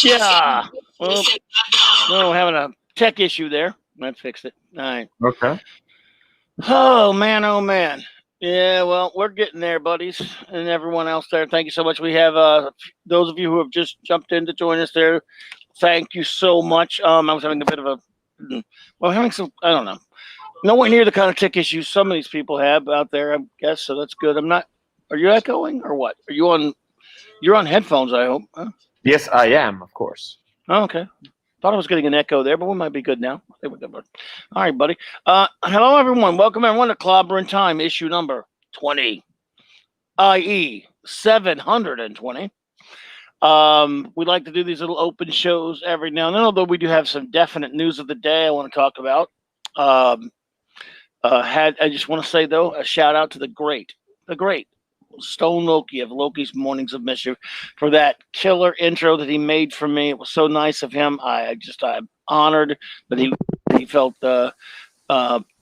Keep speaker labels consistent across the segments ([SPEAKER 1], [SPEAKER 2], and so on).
[SPEAKER 1] Yeah. Well, no, having a tech issue there. That fixed it. All right.
[SPEAKER 2] Okay.
[SPEAKER 1] Oh man, oh man. Yeah, well, we're getting there, buddies, and everyone else there. Thank you so much. We have those of you who have just jumped in to join us there. Thank you so much. I was having a bit of well, having some, I don't know, nowhere near the kind of tech issues some of these people have out there, I guess. So that's good. I'm not. Are you echoing or what? Are you on? You're on headphones, I hope. Huh?
[SPEAKER 2] Yes, I am, of course.
[SPEAKER 1] Oh, okay. Thought I was getting an echo there, but we might be good now. I think we're good. All right, buddy. Hello, everyone. Welcome, everyone, to Clobberin Time, issue number 20, i.e., 720. We like to do these little open shows every now and then, although we do have some definite news of the day I want to talk about. I just want to say, though, a shout out to the great Stone Loki of Loki's Mornings of Mischief for that killer intro that he made for me. It was so nice of him. I'm honored that he felt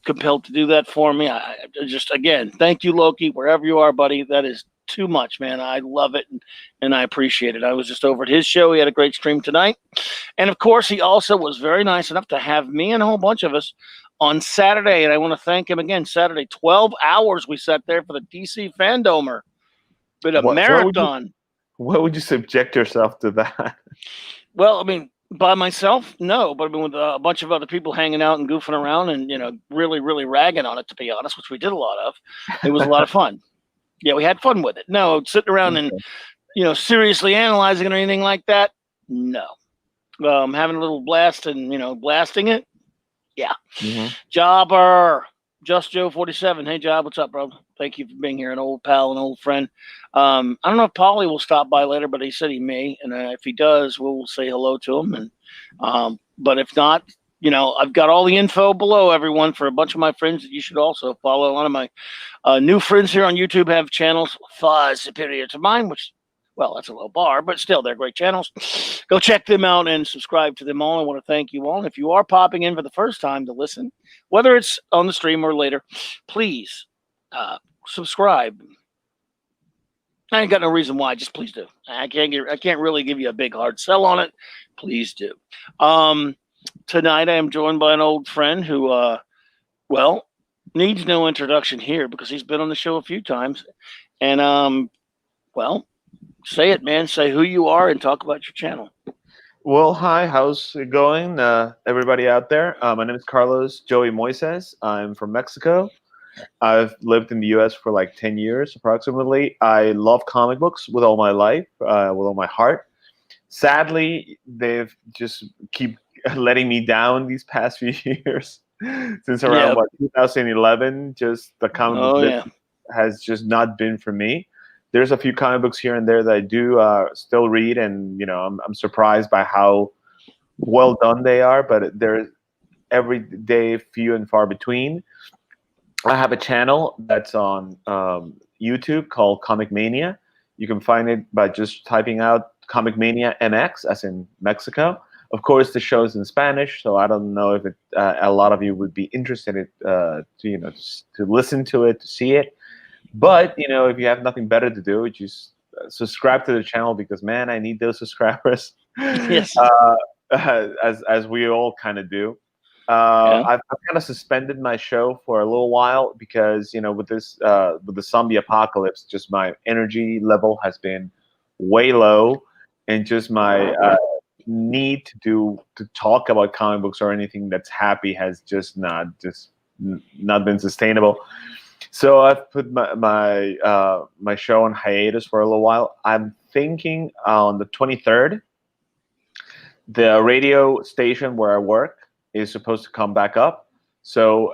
[SPEAKER 1] compelled to do that for me. I just, again, thank you, Loki, wherever you are, buddy. That is too much, man. I love it and I appreciate it. I was just over at his show. He had a great stream tonight. And of course, he also was very nice enough to have me and a whole bunch of us on Saturday, and I want to thank him again. Saturday, 12 hours we sat there for the DC Fandomer. Been a marathon.
[SPEAKER 2] Why would you subject yourself to that?
[SPEAKER 1] Well, I mean, by myself, no, but I mean with a bunch of other people hanging out and goofing around and, really, really ragging on it, to be honest, which we did a lot of. It was a lot of fun. Yeah, we had fun with it. No, sitting around and, seriously analyzing it or anything like that, no. Having a little blast and, blasting it, yeah.
[SPEAKER 2] Mm-hmm.
[SPEAKER 1] Jobber, Just Joe 47. Hey, Job, what's up, bro? Thank you for being here, an old pal, an old friend. I don't know if Paulie will stop by later, but he said he may, and if he does, we'll say hello to him. And but if not, I've got all the info below, everyone, for a bunch of my friends that you should also follow. A lot of my new friends here on YouTube have channels far superior to mine, which, well, that's a low bar, but still, they're great channels. Go check them out and subscribe to them all. I want to thank you all. And if you are popping in for the first time to listen, whether it's on the stream or later, please subscribe. I ain't got no reason why. Just please do. I can't really give you a big hard sell on it. Please do. Tonight I am joined by an old friend who, needs no introduction here because he's been on the show a few times. And, say it, man. Say who you are and talk about your channel.
[SPEAKER 2] Well, hi. How's it going, everybody out there? My name is Carlos Joey Moises. I'm from Mexico. I've lived in the U.S. for like 10 years, approximately. I love comic books with all my life, with all my heart. Sadly, they've just keep letting me down these past few years. Since around 2011, just the comic book has just not been for me. There's a few comic books here and there that I do still read, and I'm surprised by how well done they are. But they're every day few and far between. I have a channel that's on YouTube called Comic Mania. You can find it by just typing out Comic Mania MX, as in Mexico. Of course, the show is in Spanish, so I don't know if a lot of you would be interested in to listen to it, to see it. But if you have nothing better to do, just subscribe to the channel because, man, I need those subscribers.
[SPEAKER 1] Yes.
[SPEAKER 2] As we all kind of do. I've kind of suspended my show for a little while because with the zombie apocalypse, just my energy level has been way low, and just my need to talk about comic books or anything that's happy has just not been sustainable. So I've put my show on hiatus for a little while. I'm thinking on the 23rd, the radio station where I work is supposed to come back up. So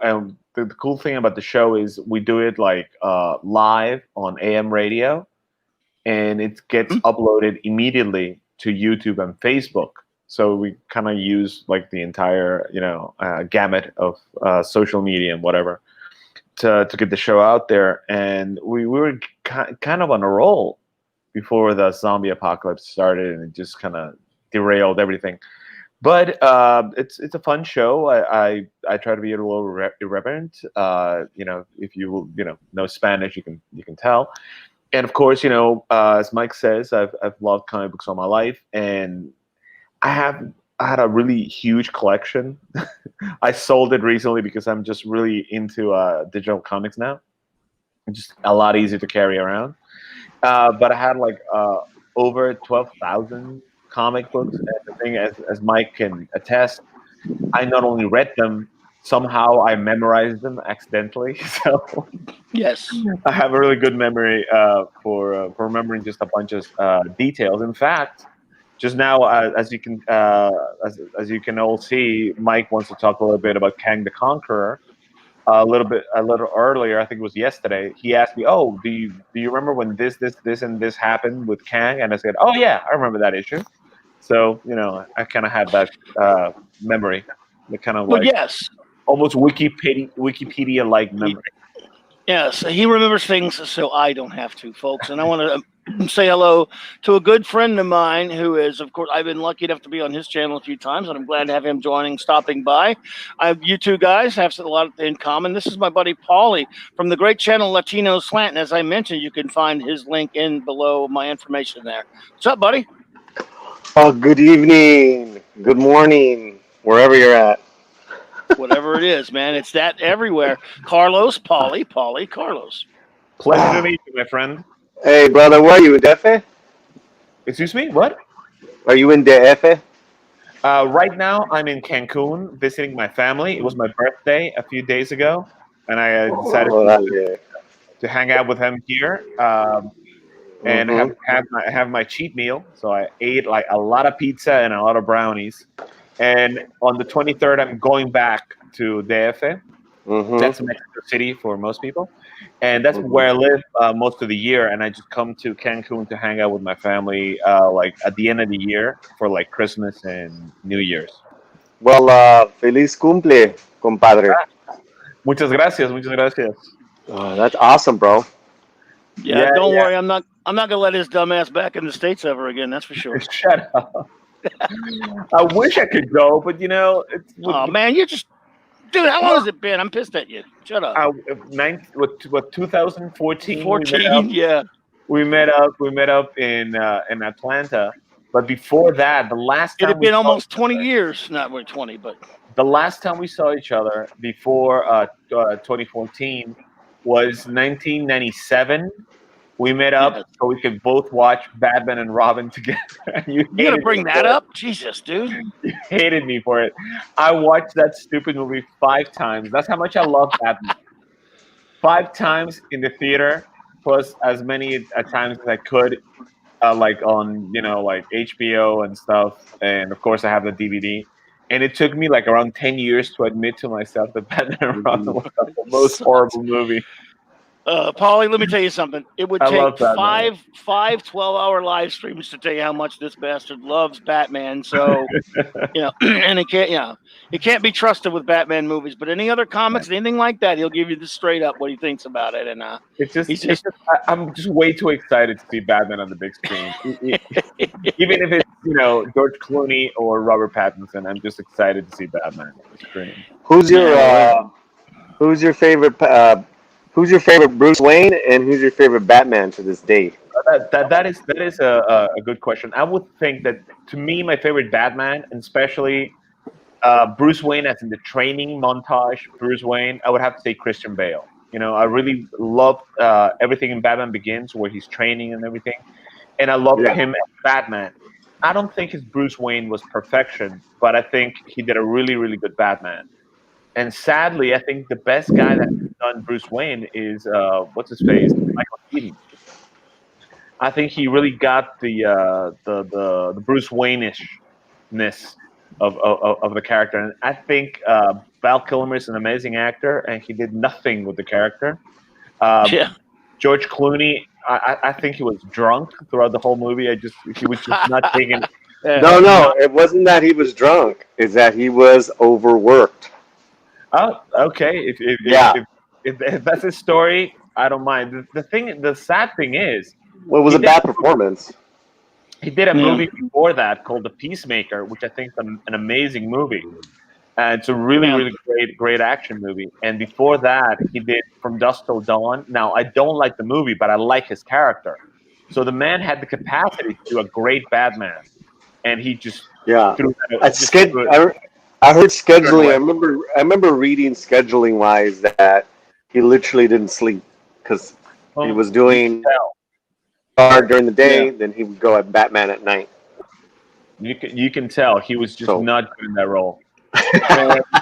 [SPEAKER 2] the cool thing about the show is we do it like live on AM radio, and it gets uploaded immediately to YouTube and Facebook. So we kind of use like the entire gamut of social media and whatever to get the show out there. And we were kind of on a roll before the zombie apocalypse started, and it just kind of derailed everything. But it's a fun show. I try to be a little irreverent. If you know Spanish, you can tell. And of course, as Mike says, I've loved comic books all my life, and I have I had a really huge collection. I sold it recently because I'm just really into digital comics now. It's just a lot easier to carry around. But I had like over 12,000 comic books, and the thing, as Mike can attest, I not only read them, somehow I memorized them accidentally. So
[SPEAKER 1] Yes.
[SPEAKER 2] I have a really good memory for remembering just a bunch of details. In fact, just now, as you can all see, Mike wants to talk a little bit about Kang the Conqueror. A little earlier, I think it was yesterday. He asked me, "Oh, do you remember when this, and this happened with Kang?" And I said, "Oh yeah, I remember that issue." So I kind of had that memory, the kind of
[SPEAKER 1] But
[SPEAKER 2] like
[SPEAKER 1] yes,
[SPEAKER 2] almost Wikipedia like memory.
[SPEAKER 1] yes, he remembers things so I don't have to, folks. And I want to say hello to a good friend of mine who is, of course, I've been lucky enough to be on his channel a few times, and I'm glad to have him stopping by. You two guys have a lot in common. This is my buddy Paulie from the great channel Latino Slant. And as I mentioned, you can find his link in below my information there. What's up, buddy?
[SPEAKER 3] Oh, good evening, good morning, wherever you're at.
[SPEAKER 1] Whatever it is, man, it's that everywhere. Carlos, Paulie, Carlos.
[SPEAKER 2] Pleasure to meet you, my friend.
[SPEAKER 3] Hey, brother, where are you in DF?
[SPEAKER 2] Excuse me, what?
[SPEAKER 3] Are you in DF?
[SPEAKER 2] Right now, I'm in Cancun visiting my family. It was my birthday a few days ago, and I decided
[SPEAKER 3] Oh, that's
[SPEAKER 2] to,
[SPEAKER 3] good.
[SPEAKER 2] to hang out with him here and
[SPEAKER 3] Mm-hmm.
[SPEAKER 2] have my cheat meal. So I ate like a lot of pizza and a lot of brownies. And on the 23rd, I'm going back to DF. That's
[SPEAKER 3] Mm-hmm.
[SPEAKER 2] Mexico City for most people, and that's
[SPEAKER 3] Mm-hmm.
[SPEAKER 2] where I live most of the year. And I just come to Cancun to hang out with my family, like at the end of the year for like Christmas and New Year's.
[SPEAKER 3] Well, feliz cumple, compadre.
[SPEAKER 2] Muchas gracias, muchas gracias.
[SPEAKER 3] Oh, that's awesome, bro.
[SPEAKER 1] Yeah,
[SPEAKER 2] Yeah,
[SPEAKER 1] don't
[SPEAKER 2] yeah.
[SPEAKER 1] worry. I'm not gonna let his dumbass back in the states ever again. That's for sure.
[SPEAKER 2] Shut up. I wish I could go, but it's
[SPEAKER 1] Oh man, you're just dude. How long has it been? I'm pissed at you. Shut up.
[SPEAKER 2] uh, what 2014 we met up.
[SPEAKER 1] 14. Yeah.
[SPEAKER 2] We met up in Atlanta. But before that,
[SPEAKER 1] It had been almost 20 years. Not really 20, but
[SPEAKER 2] the last time we saw each other before 2014 was 1997. We met
[SPEAKER 1] yeah.
[SPEAKER 2] up so we could both watch Batman and Robin together. You
[SPEAKER 1] You gonna
[SPEAKER 2] hated me
[SPEAKER 1] bring that
[SPEAKER 2] for it.
[SPEAKER 1] up? Jesus, dude.
[SPEAKER 2] You hated me for it. I watched that stupid movie 5 times. That's how much I love Batman. 5 times in the theater, plus as many times as I could, like on like HBO and stuff. And of course, I have the DVD. And it took me like around 10 years to admit to myself that Batman and Robin was the most horrible movie.
[SPEAKER 1] Paulie, let me tell you something. It would
[SPEAKER 2] I
[SPEAKER 1] take
[SPEAKER 2] love Batman.
[SPEAKER 1] five 12-hour live streams to tell you how much this bastard loves Batman. So, and it can't be trusted with Batman movies, but any other comics, anything like that, he'll give you the straight up what he thinks about it. And
[SPEAKER 2] It's just,
[SPEAKER 1] he's
[SPEAKER 2] it's
[SPEAKER 1] just
[SPEAKER 2] just I'm just way too excited to see Batman on the big screen. Even if it's George Clooney or Robert Pattinson, I'm just excited to see Batman on the screen.
[SPEAKER 3] Who's your
[SPEAKER 1] man,
[SPEAKER 3] who's your favorite who's your favorite Bruce Wayne and who's your favorite Batman to this day?
[SPEAKER 2] That is a good question. I would think that, to me, my favorite Batman, and especially Bruce Wayne, as in the training montage, Bruce Wayne, I would have to say Christian Bale. I really loved everything in Batman Begins, where he's training and everything, and I loved
[SPEAKER 3] Yeah.
[SPEAKER 2] him as Batman. I don't think his Bruce Wayne was perfection, but I think he did a really, really good Batman. And sadly, I think the best guy that's done Bruce Wayne is what's his face, Michael Keaton. I think he really got the Bruce Wayne-ishness of the character, and I think Val Kilmer is an amazing actor, and he did nothing with the character. Uh,
[SPEAKER 1] yeah.
[SPEAKER 2] George Clooney, I think he was drunk throughout the whole movie. He was just not taking.
[SPEAKER 3] No,
[SPEAKER 2] Not.
[SPEAKER 3] no, it wasn't that he was drunk. It's that he was overworked.
[SPEAKER 2] Oh, okay.
[SPEAKER 3] Yeah.
[SPEAKER 2] If that's his story, I don't mind. The sad thing is,
[SPEAKER 3] Well, it was
[SPEAKER 2] he
[SPEAKER 3] a
[SPEAKER 2] did
[SPEAKER 3] bad performance.
[SPEAKER 2] he did a
[SPEAKER 1] Yeah.
[SPEAKER 2] movie before that called The Peacemaker, which I think is an amazing movie. And it's a really,
[SPEAKER 1] Yeah.
[SPEAKER 2] really great action movie. And before that, he did From Dusk Till Dawn. Now, I don't like the movie, but I like his character. So the man had the capacity to do a great Batman, and he just
[SPEAKER 3] Yeah.
[SPEAKER 2] threw that,
[SPEAKER 3] I,
[SPEAKER 2] just threw it,
[SPEAKER 3] I heard
[SPEAKER 2] threw it
[SPEAKER 3] scheduling.
[SPEAKER 2] away.
[SPEAKER 3] I remember reading scheduling wise that he literally didn't sleep because he
[SPEAKER 2] Well,
[SPEAKER 3] was
[SPEAKER 2] you can
[SPEAKER 3] doing
[SPEAKER 2] tell.
[SPEAKER 3] hard during the
[SPEAKER 1] Yeah.
[SPEAKER 3] day, then he would go at Batman at night.
[SPEAKER 2] You can tell he was just
[SPEAKER 3] So
[SPEAKER 2] not good in that role.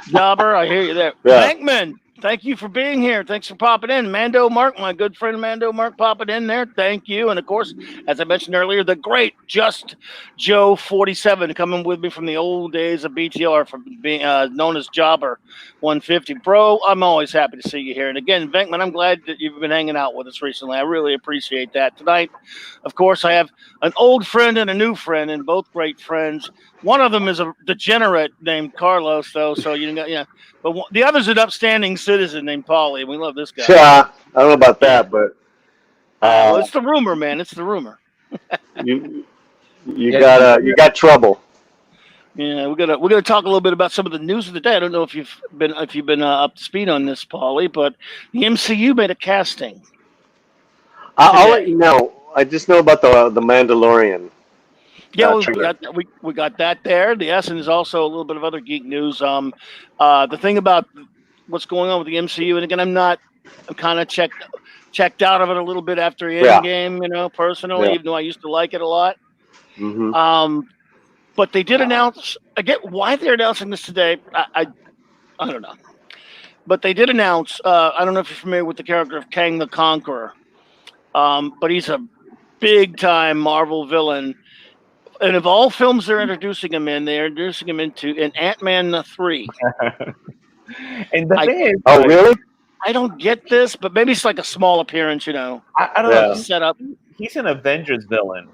[SPEAKER 1] Jobber, I hear you there.
[SPEAKER 3] yeah,
[SPEAKER 1] Venkman, thank you for being here. Thanks for popping in. Mando Mark, my good friend Mando Mark, popping in there. Thank you. And of course, as I mentioned earlier, the great Just Joe 47 coming with me from the old days of BTR, from being known as Jobber 150. Bro, I'm always happy to see you here. And again, Venkman, I'm glad that you've been hanging out with us recently. I really appreciate that. Tonight, of course, I have an old friend and a new friend, and both great friends. One of them is a degenerate named Carlos, though. So but the other's an upstanding citizen named Paulie. We love this guy.
[SPEAKER 3] yeah. I don't know about
[SPEAKER 1] Yeah.
[SPEAKER 3] that, but
[SPEAKER 1] Well, it's the rumor, man. It's the rumor.
[SPEAKER 3] you
[SPEAKER 2] Yeah,
[SPEAKER 3] you got trouble.
[SPEAKER 1] Yeah, we're gonna talk a little bit about some of the news of the day. I don't know if you've been up to speed on this, Paulie, but the MCU made a casting
[SPEAKER 3] I'll let
[SPEAKER 1] today.
[SPEAKER 3] you know. I just know about the Mandalorian
[SPEAKER 1] Yeah, well, we
[SPEAKER 3] trailer.
[SPEAKER 1] got we got that there. The S and is also a little bit of other geek news. The thing about what's going on with the MCU, and again, I'm kind of checked out of it a little bit after
[SPEAKER 3] Yeah,
[SPEAKER 1] Endgame, personally,
[SPEAKER 3] yeah.
[SPEAKER 1] even though I used to like it a lot.
[SPEAKER 3] Hmm.
[SPEAKER 1] Um, but they did announce. I get why they're announcing this today. I don't know, but they did announce. I don't know if you're familiar with the character of Kang the Conqueror, but he's a big time Marvel villain. And of all films they're introducing him in, they're introducing him into in Ant-Man 3.
[SPEAKER 2] and the
[SPEAKER 1] I
[SPEAKER 2] thing is,
[SPEAKER 3] Oh,
[SPEAKER 2] like,
[SPEAKER 3] really?
[SPEAKER 1] I don't get this, but maybe it's like a small appearance,
[SPEAKER 2] I don't know.
[SPEAKER 3] Yeah.
[SPEAKER 2] He's
[SPEAKER 1] set up.
[SPEAKER 2] he's an Avengers villain,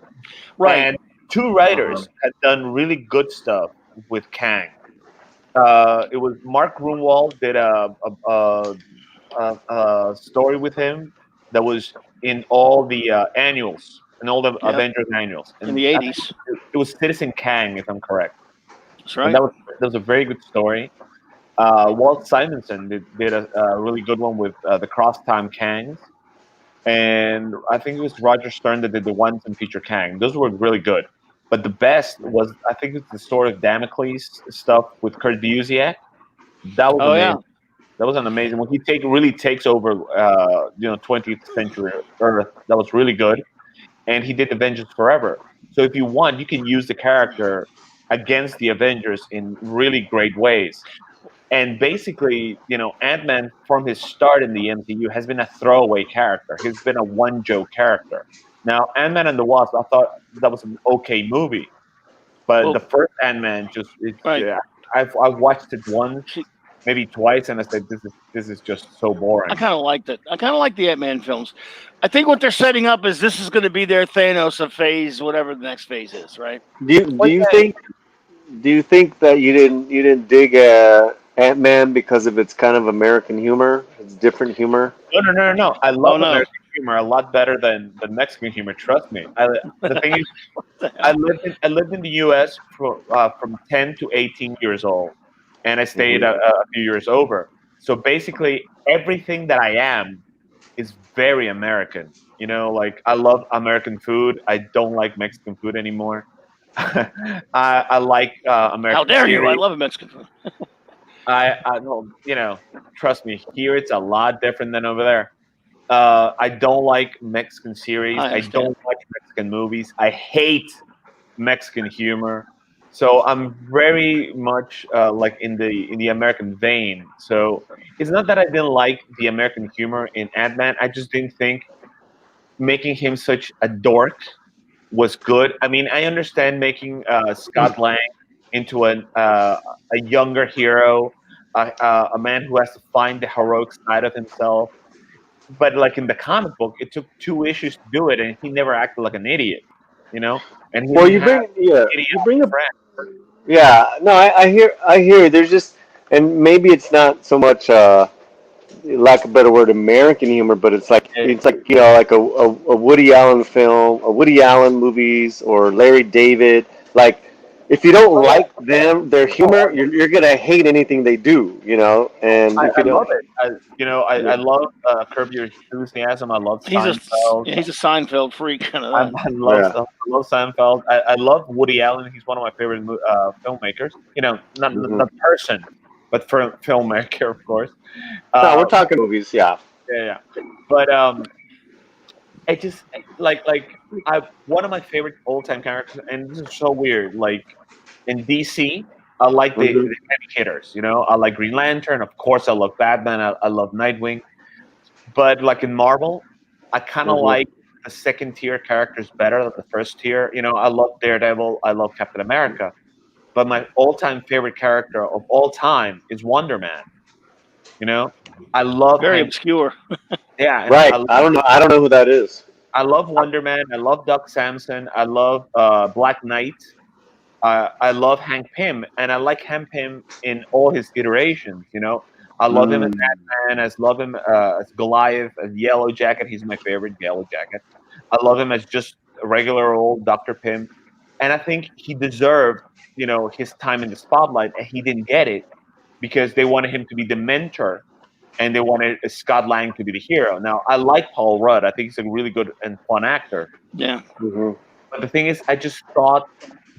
[SPEAKER 1] Right.
[SPEAKER 2] and two
[SPEAKER 3] Uh-huh.
[SPEAKER 2] writers had done really good stuff with Kang. It was Mark Grunwald did a story with him that was in all the annuals, in all the
[SPEAKER 1] Yep.
[SPEAKER 2] Avengers annuals,
[SPEAKER 1] In
[SPEAKER 2] and
[SPEAKER 1] the
[SPEAKER 2] I think
[SPEAKER 1] 80s.
[SPEAKER 2] it was Citizen Kang, if I'm correct,
[SPEAKER 1] That's
[SPEAKER 2] and
[SPEAKER 1] right.
[SPEAKER 2] that was a very good story. Walt Simonson did a really good one with the Cross Time Kangs, and I think it was Roger Stern that did the ones and feature Kang. Those were really good. But the best was, I think it's the Sword of Damocles stuff with Kurt Busiek. That was
[SPEAKER 1] Oh yeah.
[SPEAKER 2] amazing. That was an amazing one. He really takes over, 20th century Earth. That was really good. And he did Avengers Forever. So if you want, you can use the character against the Avengers in really great ways. And basically, Ant-Man from his start in the MCU has been a throwaway character. He's been a one joke character. Now, Ant-Man and the Wasp, I thought that was an okay movie, but
[SPEAKER 1] Well,
[SPEAKER 2] the first Ant-Man
[SPEAKER 1] right.
[SPEAKER 2] yeah, I've watched it once,
[SPEAKER 1] See,
[SPEAKER 2] maybe twice, and I said this is just so
[SPEAKER 1] I
[SPEAKER 2] boring.
[SPEAKER 1] kind of liked it. I kind of like the Ant-Man films. I think what they're setting up is this is going to be their Thanos of phase, whatever the next phase is, right?
[SPEAKER 3] Do
[SPEAKER 2] Well,
[SPEAKER 3] you
[SPEAKER 2] yeah,
[SPEAKER 3] think that you didn't dig Ant Man because of its kind of American humor? It's different humor.
[SPEAKER 2] no. I
[SPEAKER 1] Oh
[SPEAKER 2] love
[SPEAKER 1] no.
[SPEAKER 2] American humor a lot better than Mexican humor. Trust me. The thing is,
[SPEAKER 1] What the
[SPEAKER 2] I
[SPEAKER 1] hell?
[SPEAKER 2] lived in the U.S. from 10 to 18 years old, and I stayed
[SPEAKER 3] Hmm.
[SPEAKER 2] a few years over. So basically, everything that I am is very American. Like I love American food. I don't like Mexican food anymore. I like
[SPEAKER 1] How
[SPEAKER 2] American
[SPEAKER 1] dare you? I
[SPEAKER 2] series.
[SPEAKER 1] love Mexican food.
[SPEAKER 2] I don't, trust me, here it's a lot different than over there. I don't like Mexican series.
[SPEAKER 1] I
[SPEAKER 2] I
[SPEAKER 1] understand.
[SPEAKER 2] don't like Mexican movies. I hate Mexican humor. So I'm very much like in the American vein. So it's not that I didn't like the American humor in Ant-Man. I just didn't think making him such a dork was good. I mean, I understand making Scott Lang into a younger hero, a man who has to find the heroic side of himself. But like in the comic book, it took 2 issues to do it, and he never acted like an idiot, you know. And he
[SPEAKER 3] Well,
[SPEAKER 2] didn't have
[SPEAKER 3] you
[SPEAKER 2] idiotic
[SPEAKER 3] bring up
[SPEAKER 2] friends.
[SPEAKER 3] yeah. No, I hear. There's just and maybe it's not so much lack of a better word American humor, but it's like like a Woody Allen film, a Woody Allen movies, or Larry David. Like if you don't like them, their humor, you're gonna hate anything they do, you know. And if
[SPEAKER 2] I
[SPEAKER 3] you don't,
[SPEAKER 2] love it. I
[SPEAKER 3] yeah.
[SPEAKER 2] love Curb Your Enthusiasm. I love
[SPEAKER 1] He's a
[SPEAKER 2] Seinfeld.
[SPEAKER 1] he's a Seinfeld freak, kind of that.
[SPEAKER 3] Yeah.
[SPEAKER 2] I love Seinfeld. I love Woody Allen. He's one of my favorite filmmakers. You know, not
[SPEAKER 3] Hmm.
[SPEAKER 2] the person, but for filmmaker, of course.
[SPEAKER 3] No, we're
[SPEAKER 2] Uh,
[SPEAKER 3] talking movies, yeah.
[SPEAKER 2] yeah, yeah. But I just like I one of my favorite all time characters, and this is so weird. Like in DC, I like the
[SPEAKER 3] Hmm.
[SPEAKER 2] heavy hitters. You know, I like Green Lantern. Of course, I love Batman. I love Nightwing. But like in Marvel, I kind of
[SPEAKER 3] Hmm.
[SPEAKER 2] like the second tier characters better than the first tier. You know, I love Daredevil. I love Captain America. But my all time favorite character of all time is Wonder Man. You know, I love
[SPEAKER 1] Very
[SPEAKER 2] Hank.
[SPEAKER 1] obscure.
[SPEAKER 2] Yeah, and
[SPEAKER 3] Right. I don't know who that is.
[SPEAKER 2] I love Wonder Man. I love Doc Samson. I love Black Knight. I love Hank Pym, and I like Hank Pym in all his iterations. You know, I love him as
[SPEAKER 3] Mm.
[SPEAKER 2] Batman. I love him as Goliath, as Yellow Jacket. He's my favorite, Yellow Jacket. I love him as just a regular old Doctor Pym, and I think he deserved, you know, his time in the spotlight, and he didn't get it because they wanted him to be the mentor, and they wanted Scott Lang to be the hero. Now, I like Paul Rudd. I think he's a really good and fun actor.
[SPEAKER 1] Yeah.
[SPEAKER 3] Hmm.
[SPEAKER 2] But the thing is, I just thought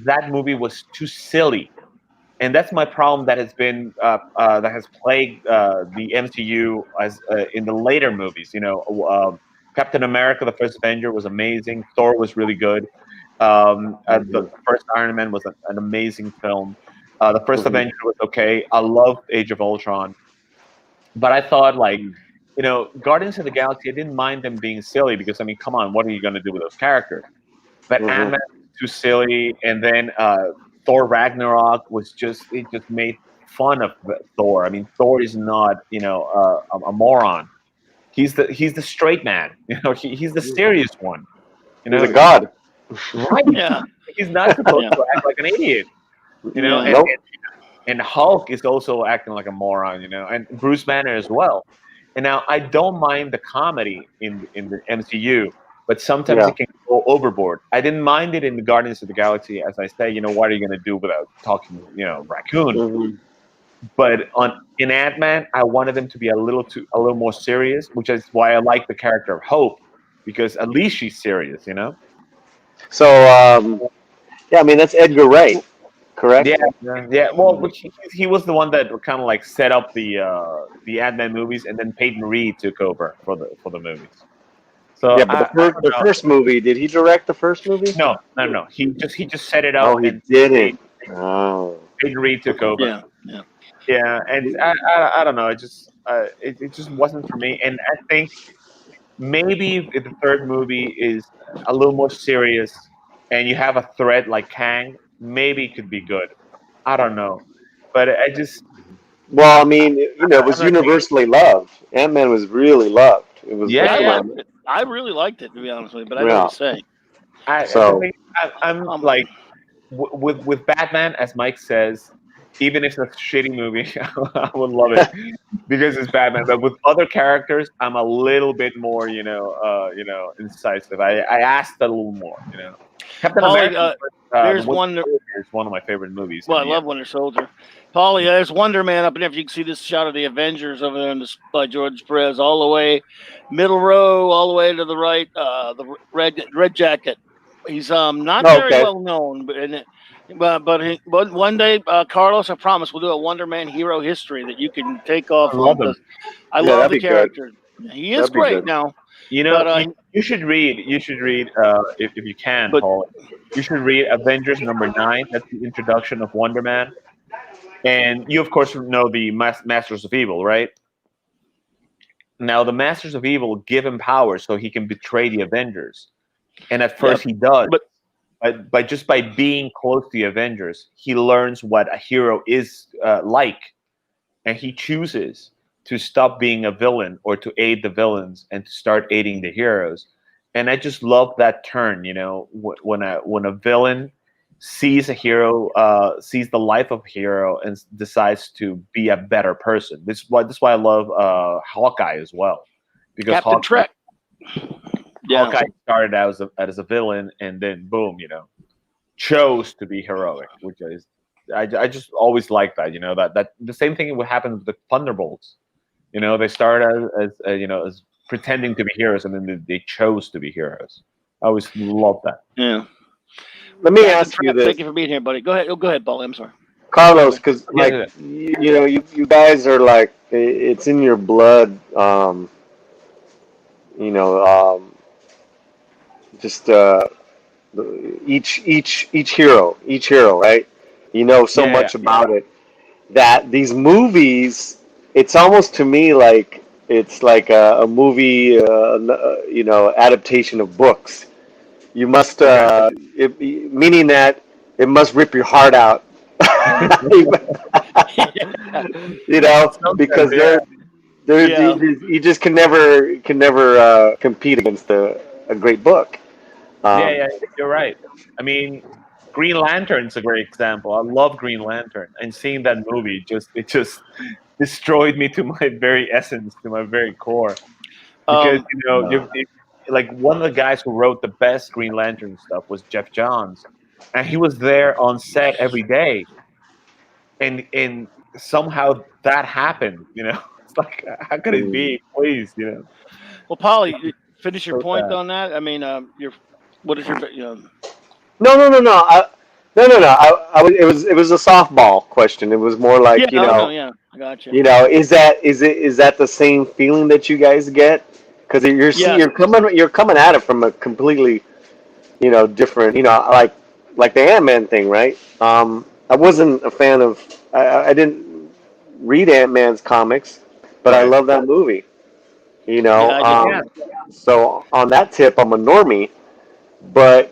[SPEAKER 2] that movie was too silly, and that's my problem that has been that has plagued the MCU as in the later movies. You know, Captain America: The First Avenger was amazing. Thor was really good. The first Iron Man was an amazing film. The first
[SPEAKER 3] Hmm.
[SPEAKER 2] Avenger was okay. I loved Age of Ultron, but I thought like, you know, Guardians of the Galaxy, I didn't mind them being silly because I mean, come on, what are you going to do with those characters? But
[SPEAKER 3] Hmm.
[SPEAKER 2] Ant Man was too silly, and then Thor Ragnarok was just it just made fun of Thor. I mean, Thor is not, you know, a moron. He's the straight man. You know, he's the serious one. You
[SPEAKER 3] He's a
[SPEAKER 2] know,
[SPEAKER 3] god.
[SPEAKER 2] right?
[SPEAKER 1] Yeah.
[SPEAKER 2] He's not supposed
[SPEAKER 1] Yeah.
[SPEAKER 2] to act like an idiot. You know,
[SPEAKER 1] Yeah.
[SPEAKER 3] Nope.
[SPEAKER 2] and Hulk is also acting like a moron. You know, and Bruce Banner as well. And now I don't mind the comedy in the MCU, but sometimes
[SPEAKER 3] Yeah.
[SPEAKER 2] it can go overboard. I didn't mind it in the Guardians of the Galaxy, as I say. You know, what are you going to do without talking? You know, raccoon.
[SPEAKER 3] Hmm.
[SPEAKER 2] But on in Ant Man, I wanted them to be a little more serious, which is why I like the character of Hope because at least she's serious. You know.
[SPEAKER 3] So, yeah, I mean that's Edgar Wright,
[SPEAKER 2] Yeah,
[SPEAKER 3] correct?
[SPEAKER 2] yeah, yeah. Well, which he was the one that kind of like set up the Ant Man movies, and then Peyton Reed took over for the movies. So
[SPEAKER 3] Yeah, but
[SPEAKER 2] I don't
[SPEAKER 3] the
[SPEAKER 2] know.
[SPEAKER 3] first movie, did he direct the first movie?
[SPEAKER 2] No, no, no. He just set it up,
[SPEAKER 3] Oh, he
[SPEAKER 2] and
[SPEAKER 3] didn't. Oh,
[SPEAKER 2] Peyton Reed took
[SPEAKER 3] okay.
[SPEAKER 2] over.
[SPEAKER 1] Yeah. Yeah.
[SPEAKER 2] Yeah, and I don't know. It just wasn't for me. And I think maybe if the third movie is a little more serious, and you have a threat like Kang, maybe it could be good. I don't know, but I just
[SPEAKER 3] Well,
[SPEAKER 2] I'm
[SPEAKER 3] I mean, you know, it
[SPEAKER 2] I'm
[SPEAKER 3] was
[SPEAKER 2] not taking.
[SPEAKER 3] universally loved. Ant Man was really loved. It was
[SPEAKER 2] Yeah,
[SPEAKER 3] like,
[SPEAKER 1] Yeah.
[SPEAKER 3] come
[SPEAKER 2] yeah.
[SPEAKER 3] on,
[SPEAKER 1] I really liked it, to be honest with you, but I know what
[SPEAKER 3] yeah.
[SPEAKER 1] you're saying.
[SPEAKER 2] The
[SPEAKER 3] So,
[SPEAKER 2] thing I'm
[SPEAKER 1] Um.
[SPEAKER 2] like with Batman, as Mike says, even if it's a shitty movie, I would love it because it's Batman. But with other characters, I'm a little bit more, you know, incisive. I asked a little more, you know. Captain
[SPEAKER 1] Paulie,
[SPEAKER 2] America, the
[SPEAKER 1] there's
[SPEAKER 2] Winter
[SPEAKER 1] one.
[SPEAKER 2] Soldier is one of my favorite movies
[SPEAKER 1] Well,
[SPEAKER 2] in
[SPEAKER 1] I
[SPEAKER 2] the end.
[SPEAKER 1] love Winter Soldier. Paulie, there's Wonder Man up in there. If you can see this shot of the Avengers over there in this, by George Perez, all the way, middle row, all the way to the right, the red jacket. He's not
[SPEAKER 3] oh,
[SPEAKER 1] very
[SPEAKER 3] okay.
[SPEAKER 1] well known, but one day, Carlos, I promise we'll do a Wonder Man hero history that you can take
[SPEAKER 2] I
[SPEAKER 1] off on
[SPEAKER 2] love him.
[SPEAKER 1] because I
[SPEAKER 3] Yeah,
[SPEAKER 1] love
[SPEAKER 3] that'd
[SPEAKER 1] the
[SPEAKER 3] be good.
[SPEAKER 1] character. He is
[SPEAKER 3] That'd be
[SPEAKER 1] great
[SPEAKER 3] good.
[SPEAKER 1] now,
[SPEAKER 2] You know,
[SPEAKER 1] but
[SPEAKER 2] you should read. You should read if you can,
[SPEAKER 1] but
[SPEAKER 2] Paul. You should read Avengers #9. That's the introduction of Wonder Man. And you, of course, know the Masters of Evil, right? Now, the Masters of Evil give him power so he can betray the Avengers. And at
[SPEAKER 1] yeah,
[SPEAKER 2] first, he does.
[SPEAKER 1] but
[SPEAKER 2] But by being close to the Avengers, he learns what a hero is like, and he chooses to stop being a villain or to aid the villains and to start aiding the heroes. And I just love that turn. You know, when a villain sees a hero, sees the life of a hero, and decides to be a better person. This is why I love Hawkeye as well, because
[SPEAKER 1] Captain Trek. Yeah,
[SPEAKER 2] Hawkeye started out as a villain, and then boom, you know, chose to be heroic, which is I just always like that. That the same thing would happen with the Thunderbolts. They started as pretending to be heroes, and then they chose to be heroes. I always love that.
[SPEAKER 1] Yeah.
[SPEAKER 3] Let me ask you this.
[SPEAKER 1] Thank you for being here, buddy. Go ahead. Go ahead, Paul. I'm sorry.
[SPEAKER 3] Carlos, because
[SPEAKER 2] Yeah.
[SPEAKER 3] you guys are like it's in your blood. You know, just each hero, right? You know so
[SPEAKER 2] Yeah,
[SPEAKER 3] much about it that these movies, it's almost to me like it's like a movie, adaptation of books. You must,
[SPEAKER 2] okay.
[SPEAKER 3] meaning that it must rip your heart out.
[SPEAKER 2] Sometimes,
[SPEAKER 3] Because
[SPEAKER 2] yeah.
[SPEAKER 1] Yeah.
[SPEAKER 3] you just can never compete against a great book.
[SPEAKER 2] Yeah,
[SPEAKER 3] Um,
[SPEAKER 2] yeah, you're right. I mean, Green Lantern's a great example. I love Green Lantern, and seeing that movie just destroyed me to my very essence, to my very core. Because
[SPEAKER 3] uh,
[SPEAKER 2] like one of the guys who wrote the best Green Lantern stuff was Jeff Johns, and he was there on set every day, and somehow that happened. It's like, how could it
[SPEAKER 3] mm.
[SPEAKER 2] be? Please,
[SPEAKER 1] Well, Paul, finish your
[SPEAKER 2] so
[SPEAKER 1] point
[SPEAKER 2] sad.
[SPEAKER 1] on that. I mean, what is your,
[SPEAKER 3] No. No. It was a softball question. It was more
[SPEAKER 1] yeah,
[SPEAKER 3] like,
[SPEAKER 1] oh no, yeah, I got you.
[SPEAKER 3] is that the same feeling that you guys get? Because
[SPEAKER 1] Yes.
[SPEAKER 3] you're coming at it from a completely, different, like the Ant-Man thing, right? I wasn't a fan of. I didn't read Ant-Man's comics, but I
[SPEAKER 2] Right.
[SPEAKER 3] love that movie. You
[SPEAKER 1] Yeah,
[SPEAKER 3] know,
[SPEAKER 1] I did
[SPEAKER 3] um,
[SPEAKER 2] Yeah.
[SPEAKER 1] too.
[SPEAKER 3] so on that tip, I'm a normie. But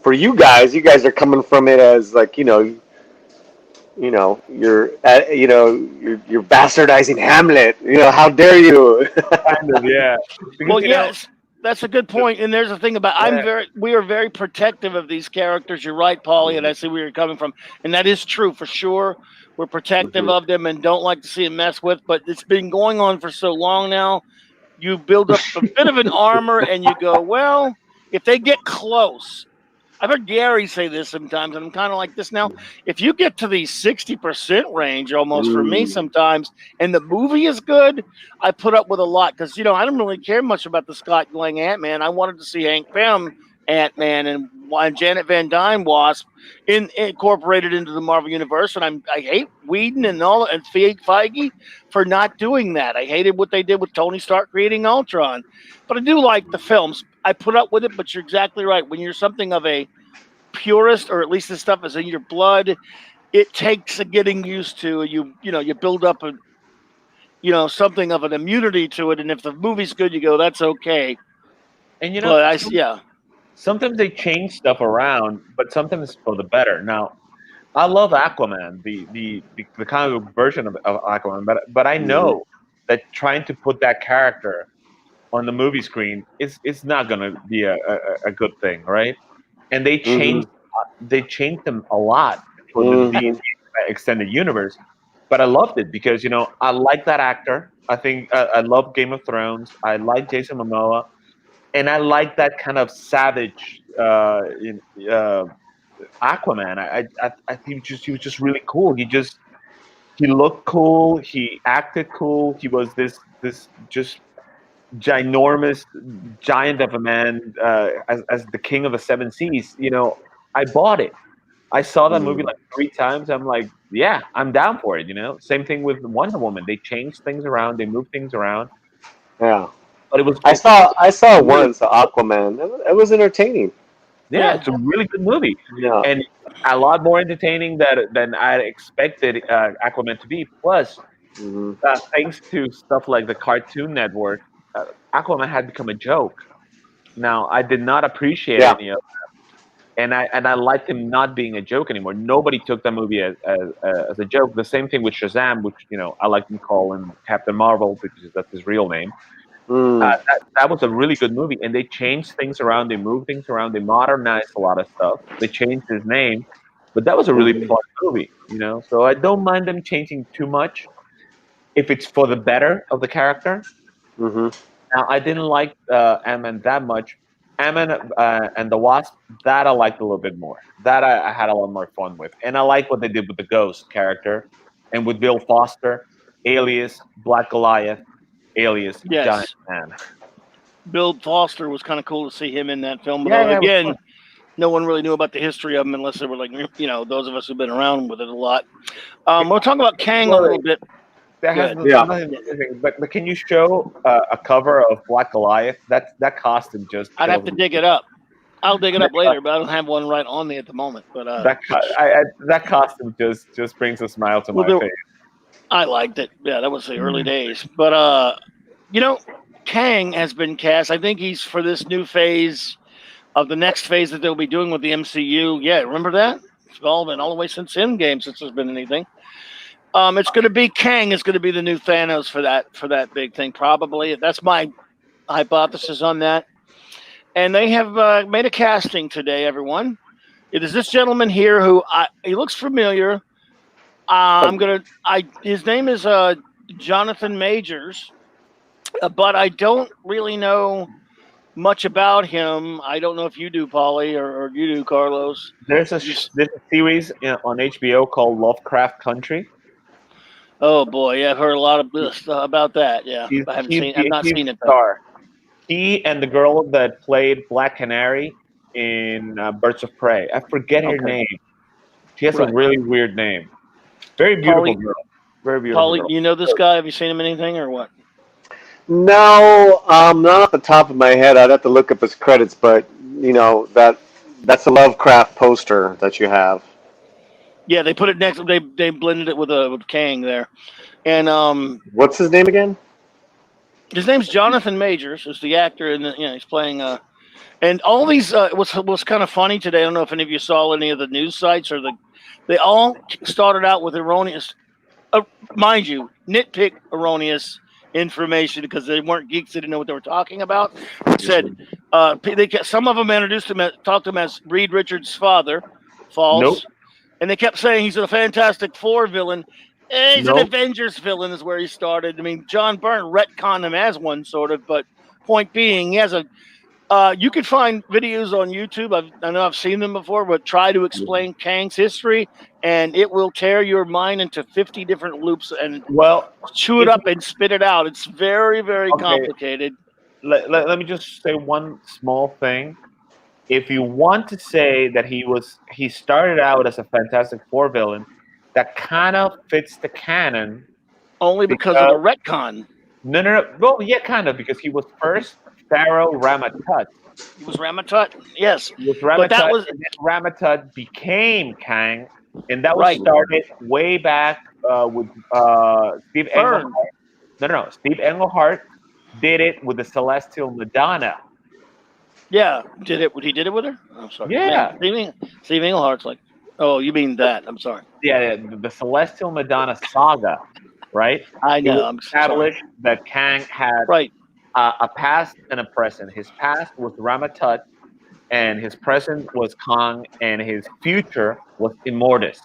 [SPEAKER 3] for you guys are coming from it as like, you're bastardizing Hamlet. How dare you?
[SPEAKER 2] Kind of, yeah. Because
[SPEAKER 1] Well, yes, that's a good point. And there's the thing about
[SPEAKER 2] yeah.
[SPEAKER 1] we are very protective of these characters. You're right, Paulie, and I see where you're coming from, and that is true for sure. We're protective
[SPEAKER 3] Mhm.
[SPEAKER 1] of them and don't like to see them mess with. But it's been going on for so long now. You build up a bit of an armor, and you go, well, if they get close. I've heard Gary say this sometimes, and I'm kind of like this now. If you get to the 60% range almost for me
[SPEAKER 3] Mm.
[SPEAKER 1] sometimes, and the movie is good, I put up with a lot because, I don't really care much about the Scott Lang Ant-Man. I wanted to see Hank Pym Ant-Man and Janet Van Dyne Wasp incorporated into the Marvel Universe, and I hate Whedon and Feige for not doing that. I hated what they did with Tony Stark creating Ultron, but I do like the films. I put up with it, but you're exactly right. When you're something of a purist, or at least this stuff is in your blood, it takes a getting used to. You build up something of an immunity to it, and if the movie's good, you go, that's okay.
[SPEAKER 2] And
[SPEAKER 1] But yeah,
[SPEAKER 2] sometimes they change stuff around, but sometimes for the better. Now, I love Aquaman, the comic book version of Aquaman, but I
[SPEAKER 3] Mhm.
[SPEAKER 2] know that trying to put that character on the movie screen is not going to be a good thing, right? And
[SPEAKER 3] Mhm.
[SPEAKER 2] they changed them a lot for the
[SPEAKER 3] Mhm.
[SPEAKER 2] DC extended universe, but I loved it because I like that actor. I think I love Game of Thrones. I like Jason Momoa, and I like that kind of savage uh, Aquaman. I think he was just really cool. He looked cool. He acted cool. He was this just ginormous giant of a man, as the king of the seven seas. I bought it. I saw that movie
[SPEAKER 3] Mhm.
[SPEAKER 2] like 3 times. I'm like, yeah, I'm down for it. Same thing with Wonder Woman. They changed things around. They moved things around,
[SPEAKER 3] Yeah.
[SPEAKER 2] but it was
[SPEAKER 3] I
[SPEAKER 2] it's
[SPEAKER 3] saw I saw
[SPEAKER 2] really,
[SPEAKER 3] once Aquaman. It was entertaining.
[SPEAKER 2] yeah,
[SPEAKER 1] yeah.
[SPEAKER 2] it's a really good movie,
[SPEAKER 3] Yeah.
[SPEAKER 2] and a lot more entertaining than I expected Aquaman to be. Plus,
[SPEAKER 3] Mhm.
[SPEAKER 2] thanks to stuff like the Cartoon Network, Aquaman had become a joke. Now, I did not appreciate
[SPEAKER 3] Yeah.
[SPEAKER 2] any of, and I liked him not being a joke anymore. Nobody took that movie as a joke. The same thing with Shazam, which I like to call him Captain Marvel because that's his real name.
[SPEAKER 3] Mm.
[SPEAKER 2] That was a really good movie, and they changed things around, they moved things around, they modernized a lot of stuff. They changed his name, but that was a really
[SPEAKER 3] Mhm.
[SPEAKER 2] fun movie. So I don't mind them changing too much if it's for the better of the character.
[SPEAKER 3] Mhm.
[SPEAKER 2] Now, I didn't like Ant-Man that much. Ant-Man and the Wasp, that I liked a little bit more. That I had a lot more fun with, and I like what they did with the Ghost character, and with Bill Foster, alias Black Goliath, alias Giant
[SPEAKER 1] Yes.
[SPEAKER 2] Man.
[SPEAKER 1] Bill Foster was kind of cool to see him in that film. But
[SPEAKER 2] Yeah, it was
[SPEAKER 1] again,
[SPEAKER 2] fun.
[SPEAKER 1] no one really knew about the history of him unless they were like, those of us who've been around with it a lot. We'll talk about Kang a little bit.
[SPEAKER 2] That has
[SPEAKER 1] Good.
[SPEAKER 3] Yeah.
[SPEAKER 2] nothing to do with anything. But can you show a cover of Black Goliath? That costume just
[SPEAKER 1] I'd have
[SPEAKER 2] kills
[SPEAKER 1] to
[SPEAKER 2] me.
[SPEAKER 1] dig it up. I'll dig it up later, but I don't have one right on me at the moment. But
[SPEAKER 2] That costume just brings a smile to
[SPEAKER 1] well,
[SPEAKER 2] my face.
[SPEAKER 1] I liked it. Yeah, that was the early days. But Kang has been cast. I think he's for this new phase of the next phase that they'll be doing with the MCU. Yeah, remember that? It's all been all the way since Endgame, since there's been anything. It's going to be Kang is going to be the new Thanos for that big thing. Probably that's my hypothesis on that. And they have made a casting today. Everyone, it is this gentleman here who he looks familiar. His name is Jonathan Majors, but I don't really know much about him. I don't know if you do, Paulie, or you do, Carlos.
[SPEAKER 2] There's a series on HBO called Lovecraft Country.
[SPEAKER 1] Oh boy, yeah, I've heard a lot of this about that. Yeah, I haven't seen. I've not seen it though.
[SPEAKER 2] Star. He and the girl that played Black Canary in Birds of Prey. I forget her name. She has a really weird name. Very beautiful girl. Very beautiful girl.
[SPEAKER 1] Paulie, you know this guy? Have you seen him in anything or what?
[SPEAKER 3] No, not off the top of my head. I'd have to look up his credits, but that's a Lovecraft poster that you have.
[SPEAKER 1] Yeah, they put it next. They blended it with Kang there, and
[SPEAKER 3] What's his name again?
[SPEAKER 1] his name's Jonathan Majors. Is the actor, and he's playing. And all these was kind of funny today. I don't know if any of you saw any of the news sites or they all started out with erroneous, mind you, nitpick erroneous information because they weren't geeks. They didn't know what they were talking about. It said some of them introduced him, talked to him as Reed Richards' father. False.
[SPEAKER 2] Nope.
[SPEAKER 1] And they kept saying he's a Fantastic Four villain. He's an Avengers villain is where he started. I mean, John Byrne retconned him as one sort of, but point being, he has a. You could find videos on YouTube. I know I've seen them before, but try to explain Kang's history, and it will tear your mind into 50 different loops and chew it up and spit it out. It's very, very complicated.
[SPEAKER 2] Let me just say one small thing. If you want to say that he started out as a Fantastic Four villain, that kind of fits the canon.
[SPEAKER 1] Only because of the retcon.
[SPEAKER 2] No. Well, yeah, kind of, because he was first Pharaoh Ramatut.
[SPEAKER 1] He was Ramatut, yes.
[SPEAKER 2] He was Ramatut, but that was and then Ramatut became Kang, and that was started way back with Steve Englehart. No. Steve Englehart did it with the Celestial Madonna.
[SPEAKER 1] Yeah, he did it with her? I'm sorry.
[SPEAKER 2] Yeah.
[SPEAKER 1] Man, Steve Englehart's like, oh, you mean that? I'm sorry.
[SPEAKER 2] Yeah, the Celestial Madonna saga, right?
[SPEAKER 1] I know.
[SPEAKER 2] It was established that Kang had a past and a present. His past was Ramatut, and his present was Kang, and his future was Immortus.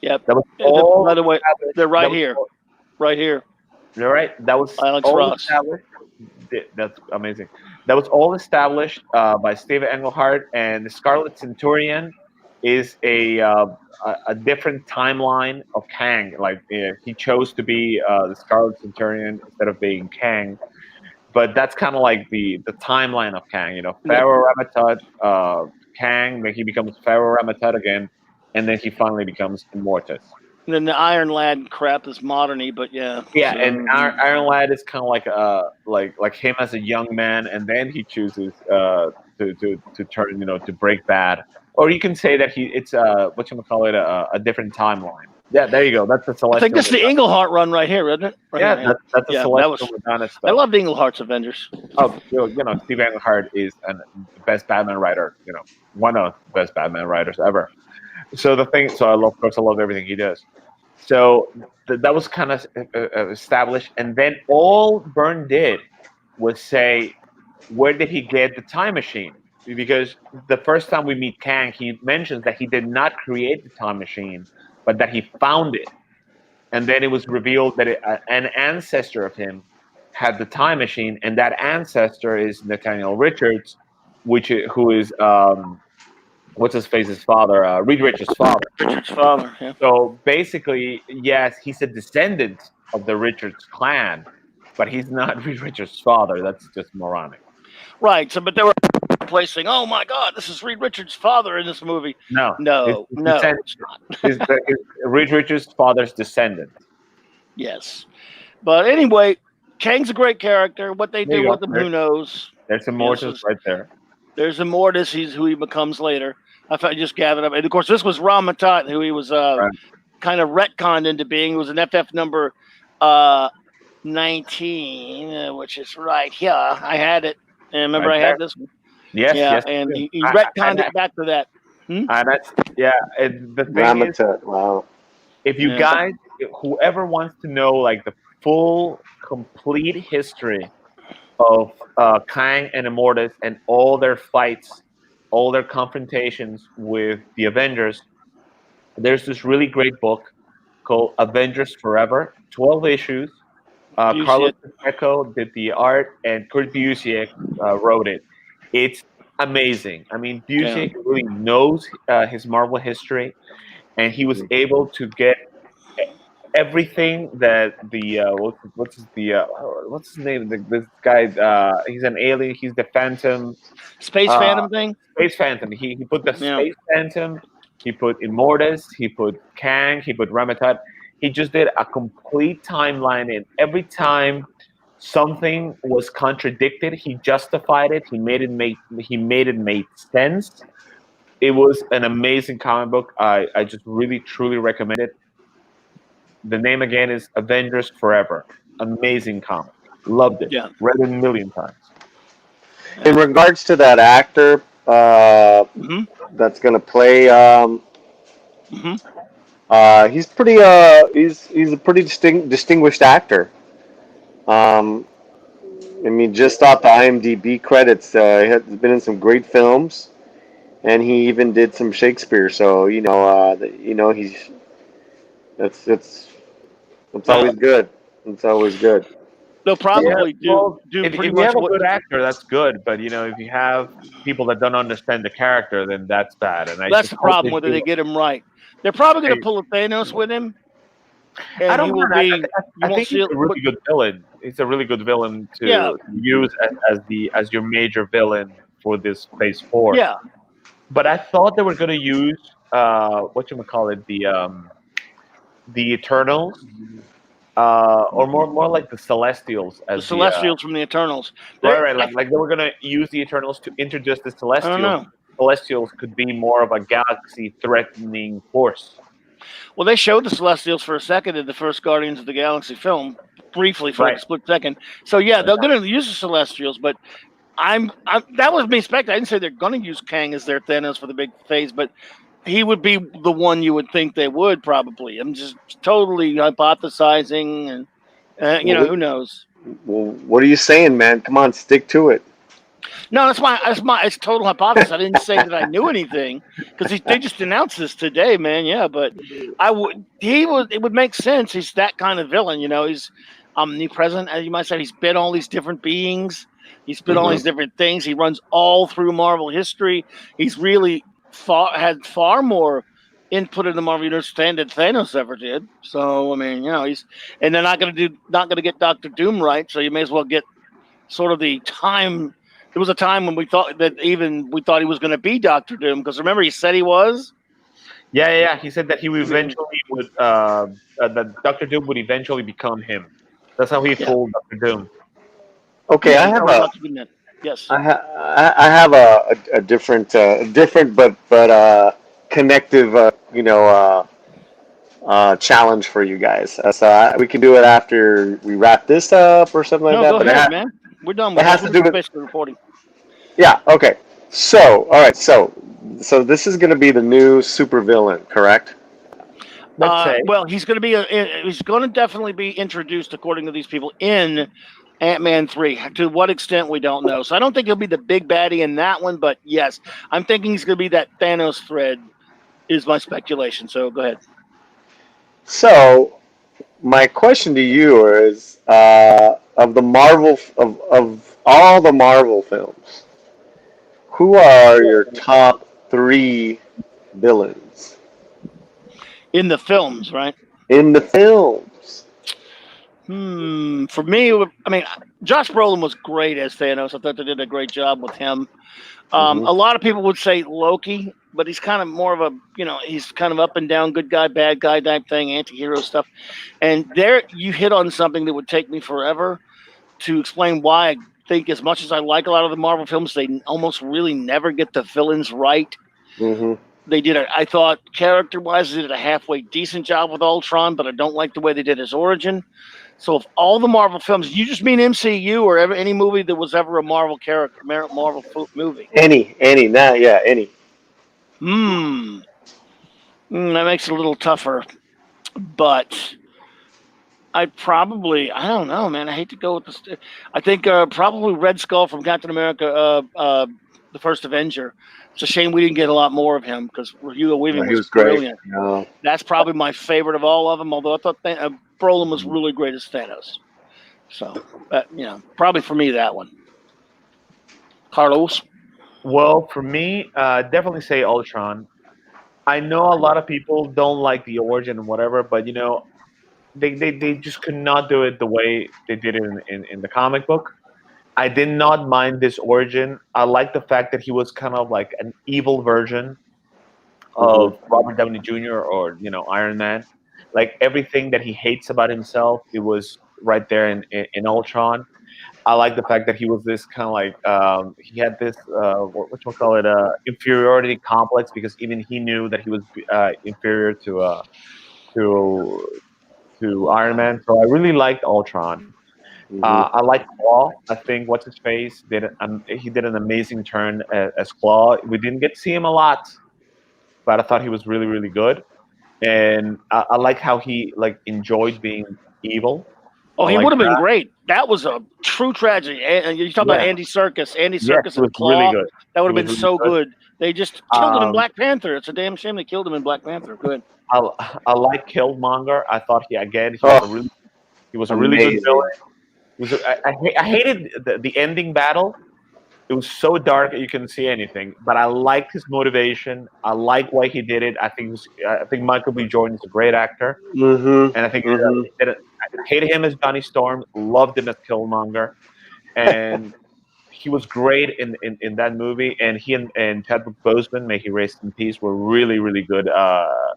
[SPEAKER 1] Yep.
[SPEAKER 2] That was all.
[SPEAKER 1] By the way, they're right here. Right here.
[SPEAKER 2] You're right. That was
[SPEAKER 1] Alex
[SPEAKER 2] all
[SPEAKER 1] Ross.
[SPEAKER 2] established. That's amazing. That was all established by Steve Englehart, and the Scarlet Centurion is a different timeline of Kang. Like he chose to be the Scarlet Centurion instead of being Kang. But that's kind of like the timeline of Kang. Pharaoh Ramatut, Kang, then he becomes Pharaoh Ramatut again, and then he finally becomes Immortus.
[SPEAKER 1] And then the Iron Lad crap is modern-y, but yeah.
[SPEAKER 2] Yeah, and Iron Lad is kind of like him as a young man, and then he chooses to turn, to break bad. Or you can say that it's a different timeline. Yeah, there you go. That's the Celestial.
[SPEAKER 1] I think that's the Englehart run right here, isn't it? Right
[SPEAKER 2] yeah,
[SPEAKER 1] here.
[SPEAKER 2] that's the Celestial Madonna stuff.
[SPEAKER 1] I love Englehart's Avengers.
[SPEAKER 2] Oh, Steve Englehart is the best Batman writer. One of the best Batman writers ever. So I love everything he does. So that was kind of established, and then all Byrne did was say, where did he get the time machine? Because the first time we meet Kang, he mentions that he did not create the time machine, but that he found it. And then it was revealed that an ancestor of him had the time machine, and that ancestor is Nathaniel Richards, who is what's his face's father, Reed Richards' father.
[SPEAKER 1] Richard's father. Yeah.
[SPEAKER 2] So basically, yes, he's a descendant of the Richards clan, but he's not Reed Richards' father. That's just moronic.
[SPEAKER 1] Right. So, but they were placing, oh my God, this is Reed Richards' father in this movie.
[SPEAKER 2] No,
[SPEAKER 1] No,
[SPEAKER 2] his
[SPEAKER 1] no,
[SPEAKER 2] descendant,
[SPEAKER 1] it's not.
[SPEAKER 2] his Reed Richards' father's descendant.
[SPEAKER 1] Yes. But anyway, Kang's a great character. What they
[SPEAKER 2] There
[SPEAKER 1] do
[SPEAKER 2] you
[SPEAKER 1] with
[SPEAKER 2] go.
[SPEAKER 1] him, who knows?
[SPEAKER 2] There's some
[SPEAKER 1] You know,
[SPEAKER 2] Mortis right there.
[SPEAKER 1] there's Immortus. He's who he becomes later. I just gathered up. And of course, this was Ramatat, who he was
[SPEAKER 2] Right.
[SPEAKER 1] kind of retconned into being. It was an FF number uh, 19, which is right here. I had it. And remember,
[SPEAKER 2] Right
[SPEAKER 1] I
[SPEAKER 2] there.
[SPEAKER 1] had this one.
[SPEAKER 2] Yes,
[SPEAKER 1] Yeah,
[SPEAKER 2] yes.
[SPEAKER 1] and he retconned it back to that.
[SPEAKER 2] And that's the thing is,
[SPEAKER 3] Ramatet. Wow.
[SPEAKER 2] if you
[SPEAKER 1] Yeah.
[SPEAKER 2] guys, whoever wants to know like the full, complete history of Kang and Immortus and all their fights, all their confrontations with the Avengers, there's this really great book called Avengers Forever, 12 issues. Carlos
[SPEAKER 1] Busiek.
[SPEAKER 2] Pacheco did the art, and Kurt Busiek wrote it. It's amazing. I mean, Busiek really knows his Marvel history, and he was able to get everything that the what's his name? This guy, he's an alien. He's the Phantom.
[SPEAKER 1] Space
[SPEAKER 2] Uh,
[SPEAKER 1] Phantom thing?
[SPEAKER 2] Space Phantom. He put the
[SPEAKER 1] Yeah.
[SPEAKER 2] Space Phantom. He put Immortus. He put Kang. He put Ramatat. He just did a complete timeline, and every time something was contradicted, he justified it. He made it make sense. It was an amazing comic book. I just really truly recommend it. The name again is Avengers Forever. Amazing comic. Loved it.
[SPEAKER 1] Yeah.
[SPEAKER 2] Read it a million times.
[SPEAKER 3] In regards to that actor
[SPEAKER 1] Mm-hmm.
[SPEAKER 3] that's going to play,
[SPEAKER 1] Mm-hmm.
[SPEAKER 3] he's pretty he's a pretty distinguished actor. Um, I mean, just off the IMDb credits, he's been in some great films, and he even did some Shakespeare. So he's it's
[SPEAKER 1] Yeah.
[SPEAKER 3] always good. It's always good.
[SPEAKER 1] They'll probably do
[SPEAKER 2] if
[SPEAKER 1] pretty
[SPEAKER 2] you
[SPEAKER 1] much
[SPEAKER 2] have a
[SPEAKER 1] what.
[SPEAKER 2] good actor, that's good. But if you have people that don't understand the character, then that's bad. And I
[SPEAKER 1] That's
[SPEAKER 2] just
[SPEAKER 1] the
[SPEAKER 2] hope
[SPEAKER 1] problem,
[SPEAKER 2] they
[SPEAKER 1] whether
[SPEAKER 2] do.
[SPEAKER 1] they get him right. They're probably going to pull a Thanos with him,
[SPEAKER 2] I
[SPEAKER 1] and he
[SPEAKER 2] don't
[SPEAKER 1] will
[SPEAKER 2] mind.
[SPEAKER 1] be. You
[SPEAKER 2] I
[SPEAKER 1] won't
[SPEAKER 2] think he's
[SPEAKER 1] see it.
[SPEAKER 2] a really good villain. He's a really good villain
[SPEAKER 1] Yeah.
[SPEAKER 2] to use as your major villain for this Phase 4.
[SPEAKER 1] Yeah.
[SPEAKER 2] But I thought they were going to use whatchamacallit, the Eternals, or more like the Celestials
[SPEAKER 1] The
[SPEAKER 2] as the
[SPEAKER 1] Celestials from the Eternals.
[SPEAKER 2] right. Like they were going to use the Eternals to introduce the
[SPEAKER 1] I don't
[SPEAKER 2] Celestials.
[SPEAKER 1] know.
[SPEAKER 2] Celestials could be more of a galaxy-threatening force.
[SPEAKER 1] Well, they showed the Celestials for a second in the first Guardians of the Galaxy film, briefly for like
[SPEAKER 2] Right.
[SPEAKER 1] a split second. So yeah, they're going to use the Celestials, but I'm that was me expecting. I didn't say they're going to use Kang as their Thanos for the big phase, but he would be the one you would think they would probably. I'm just totally hypothesizing, and who knows?
[SPEAKER 3] Well, what are you saying, man? Come on, stick to it.
[SPEAKER 1] No, that's my it's total hypothesis. I didn't say that I knew anything because they just announced this today, man. Yeah, but it would make sense. He's that kind of villain, He's omnipresent, as you might say. He's been all these different beings. He's been all these different things. He runs all through Marvel history. He's really had far more input in the Marvel universe than Thanos ever did. So I mean, and they're not going to get Doctor Doom right. So you may as well get sort of the time. There was a time when we thought he was going to be Doctor Doom, because remember he said he was.
[SPEAKER 2] Yeah. He said that he would that Doctor Doom would eventually become him. That's how he fooled Doctor Doom.
[SPEAKER 3] Okay,
[SPEAKER 1] Yeah,
[SPEAKER 3] I have
[SPEAKER 1] yes.
[SPEAKER 3] I have a different but connective challenge for you guys. So we can do it after we wrap this up or something like
[SPEAKER 1] No,
[SPEAKER 3] that.
[SPEAKER 1] go
[SPEAKER 3] But
[SPEAKER 1] ahead, man. We're done with
[SPEAKER 3] it has
[SPEAKER 1] this.
[SPEAKER 3] to do
[SPEAKER 1] We're
[SPEAKER 3] with
[SPEAKER 1] basically reporting.
[SPEAKER 3] yeah. Okay. So all right. So this is going to be the new supervillain, correct?
[SPEAKER 2] Let's say.
[SPEAKER 1] Well, he's going to definitely be introduced, according to these people, in Ant-Man 3. To what extent, we don't know. So I don't think he'll be the big baddie in that one, but yes, I'm thinking he's going to be that Thanos thread, is my speculation. So go ahead.
[SPEAKER 3] So my question to you is, of the Marvel of all the Marvel films, Who are your top 3 villains
[SPEAKER 1] In the films, right?
[SPEAKER 3] in the films?
[SPEAKER 1] For me, I mean, Josh Brolin was great as Thanos. I thought they did a great job with him. A lot of people would say Loki, but he's kind of more of a, he's kind of up and down, good guy, bad guy type thing, anti-hero stuff. And there you hit on something that would take me forever to explain why I think, as much as I like a lot of the Marvel films, they almost really never get the villains right. They did I thought character-wise, they did a halfway decent job with Ultron, but I don't like the way they did his origin. So if all the Marvel films, you just mean MCU or any movie that was ever a Marvel character, Marvel movie?
[SPEAKER 3] Any, any.
[SPEAKER 1] That makes it a little tougher, but I don't know, man. I hate to go with this. I think probably Red Skull from Captain America, the First Avenger. It's a shame we didn't get a lot more of him because Hugo Weaving was brilliant.
[SPEAKER 3] No.
[SPEAKER 1] That's probably my favorite of all of them, although I thought Brolin was really great as Thanos. So, probably for me, that one. Carlos?
[SPEAKER 2] Well, for me, definitely say Ultron. I know a lot of people don't like the origin and whatever, but they just could not do it the way they did it in the comic book. I did not mind this origin. I like the fact that he was kind of like an evil version of Robert Downey Jr. or Iron Man. Like everything that he hates about himself, it was right there in Ultron. I like the fact that he was this kind of like he had this what you call it inferiority complex because even he knew that he was inferior to Iron Man. So I really liked Ultron. I like Claw. I think what's his face he did an amazing turn as Claw. We didn't get to see him a lot, but I thought he was really really good. And I like how he enjoyed being evil.
[SPEAKER 1] Oh, he would have been great. That was a true tragedy. And you talk about Andy Serkis. Andy Serkis and Claw.
[SPEAKER 2] Really good.
[SPEAKER 1] That would have been so good. They just killed him in Black Panther. It's a damn shame they killed him in Black Panther. Good.
[SPEAKER 2] I like Killmonger. I thought he was a really good villain. I hated the ending battle. It was so dark that you couldn't see anything. But I liked his motivation. I like why he did it. I think Michael B. Jordan is a great actor, and I think I hated him as Johnny Storm. Loved him as Killmonger, and he was great in that movie. And he and Chadwick Boseman, may he rest in peace, were really really good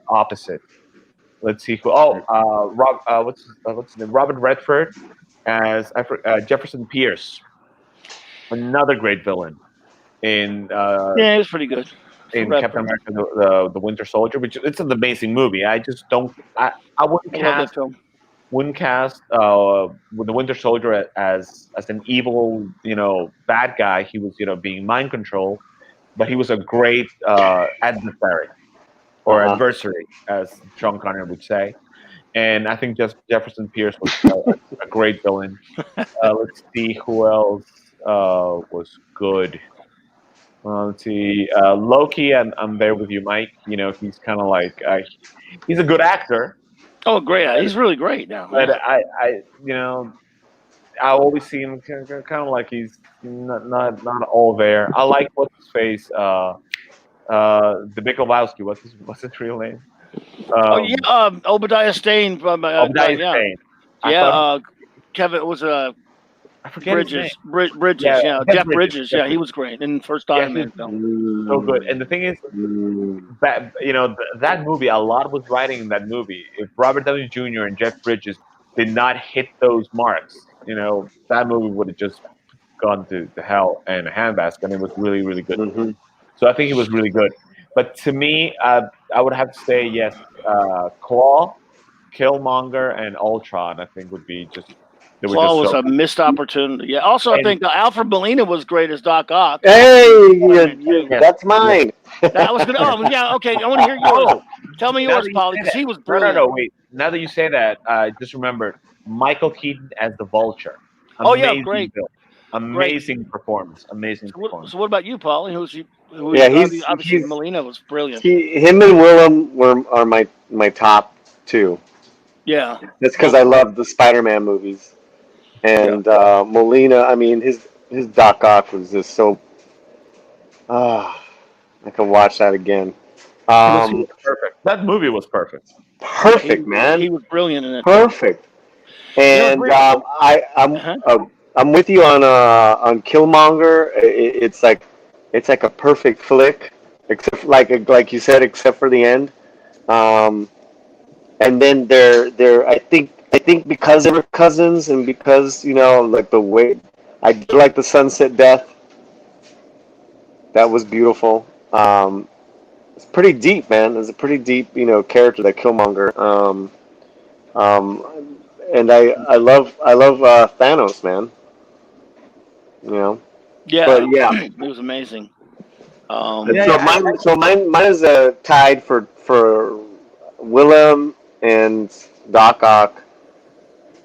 [SPEAKER 2] opposite. Let's see who. What's his name? Robert Redford as Jefferson Pierce. Another great villain in
[SPEAKER 1] it was pretty good
[SPEAKER 2] in Captain America: the Winter Soldier, which it's an amazing movie. I just don't. I wouldn't cast the Winter Soldier as an evil bad guy. He was being mind controlled, but he was a great adversary or adversary, as Sean Connery would say. And I think just Jefferson Pierce was a great villain. Let's see who else was good. Let's see. Loki, I'm there with you, Mike. He's kind of like he's a good actor.
[SPEAKER 1] Oh, great! He's really great now.
[SPEAKER 2] But I always see him kind of like he's not all there. I like what's his face. The Big Lebowski. What's his real name?
[SPEAKER 1] Obadiah Stane from
[SPEAKER 2] Obadiah Stane.
[SPEAKER 1] Kevin was
[SPEAKER 2] I forget
[SPEAKER 1] Bridges.
[SPEAKER 2] his name.
[SPEAKER 1] Bridges, Jeff Bridges. Yeah, he was great in first Iron Man film.
[SPEAKER 2] So good. And the thing is, that movie, a lot was riding in that movie. If Robert Downey Jr. and Jeff Bridges did not hit those marks, that movie would have just gone to hell in a handbasket. And it was really, really good. So I think it was really good. But to me, I would have to say yes. Claw, Killmonger, and Ultron, I think would be just.
[SPEAKER 1] Claw was a missed opportunity. Yeah. Also, I think Alfred Molina was great as Doc Ock.
[SPEAKER 3] Hey, that's mine.
[SPEAKER 1] That was good. Oh, yeah. Okay, I want to hear yours. Tell me yours, Paulie, because he was brilliant.
[SPEAKER 2] No, wait. Now that you say that, just remember Michael Keaton as the Vulture.
[SPEAKER 1] Amazing great.
[SPEAKER 2] Film. Amazing performance. Amazing performance.
[SPEAKER 1] So what about you, Paulie? Obviously Molina was brilliant.
[SPEAKER 3] Him and Willem are my top 2.
[SPEAKER 1] Yeah.
[SPEAKER 3] That's because I love the Spider-Man movies. And Molina, I mean, his Doc Ock was just so I can watch that again.
[SPEAKER 2] He was perfect. That movie was perfect.
[SPEAKER 1] Yeah,
[SPEAKER 3] Perfect, man.
[SPEAKER 1] he was brilliant in it.
[SPEAKER 3] Perfect.
[SPEAKER 1] You know, it's
[SPEAKER 3] And
[SPEAKER 1] weird. Uh-huh.
[SPEAKER 3] I'm with you on Killmonger. It's like a perfect flick, except like you said, except for the end. Um, and then they're I think because they were cousins and because like the way I did like the sunset death. That was beautiful. It's pretty deep, man. It's a pretty deep character, that Killmonger. And I love Thanos, man. You know, but
[SPEAKER 1] Yeah,
[SPEAKER 3] yeah.
[SPEAKER 1] it was amazing.
[SPEAKER 3] And
[SPEAKER 2] Yeah,
[SPEAKER 3] so
[SPEAKER 2] yeah.
[SPEAKER 3] mine is tied for Willem and Doc Ock,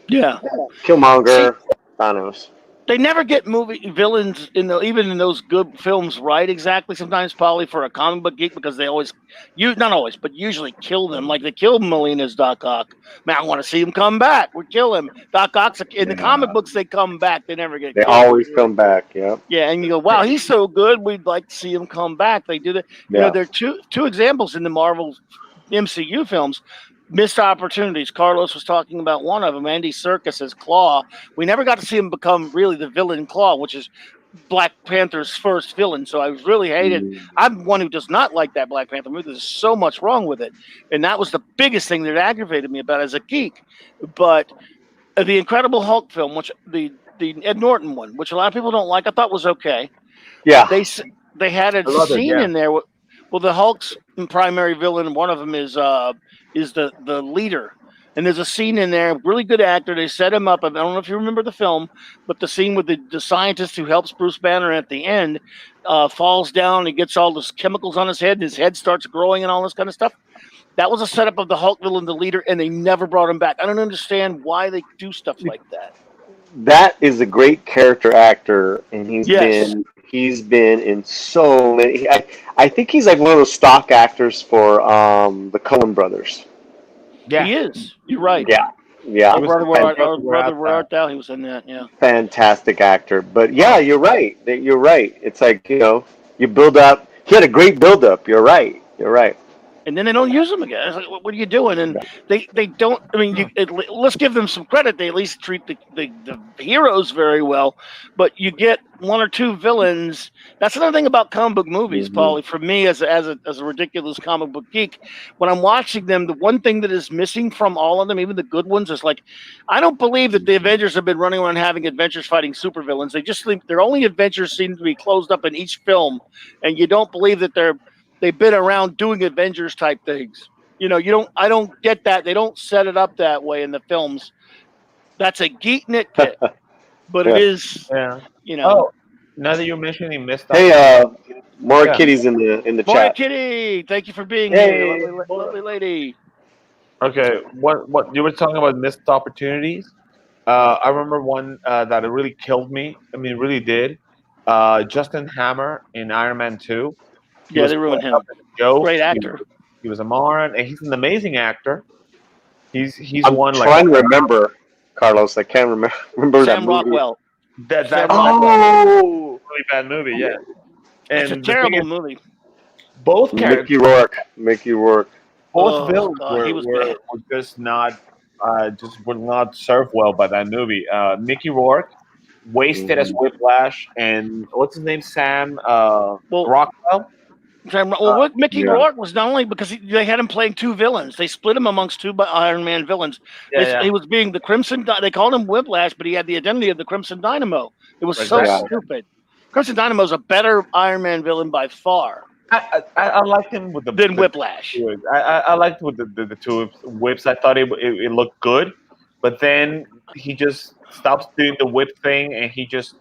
[SPEAKER 1] Yeah. See,
[SPEAKER 3] Killmonger, Thanos.
[SPEAKER 1] they never get movie villains even in those good films right exactly. Sometimes probably for a comic book geek because they always, you not always, but usually kill them. Like they killed Molina's Doc Ock. Man, I want to see him come back. We kill him. Doc Ock's in the comic
[SPEAKER 2] Yeah.
[SPEAKER 1] books. They come back. They never get
[SPEAKER 3] They
[SPEAKER 1] killed.
[SPEAKER 3] always come back. Yep.
[SPEAKER 1] Yeah, and you go, wow, he's so good. We'd like to see him come back. They do that. You know,
[SPEAKER 3] Yeah.
[SPEAKER 1] there are two examples in the Marvel MCU films. Missed opportunities. Carlos was talking about one of them. Andy Serkis as Claw. We never got to see him become really the villain Claw, which is Black Panther's first villain. So I was really hated. I'm one who does not like that Black Panther movie. There's so much wrong with it, and that was the biggest thing that aggravated me about it as a geek. But the Incredible Hulk film, which the Ed Norton one, which a lot of people don't like, I thought was okay.
[SPEAKER 3] Yeah.
[SPEAKER 1] They they had a
[SPEAKER 2] I love it.
[SPEAKER 1] scene
[SPEAKER 2] Yeah.
[SPEAKER 1] in there. Well, the Hulk's primary villain, one of them is the leader, and there's a scene in there. Really good actor. They set him up. I don't know if you remember the film, but the scene with the scientist who helps Bruce Banner at the end falls down. He gets all those chemicals on his head, and his head starts growing and all this kind of stuff. That was a setup of the Hulk villain, the leader, and they never brought him back. I don't understand why they do stuff like that.
[SPEAKER 3] That is a great character actor, and
[SPEAKER 1] Yes,
[SPEAKER 3] he's been in so many. I think he's like one of those stock actors for the Coen brothers.
[SPEAKER 2] Yeah.
[SPEAKER 1] he is. You're right.
[SPEAKER 3] Yeah, yeah,
[SPEAKER 2] He was
[SPEAKER 1] Our
[SPEAKER 2] fantastic
[SPEAKER 1] brother,
[SPEAKER 2] at
[SPEAKER 1] where
[SPEAKER 2] that.
[SPEAKER 1] art thou? He was in that. Yeah.
[SPEAKER 3] fantastic actor. But yeah,
[SPEAKER 1] Oh,
[SPEAKER 3] you're right. You're right. It's like you build up. He had a great build up. You're right. You're right.
[SPEAKER 1] and then they don't use them again. It's like, what are you doing? And they don't. I mean, let's give them some credit. They at least treat the heroes very well. But you get one or two villains. That's another thing about comic book movies,
[SPEAKER 3] Hmm.
[SPEAKER 1] Paulie. For me, as a ridiculous comic book geek, when I'm watching them, the one thing that is missing from all of them, even the good ones, is like, I don't believe that the Avengers have been running around having adventures fighting supervillains. They just their only adventures seem to be closed up in each film, and you don't believe that they've been around doing Avengers type things. You don't. I don't get that. They don't set it up that way in the films. That's a geek nitpick, but it
[SPEAKER 3] Yeah.
[SPEAKER 1] is.
[SPEAKER 2] Yeah.
[SPEAKER 1] You know,
[SPEAKER 2] Oh, now that you're mentioning missed
[SPEAKER 3] Hey,
[SPEAKER 2] opportunity.
[SPEAKER 3] more
[SPEAKER 2] Yeah.
[SPEAKER 3] kitties in the
[SPEAKER 1] Maria
[SPEAKER 3] chat.
[SPEAKER 1] Kitty, thank you for being here,
[SPEAKER 3] Hey,
[SPEAKER 1] lovely lady.
[SPEAKER 2] Okay. What you were talking about missed opportunities? I remember one that it really killed me. I mean, it really did. Justin Hammer in Iron Man 2. He
[SPEAKER 1] Yeah,
[SPEAKER 2] was
[SPEAKER 1] they ruined
[SPEAKER 2] playing up
[SPEAKER 1] him.
[SPEAKER 2] as a joke.
[SPEAKER 1] Great actor.
[SPEAKER 2] He was a moron, and he's an amazing actor. He's
[SPEAKER 3] I'm
[SPEAKER 2] won like
[SPEAKER 3] trying to remember, Carlos. I can't remember remember that
[SPEAKER 1] Sam
[SPEAKER 3] movie.
[SPEAKER 1] Rockwell.
[SPEAKER 2] that
[SPEAKER 1] Sam
[SPEAKER 2] that
[SPEAKER 1] Rockwell.
[SPEAKER 3] Oh,
[SPEAKER 2] really bad movie. Yeah.
[SPEAKER 1] It's a
[SPEAKER 2] And the thing
[SPEAKER 1] terrible
[SPEAKER 2] is,
[SPEAKER 1] movie.
[SPEAKER 2] both characters,
[SPEAKER 3] Mickey Rourke. Mickey Rourke.
[SPEAKER 2] both
[SPEAKER 1] Oh
[SPEAKER 2] villains
[SPEAKER 1] God, he was bad.
[SPEAKER 2] were just not just would not served well by that movie. Mickey Rourke wasted as
[SPEAKER 3] Hmm.
[SPEAKER 2] Whiplash, and what's his name, Sam
[SPEAKER 1] Well,
[SPEAKER 2] Rockwell.
[SPEAKER 1] What Mickey
[SPEAKER 3] Yeah.
[SPEAKER 1] Rourke was not only because they had him playing two villains. They split him amongst two Iron Man villains.
[SPEAKER 2] Yeah, yeah,
[SPEAKER 1] He was being the Crimson. They called him Whiplash, but he had the identity of the Crimson Dynamo. It was so
[SPEAKER 2] exactly.
[SPEAKER 3] Yeah.
[SPEAKER 1] stupid. Crimson Dynamo is a better Iron Man villain by far
[SPEAKER 2] I liked him with
[SPEAKER 1] than
[SPEAKER 2] the
[SPEAKER 1] Whiplash.
[SPEAKER 2] two whips. I liked with the two whips. I thought it looked good, but then he just stops doing the whip thing and he just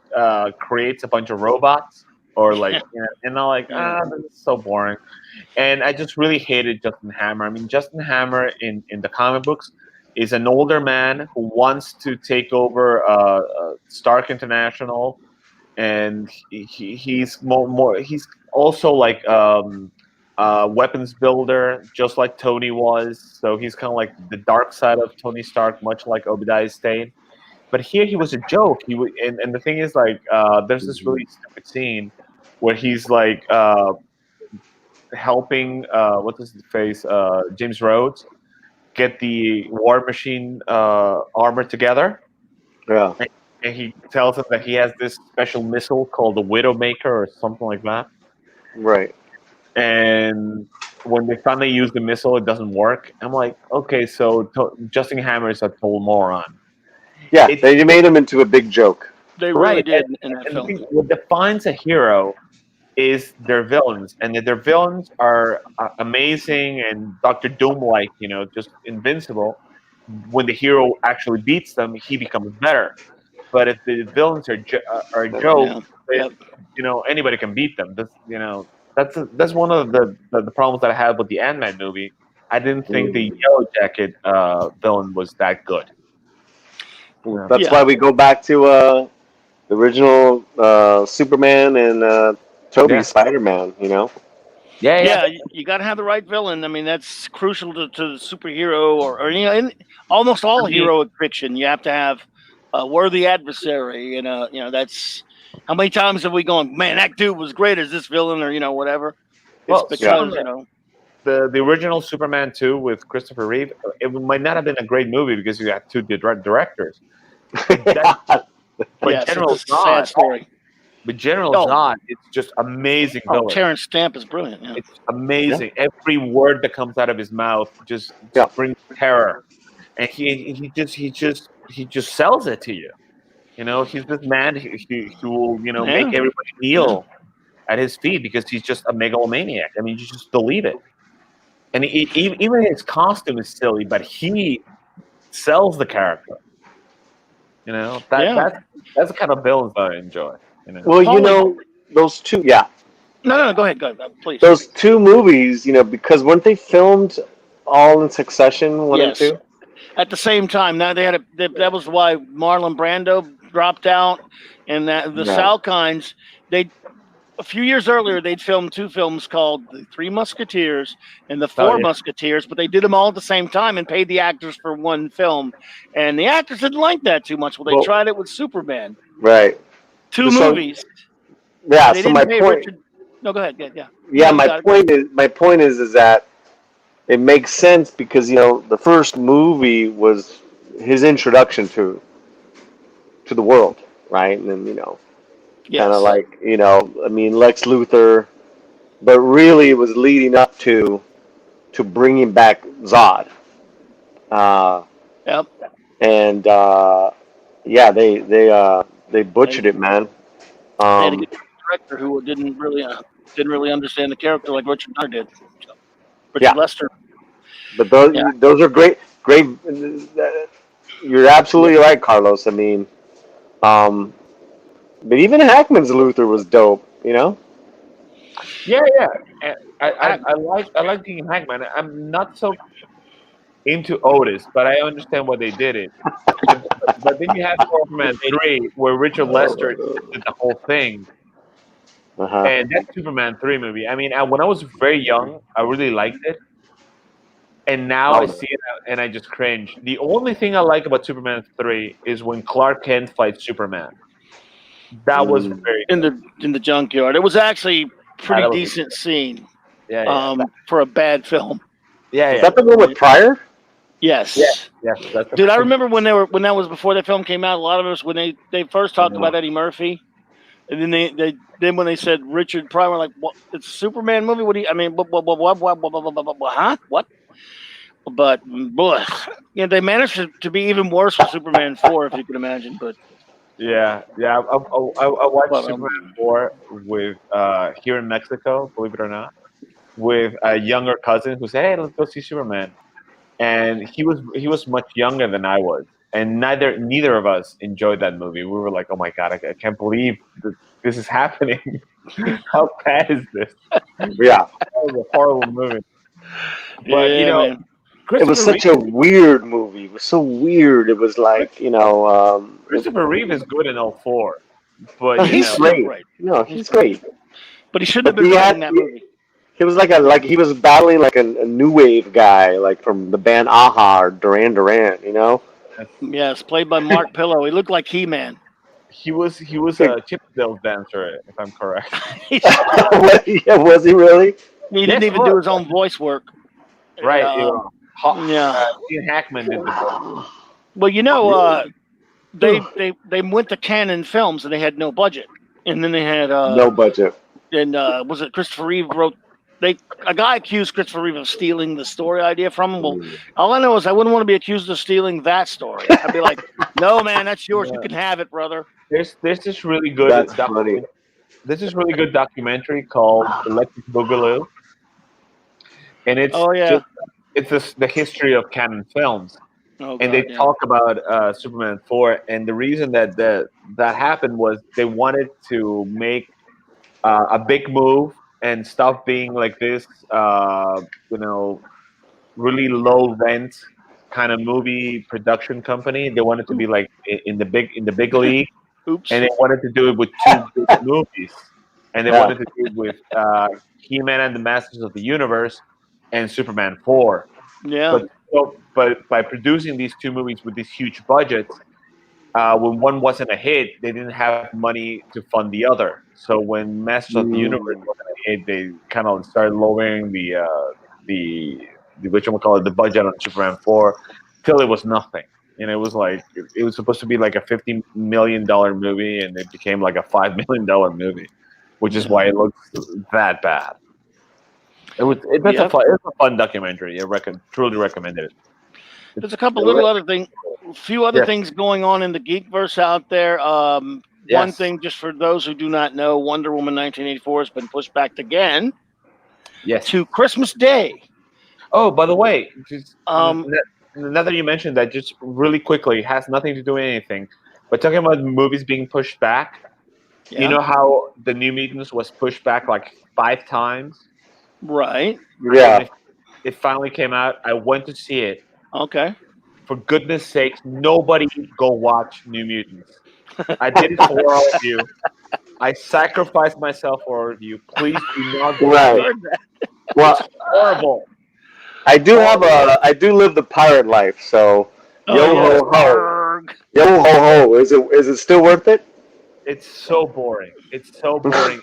[SPEAKER 2] creates a bunch of robots or like and I'm like
[SPEAKER 1] Yeah.
[SPEAKER 2] this is so boring. And I just really hated Justin Hammer. I mean, Justin Hammer in the comic books is an older man who wants to take over Stark International, and he's more he's also like weapons builder, just like Tony was. So he's kind of like the dark side of Tony Stark, much like Obadiah Stane. But here he was a joke. And the thing is, like, there's this
[SPEAKER 3] Hmm.
[SPEAKER 2] really stupid scene where he's like helping what's his face James Rhodes get the War Machine armor together,
[SPEAKER 3] Yeah.
[SPEAKER 2] and he tells him that he has this special missile called the Widowmaker or something like that.
[SPEAKER 3] Right.
[SPEAKER 2] And when they finally use the missile, it doesn't work. I'm like, okay, so Justin Hammer is a total moron.
[SPEAKER 3] Yeah,
[SPEAKER 2] It's
[SPEAKER 3] they made him into a big joke.
[SPEAKER 1] They really
[SPEAKER 2] right.
[SPEAKER 1] did in that
[SPEAKER 2] And the
[SPEAKER 1] film.
[SPEAKER 2] thing, what defines a hero is their villains, and that their villains are amazing and Doctor Doom like, just invincible. When the hero actually beats them, he becomes better. But if the villains are a joke,
[SPEAKER 1] Yeah.
[SPEAKER 2] then
[SPEAKER 1] Yep.
[SPEAKER 2] anybody can beat them. That's one of the problems that I had with the Ant-Man movie. I didn't think the Yellow Jacket villain was that good. Yeah.
[SPEAKER 3] That's
[SPEAKER 1] Yeah.
[SPEAKER 3] why we go back to the original Superman and Tobey
[SPEAKER 2] Yeah.
[SPEAKER 3] Spider-Man.
[SPEAKER 1] Yeah, you got to have the right villain. I mean, that's crucial to the superhero or in almost all heroic fiction. You have to have a worthy adversary, that's how many times have we gone, man, that dude was great as this villain or whatever. It's
[SPEAKER 2] Well,
[SPEAKER 1] because
[SPEAKER 2] the original Superman 2 with Christopher Reeve, it might not have been a great movie because you got two directors. But
[SPEAKER 1] yes,
[SPEAKER 2] General
[SPEAKER 1] it's a sad
[SPEAKER 2] Zod,
[SPEAKER 1] story.
[SPEAKER 2] Zod, it's just amazing villain.
[SPEAKER 1] Terrence Stamp is brilliant. Yeah.
[SPEAKER 2] It's amazing. Yeah. Every word that comes out of his mouth just brings terror, and he just sells it to you. He's this man who will make everybody kneel at his feet because he's just a megalomaniac. I mean, you just believe it. And even his costume is silly, but he sells the character. That's the kind of villains that I enjoy.
[SPEAKER 3] Well, those two. Yeah.
[SPEAKER 1] No, go ahead, please.
[SPEAKER 3] Those two movies, because weren't they filmed all in succession, one and two?
[SPEAKER 1] At the same time. Now that was why Marlon Brando dropped out, and that the Salkinds, a few years earlier they'd filmed two films called The Three Musketeers and The Four Musketeers, but they did them all at the same time and paid the actors for one film, and the actors didn't like that too much. Well, they tried it with Superman.
[SPEAKER 3] Right.
[SPEAKER 1] Two movies.
[SPEAKER 3] Yeah. So my point.
[SPEAKER 1] No, go ahead. Yeah.
[SPEAKER 3] Yeah, my point is that it makes sense because the first movie was his introduction to the world, right? And then kind of like I mean Lex Luthor, but really it was leading up to bringing back Zod.
[SPEAKER 1] Yep.
[SPEAKER 3] And they butchered it, man.
[SPEAKER 1] They had a good director who didn't really understand the character like Richard Donner did. Richard Lester.
[SPEAKER 3] But those are great. You're absolutely right, Carlos. I mean, but even Hackman's Luthor was dope.
[SPEAKER 2] Yeah. I like Gene Hackman. I'm not so into Otis, but I understand why they did it. But then you have Superman 3, where Richard Lester did the whole thing. And that Superman 3 movie, I mean, when I was very young, I really liked it. And now I see it and I just cringe. The only thing I like about Superman 3 is when Clark Kent fights Superman. That was very
[SPEAKER 1] good. In the junkyard. It was actually pretty decent scene. For a bad film.
[SPEAKER 3] Is that the one with Pryor?
[SPEAKER 1] Yes. Dude, I remember when that was before that film came out. A lot of us when they first talked about Eddie Murphy, and then when they said Richard Pryor, we're like, "What? It's a Superman movie? What do you? I mean, what? Huh? What?" But boy, they managed to be even worse with Superman 4, if you can imagine. But
[SPEAKER 2] I watched Superman 4 with here in Mexico, believe it or not, with a younger cousin who said, "Hey, let's go see Superman." And he was much younger than I was, and neither of us enjoyed that movie. We were like, "Oh my god, I can't believe this is happening. How bad is this?"
[SPEAKER 3] Yeah,
[SPEAKER 2] that was a horrible movie. But
[SPEAKER 1] man.
[SPEAKER 3] It was such a weird movie. It was so weird. It was like
[SPEAKER 2] Christopher Reeve is good in all four, but
[SPEAKER 3] he's great. No, he's great.
[SPEAKER 1] But he shouldn't have been writing that movie.
[SPEAKER 3] He was like he was battling like a new wave guy, like from the band Aha or Duran Duran,
[SPEAKER 1] Yes, played by Mark Pillow. He looked like He-Man.
[SPEAKER 2] he was a Chippendales dancer, if I'm correct.
[SPEAKER 3] Yeah, was he really?
[SPEAKER 1] He didn't
[SPEAKER 2] Yes,
[SPEAKER 1] even do his own voice work.
[SPEAKER 2] right.
[SPEAKER 1] Yeah.
[SPEAKER 2] Gene Hackman did the voice.
[SPEAKER 1] Well,
[SPEAKER 3] Really?
[SPEAKER 1] they went to Canon Films and they had no budget, and then they had
[SPEAKER 3] No budget.
[SPEAKER 1] was it Christopher Reeve wrote. A guy accused Christopher Reeve of stealing the story idea from him. Well, all I know is I wouldn't want to be accused of stealing that story. I'd be like, no, man, that's yours. You
[SPEAKER 2] Yeah.
[SPEAKER 1] can have it, brother.
[SPEAKER 2] There's this really good
[SPEAKER 3] That's funny.
[SPEAKER 2] documentary called Electric Boogaloo, and it's
[SPEAKER 1] Oh yeah.
[SPEAKER 2] just the history of Canon Films,
[SPEAKER 1] Oh
[SPEAKER 2] and they
[SPEAKER 1] god, yeah.
[SPEAKER 2] talk about Superman 4, and the reason that happened was they wanted to make a big move and stop being like this, you know, really low rent kind of movie production company. They wanted to be like in the big league,
[SPEAKER 1] Oops.
[SPEAKER 2] and they wanted to do it with two big movies, and they
[SPEAKER 3] Yeah.
[SPEAKER 2] wanted to do it with He-Man and the Masters of the Universe and Superman 4.
[SPEAKER 1] Yeah.
[SPEAKER 2] But by producing these two movies with these huge budgets, when one wasn't a hit, they didn't have money to fund the other. So when Masters of the Universe wasn't a hit, they kind of started lowering the whatchamacallit, the budget on Superman 4 till it was nothing. And it was like it was supposed to be like a $50 million movie, and it became like a $5 million movie, which is why it looks that bad. That's
[SPEAKER 1] Yep.
[SPEAKER 2] it's a fun documentary. Truly recommend it.
[SPEAKER 1] There's a couple little other things, a few other
[SPEAKER 2] Yes.
[SPEAKER 1] things going on in the Geekverse out there. One
[SPEAKER 2] Yes.
[SPEAKER 1] thing, just for those who do not know, Wonder Woman 1984 has been pushed back again
[SPEAKER 2] Yes.
[SPEAKER 1] to Christmas Day.
[SPEAKER 2] Oh, by the way, just
[SPEAKER 1] Um,
[SPEAKER 2] now that you mentioned that, just really quickly, it has nothing to do with anything. But talking about movies being pushed back,
[SPEAKER 1] yeah,
[SPEAKER 2] you know how the New Mutants was pushed back like 5 times?
[SPEAKER 1] right.
[SPEAKER 3] Yeah.
[SPEAKER 2] And it finally came out. I went to see it.
[SPEAKER 1] Okay.
[SPEAKER 2] For goodness sakes, nobody go watch New Mutants. I did it for all of you. I sacrificed myself for all of you. Please do not go
[SPEAKER 3] Right.
[SPEAKER 2] see it.
[SPEAKER 3] Well,
[SPEAKER 2] Horrible.
[SPEAKER 3] I do live the pirate life, so
[SPEAKER 1] Oh,
[SPEAKER 3] yo
[SPEAKER 1] yes.
[SPEAKER 3] ho ho,
[SPEAKER 1] Arrgh.
[SPEAKER 3] yo ho ho. Is it still worth it?
[SPEAKER 2] It's so boring. It's so boring.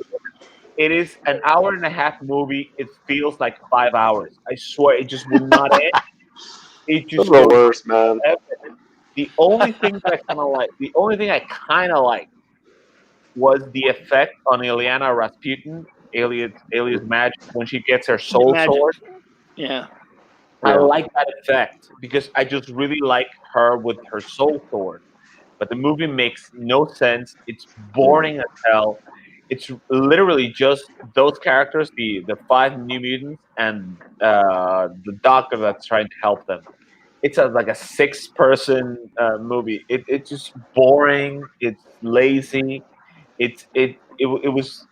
[SPEAKER 2] It is an hour and a half movie. It feels like 5 hours. I swear, it just would not end. It
[SPEAKER 3] That's
[SPEAKER 2] just
[SPEAKER 3] the
[SPEAKER 2] goes.
[SPEAKER 3] worst, man.
[SPEAKER 2] The only thing I kind of like was the effect on Ilyana Rasputin, alias Magic, when she gets her soul
[SPEAKER 1] Magic.
[SPEAKER 2] sword.
[SPEAKER 1] Yeah.
[SPEAKER 2] I
[SPEAKER 3] Yeah.
[SPEAKER 2] like that effect because I just really like her with her soul sword. But the movie makes no sense. It's boring as hell. It's literally just those characters, the five New Mutants, and the doctor that's trying to help them. It's like a six-person movie. It's just boring. It's lazy. It was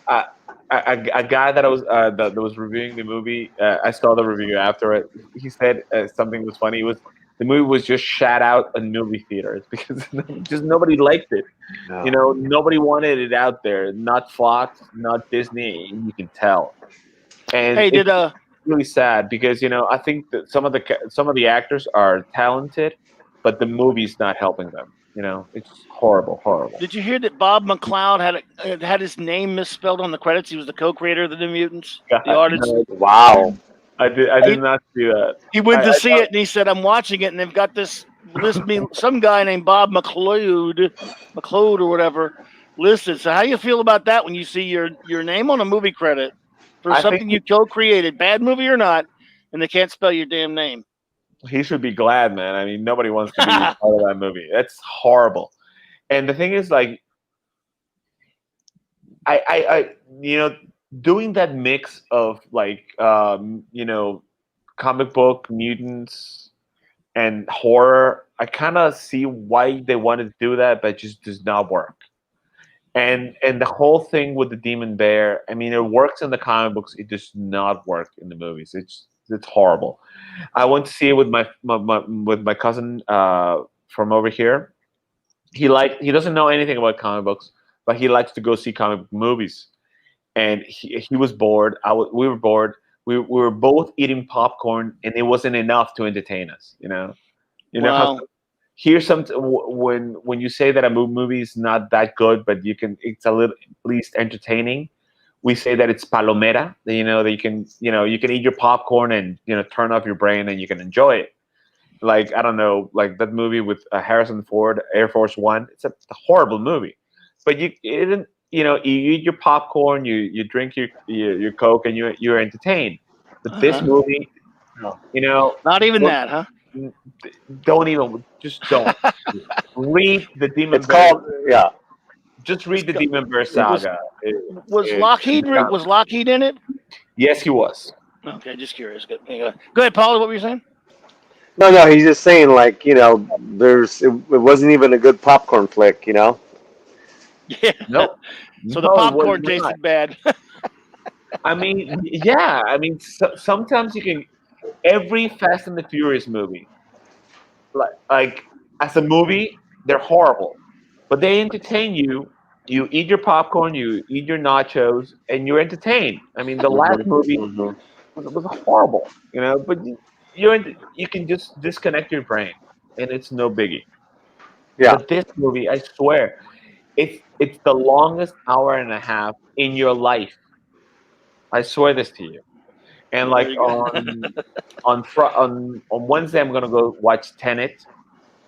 [SPEAKER 2] uh, a guy that that was reviewing the movie. I saw the review after it. He said something was funny. It was the movie was just shot out in movie theaters because just nobody liked it.
[SPEAKER 3] No.
[SPEAKER 2] You know, nobody wanted it out there. Not Fox, not Disney. You can tell. And
[SPEAKER 1] Hey,
[SPEAKER 2] it's really sad because I think that some of the actors are talented, but the movie's not helping them. It's horrible, horrible.
[SPEAKER 1] did you hear that Bob McLeod had his name misspelled on the credits? He was the co-creator of the New Mutants, the artist.
[SPEAKER 2] No,
[SPEAKER 3] Wow.
[SPEAKER 2] I did not see that.
[SPEAKER 1] He went
[SPEAKER 2] I
[SPEAKER 1] to see
[SPEAKER 2] thought-
[SPEAKER 1] it and he said, "I'm watching it," and they've got this some guy named Bob McLeod or whatever listed. So how you feel about that when you see your name on a movie credit for
[SPEAKER 2] I
[SPEAKER 1] something you co-created, bad movie or not, and they can't spell your damn name?
[SPEAKER 2] He should be glad, man. I mean, nobody wants to be part of that movie. That's horrible. And the thing is, like, I doing that mix of like, comic book mutants and horror. I kind of see why they wanted to do that, but it just does not work. And the whole thing with the demon bear. I mean, it works in the comic books. It does not work in the movies. It's horrible. I went to see it with my cousin from over here. He doesn't know anything about comic books, but he likes to go see comic book movies. And he was bored. We were bored. We were both eating popcorn, and it wasn't enough to entertain us. You know
[SPEAKER 1] Wow.
[SPEAKER 2] here's some when you say that a movie is not that good, but it's a little at least entertaining. We say that it's palomera. That, that you can eat your popcorn and turn off your brain and you can enjoy it. Like I don't know, like that movie with Harrison Ford, Air Force One. It's a horrible movie, but you eat your popcorn, you drink your Coke, and you're entertained. But this movie,
[SPEAKER 3] No.
[SPEAKER 1] Not even that, huh?
[SPEAKER 2] don't even just don't read the Demon
[SPEAKER 3] It's
[SPEAKER 2] Bear.
[SPEAKER 3] called
[SPEAKER 2] Just read the Demon Bear saga.
[SPEAKER 1] Was Lockheed in it?
[SPEAKER 2] Yes, he was.
[SPEAKER 1] Okay, just curious. Go ahead, Paul. What were you saying?
[SPEAKER 3] No, he's just saying like it wasn't even a good popcorn flick.
[SPEAKER 1] Yeah.
[SPEAKER 2] Nope.
[SPEAKER 1] So the popcorn tasted bad.
[SPEAKER 2] I mean, yeah. I mean, sometimes you can. Every Fast and the Furious movie, like as a movie, they're horrible, but they entertain you. You eat your popcorn, you eat your nachos, and you're entertained. I mean, the last movie was horrible, but you can just disconnect your brain, and it's no biggie.
[SPEAKER 3] Yeah.
[SPEAKER 2] But this movie, I swear, it's the longest hour and a half in your life. I swear this to you. And like on Wednesday, I'm gonna go watch Tenet.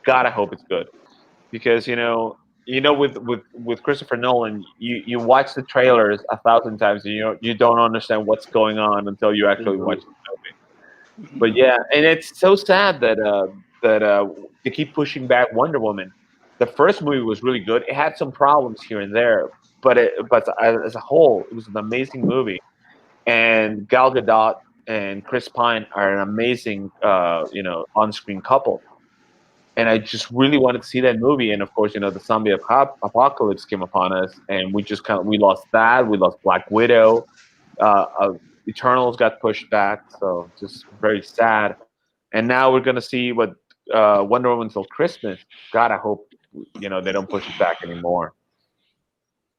[SPEAKER 2] God, I hope it's good because with Christopher Nolan, you watch the trailers 1,000 times and you don't understand what's going on until you actually watch the movie. But yeah, and it's so sad that they keep pushing back Wonder Woman. The first movie was really good. It had some problems here and there, but as a whole, it was an amazing movie. And Gal Gadot and Chris Pine are an amazing, on-screen couple. And I just really wanted to see that movie. And of course, the zombie apocalypse came upon us, and we lost that. We lost Black Widow. Eternals got pushed back, so just very sad. And now we're gonna see what Wonder Woman till Christmas. God, I hope they don't push it back anymore.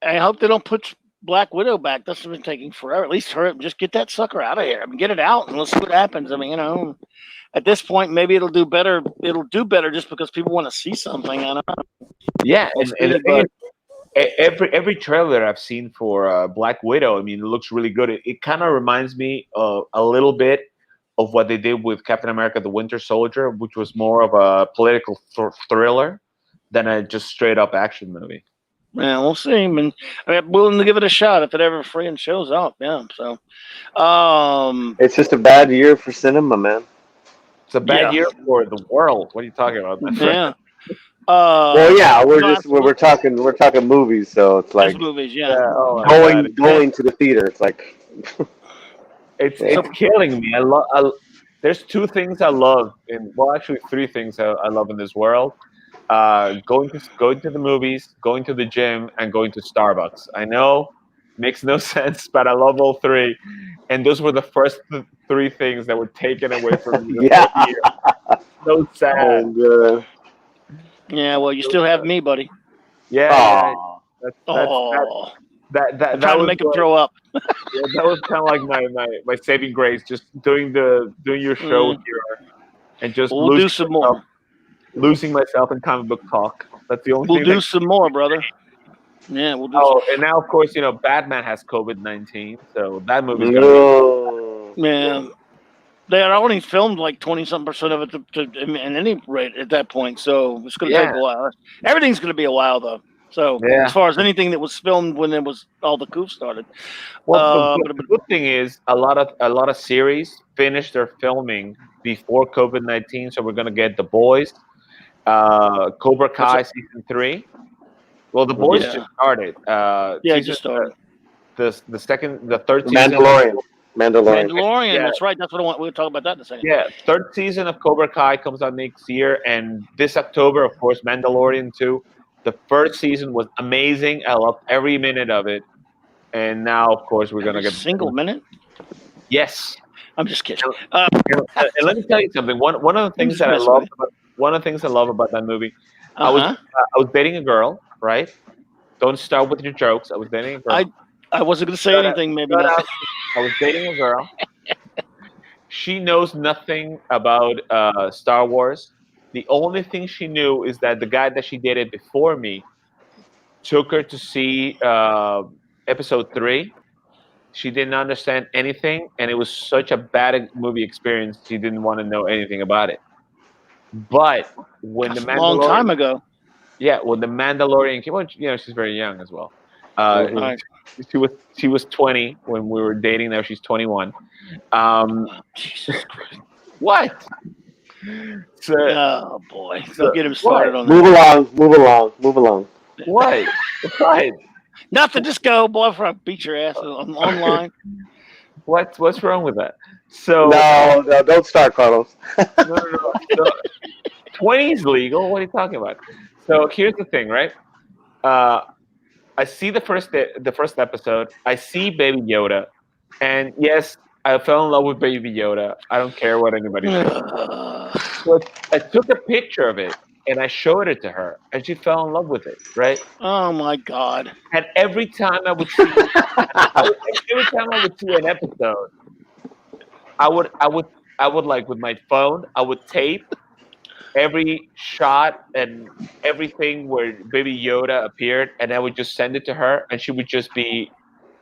[SPEAKER 1] I hope they don't put Black Widow back. That's been taking forever. At least hurry up, just get that sucker out of here. I mean, get it out and let's see what happens. I mean, at this point, maybe it'll do better. It'll do better just because people want to see something. I don't know.
[SPEAKER 2] Yeah, and every trailer I've seen for Black Widow, I mean, it looks really good. It kind of reminds me a little bit of what they did with Captain America: The Winter Soldier, which was more of a political thriller than a just straight up action movie.
[SPEAKER 1] Yeah, we'll see. I mean, I'm willing to give it a shot if it ever free and shows up. Yeah, so
[SPEAKER 3] it's just a bad year for cinema, man.
[SPEAKER 2] It's a bad year for the world. What are you talking about, my friend?
[SPEAKER 1] Yeah.
[SPEAKER 3] Well, yeah, we're talking movies, so it's like
[SPEAKER 1] movies, yeah.
[SPEAKER 3] Going to the theater. It's like
[SPEAKER 2] it's killing me. There's two things I love actually three things I love in this world. Going to the movies, going to the gym, and going to Starbucks. I know makes no sense, but I love all three. And those were the first three things that were taken away from me.
[SPEAKER 3] Yeah.
[SPEAKER 2] So sad.
[SPEAKER 3] Oh, good.
[SPEAKER 1] Yeah, well, you still have me, buddy.
[SPEAKER 2] Yeah.
[SPEAKER 1] I'm
[SPEAKER 2] that
[SPEAKER 1] trying to
[SPEAKER 2] was
[SPEAKER 1] make him throw up.
[SPEAKER 2] Yeah, that was kind of like my saving grace, just doing your show here, and just
[SPEAKER 1] we'll do some more.
[SPEAKER 2] Losing myself in comic book talk. That's the only.
[SPEAKER 1] We'll do some more, brother. Yeah, we'll do.
[SPEAKER 2] And now of course Batman has COVID-19, so that movie's
[SPEAKER 3] gonna
[SPEAKER 2] be.
[SPEAKER 1] Yeah. They had only filmed like 20-some% of it in any rate at that point, so it's going to take a while. Everything's going to be a while though. So as far as anything that was filmed when it was all the goof started.
[SPEAKER 2] Well, the good thing is a lot of series finished their filming before COVID-19, so we're going to get The Boys, Cobra Kai season 3. Well, The Boys just started.
[SPEAKER 1] Just started.
[SPEAKER 2] The third season.
[SPEAKER 3] Mandalorian.
[SPEAKER 1] Yeah. That's right. That's what I want. We'll talk about that in a second.
[SPEAKER 2] Yeah, third season of Cobra Kai comes out next year, and this October, of course, Mandalorian 2. The first season was amazing. I loved every minute of it, and now, of course, we're gonna get
[SPEAKER 1] single minute.
[SPEAKER 2] Yes,
[SPEAKER 1] I'm just kidding.
[SPEAKER 2] And let me tell you something. One of the things that I love about that movie, I was dating a girl, right? Don't start with your jokes. I was dating a girl.
[SPEAKER 1] I wasn't going to say anything, maybe not.
[SPEAKER 2] I was dating a girl. She knows nothing about Star Wars. The only thing she knew is that the guy that she dated before me took her to see episode 3. She didn't understand anything, and it was such a bad movie experience. She didn't want to know anything about it. But when the
[SPEAKER 1] That's a long
[SPEAKER 2] Mandalorian,
[SPEAKER 1] time ago.
[SPEAKER 2] yeah, when the Mandalorian came, well, she's very young as well. Uh,
[SPEAKER 3] Mhm.
[SPEAKER 1] Right.
[SPEAKER 2] she was 20 when we were dating. Now she's 21. Um,
[SPEAKER 1] Jesus Christ.
[SPEAKER 2] what? So,
[SPEAKER 1] Oh boy.
[SPEAKER 2] so
[SPEAKER 1] Don't get him
[SPEAKER 2] what?
[SPEAKER 1] started on
[SPEAKER 3] Move
[SPEAKER 1] that.
[SPEAKER 3] along, move along, move along.
[SPEAKER 2] What? What?
[SPEAKER 1] Nothing. Just go, boy. Before I beat your ass online.
[SPEAKER 2] What's wrong with that? So
[SPEAKER 3] No, no, don't start, Carlos.
[SPEAKER 2] no. So 20 is legal. What are you talking about? So here's the thing, right? Uh, I see the first episode. I see Baby Yoda, and yes, I fell in love with Baby Yoda. I don't care what anybody says. So I took a picture of it and I showed it to her, and she fell in love with it, right?
[SPEAKER 1] Oh my God.
[SPEAKER 2] And every time I would see, every time I would see an episode, I would, I would, I would like with my phone, I would tape every shot and everything where Baby Yoda appeared, and I would just send it to her, and she would just be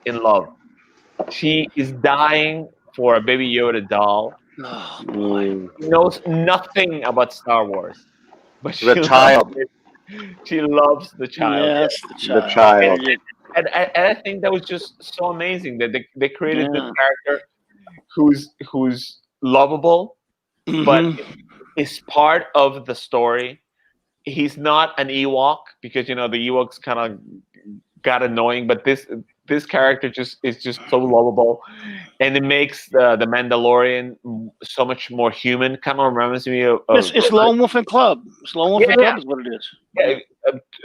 [SPEAKER 2] in love. She is dying for a Baby Yoda doll.
[SPEAKER 1] Oh boy.
[SPEAKER 3] Mm,
[SPEAKER 2] She knows nothing about Star Wars, but
[SPEAKER 3] the
[SPEAKER 2] she loves
[SPEAKER 3] child,
[SPEAKER 2] it. She loves the child.
[SPEAKER 1] Yes, the
[SPEAKER 3] the
[SPEAKER 1] child.
[SPEAKER 3] child.
[SPEAKER 2] And I think that was just so amazing that they created this
[SPEAKER 1] Yeah.
[SPEAKER 2] character who's lovable, but
[SPEAKER 1] Hmm.
[SPEAKER 2] is part of the story. He's not an Ewok because the Ewoks kind of got annoying, but this character just is just so lovable, and it makes the Mandalorian so much more human. Kind of reminds me
[SPEAKER 1] It's Lone Wolf and Club. It's Lone Wolf and
[SPEAKER 2] yeah,
[SPEAKER 1] Club is what it is.
[SPEAKER 2] yeah,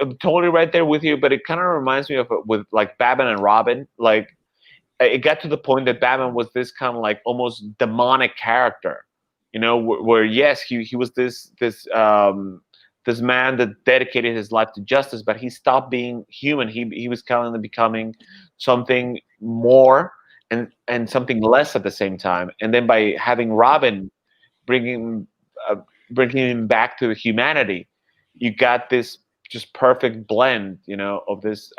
[SPEAKER 2] I'm totally right there with you, but it kind of reminds me of with like Batman and Robin. Like it got to the point that Batman was this kind of like almost demonic character, where yes, he was this man that dedicated his life to justice, but he stopped being human. He was kind of becoming something more and something less at the same time. And then by having Robin bringing uh, bringing him back to humanity, you got this just perfect blend, of this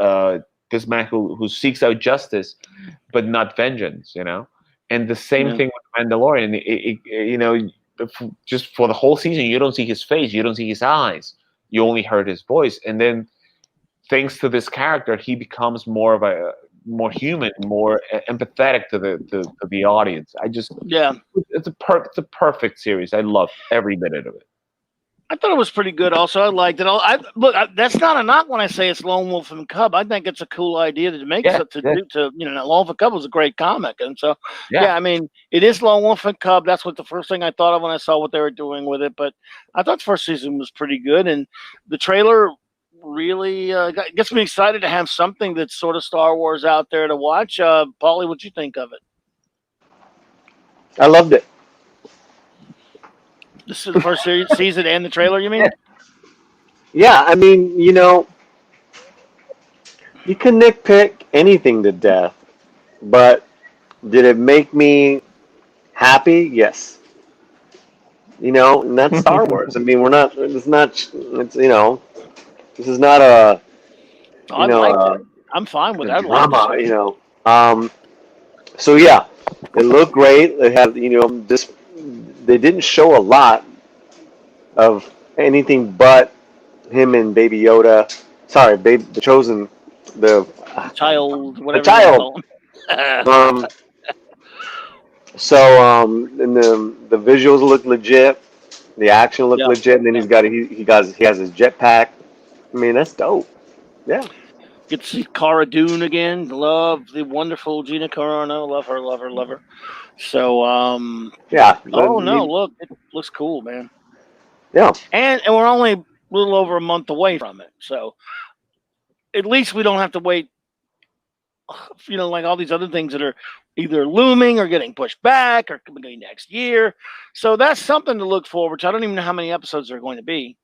[SPEAKER 2] man who seeks out justice, but not vengeance, And the same
[SPEAKER 1] Yeah.
[SPEAKER 2] thing with Mandalorian. Just for the whole season, you don't see his face, you don't see his eyes, you only heard his voice, and then thanks to this character, he becomes more human, more empathetic to the audience.
[SPEAKER 1] Yeah.
[SPEAKER 2] It's a perfect series. I love every minute of it.
[SPEAKER 1] I thought it was pretty good. Also, I liked it. That's not a knock when I say it's Lone Wolf and Cub. I think it's a cool idea to make
[SPEAKER 2] Yeah,
[SPEAKER 1] to
[SPEAKER 2] yeah,
[SPEAKER 1] do to Lone Wolf and Cub was a great comic, and so
[SPEAKER 2] yeah.
[SPEAKER 1] yeah, I mean it is Lone Wolf and Cub. That's what the first thing I thought of when I saw what they were doing with it. But I thought the first season was pretty good, and the trailer really gets me excited to have something that's sort of Star Wars out there to watch. Paulie, what you think of it?
[SPEAKER 3] I loved it.
[SPEAKER 1] This is the first season and the trailer. You mean?
[SPEAKER 3] Yeah, I mean, you can nitpick anything to death, but did it make me happy? Yes. And that's Star Wars. I mean, we're not. It's not. It's this is not
[SPEAKER 1] I liked it. I'm fine with
[SPEAKER 3] a
[SPEAKER 1] it. I'd love to
[SPEAKER 3] drama.
[SPEAKER 1] see it.
[SPEAKER 3] So yeah, it looked great. They had this. They didn't show a lot of anything but him and Baby Yoda. Sorry, babe, the chosen, the
[SPEAKER 1] Child,
[SPEAKER 3] the
[SPEAKER 1] whatever you want to
[SPEAKER 3] child.
[SPEAKER 1] call him.
[SPEAKER 3] And the visuals look legit, the action looked
[SPEAKER 1] Yeah,
[SPEAKER 3] legit, and then
[SPEAKER 1] yeah.
[SPEAKER 3] he has his jetpack. I mean, that's dope. Yeah.
[SPEAKER 1] Get to see Cara Dune again. Love the wonderful Gina Carano. Love her, love her, love her. So,
[SPEAKER 3] Yeah.
[SPEAKER 1] oh no, look, it looks cool, man.
[SPEAKER 3] Yeah.
[SPEAKER 1] And we're only a little over a month away from it. So at least we don't have to wait, like all these other things that are either looming or getting pushed back or could be next year. So that's something to look forward to. I don't even know how many episodes there are going to be.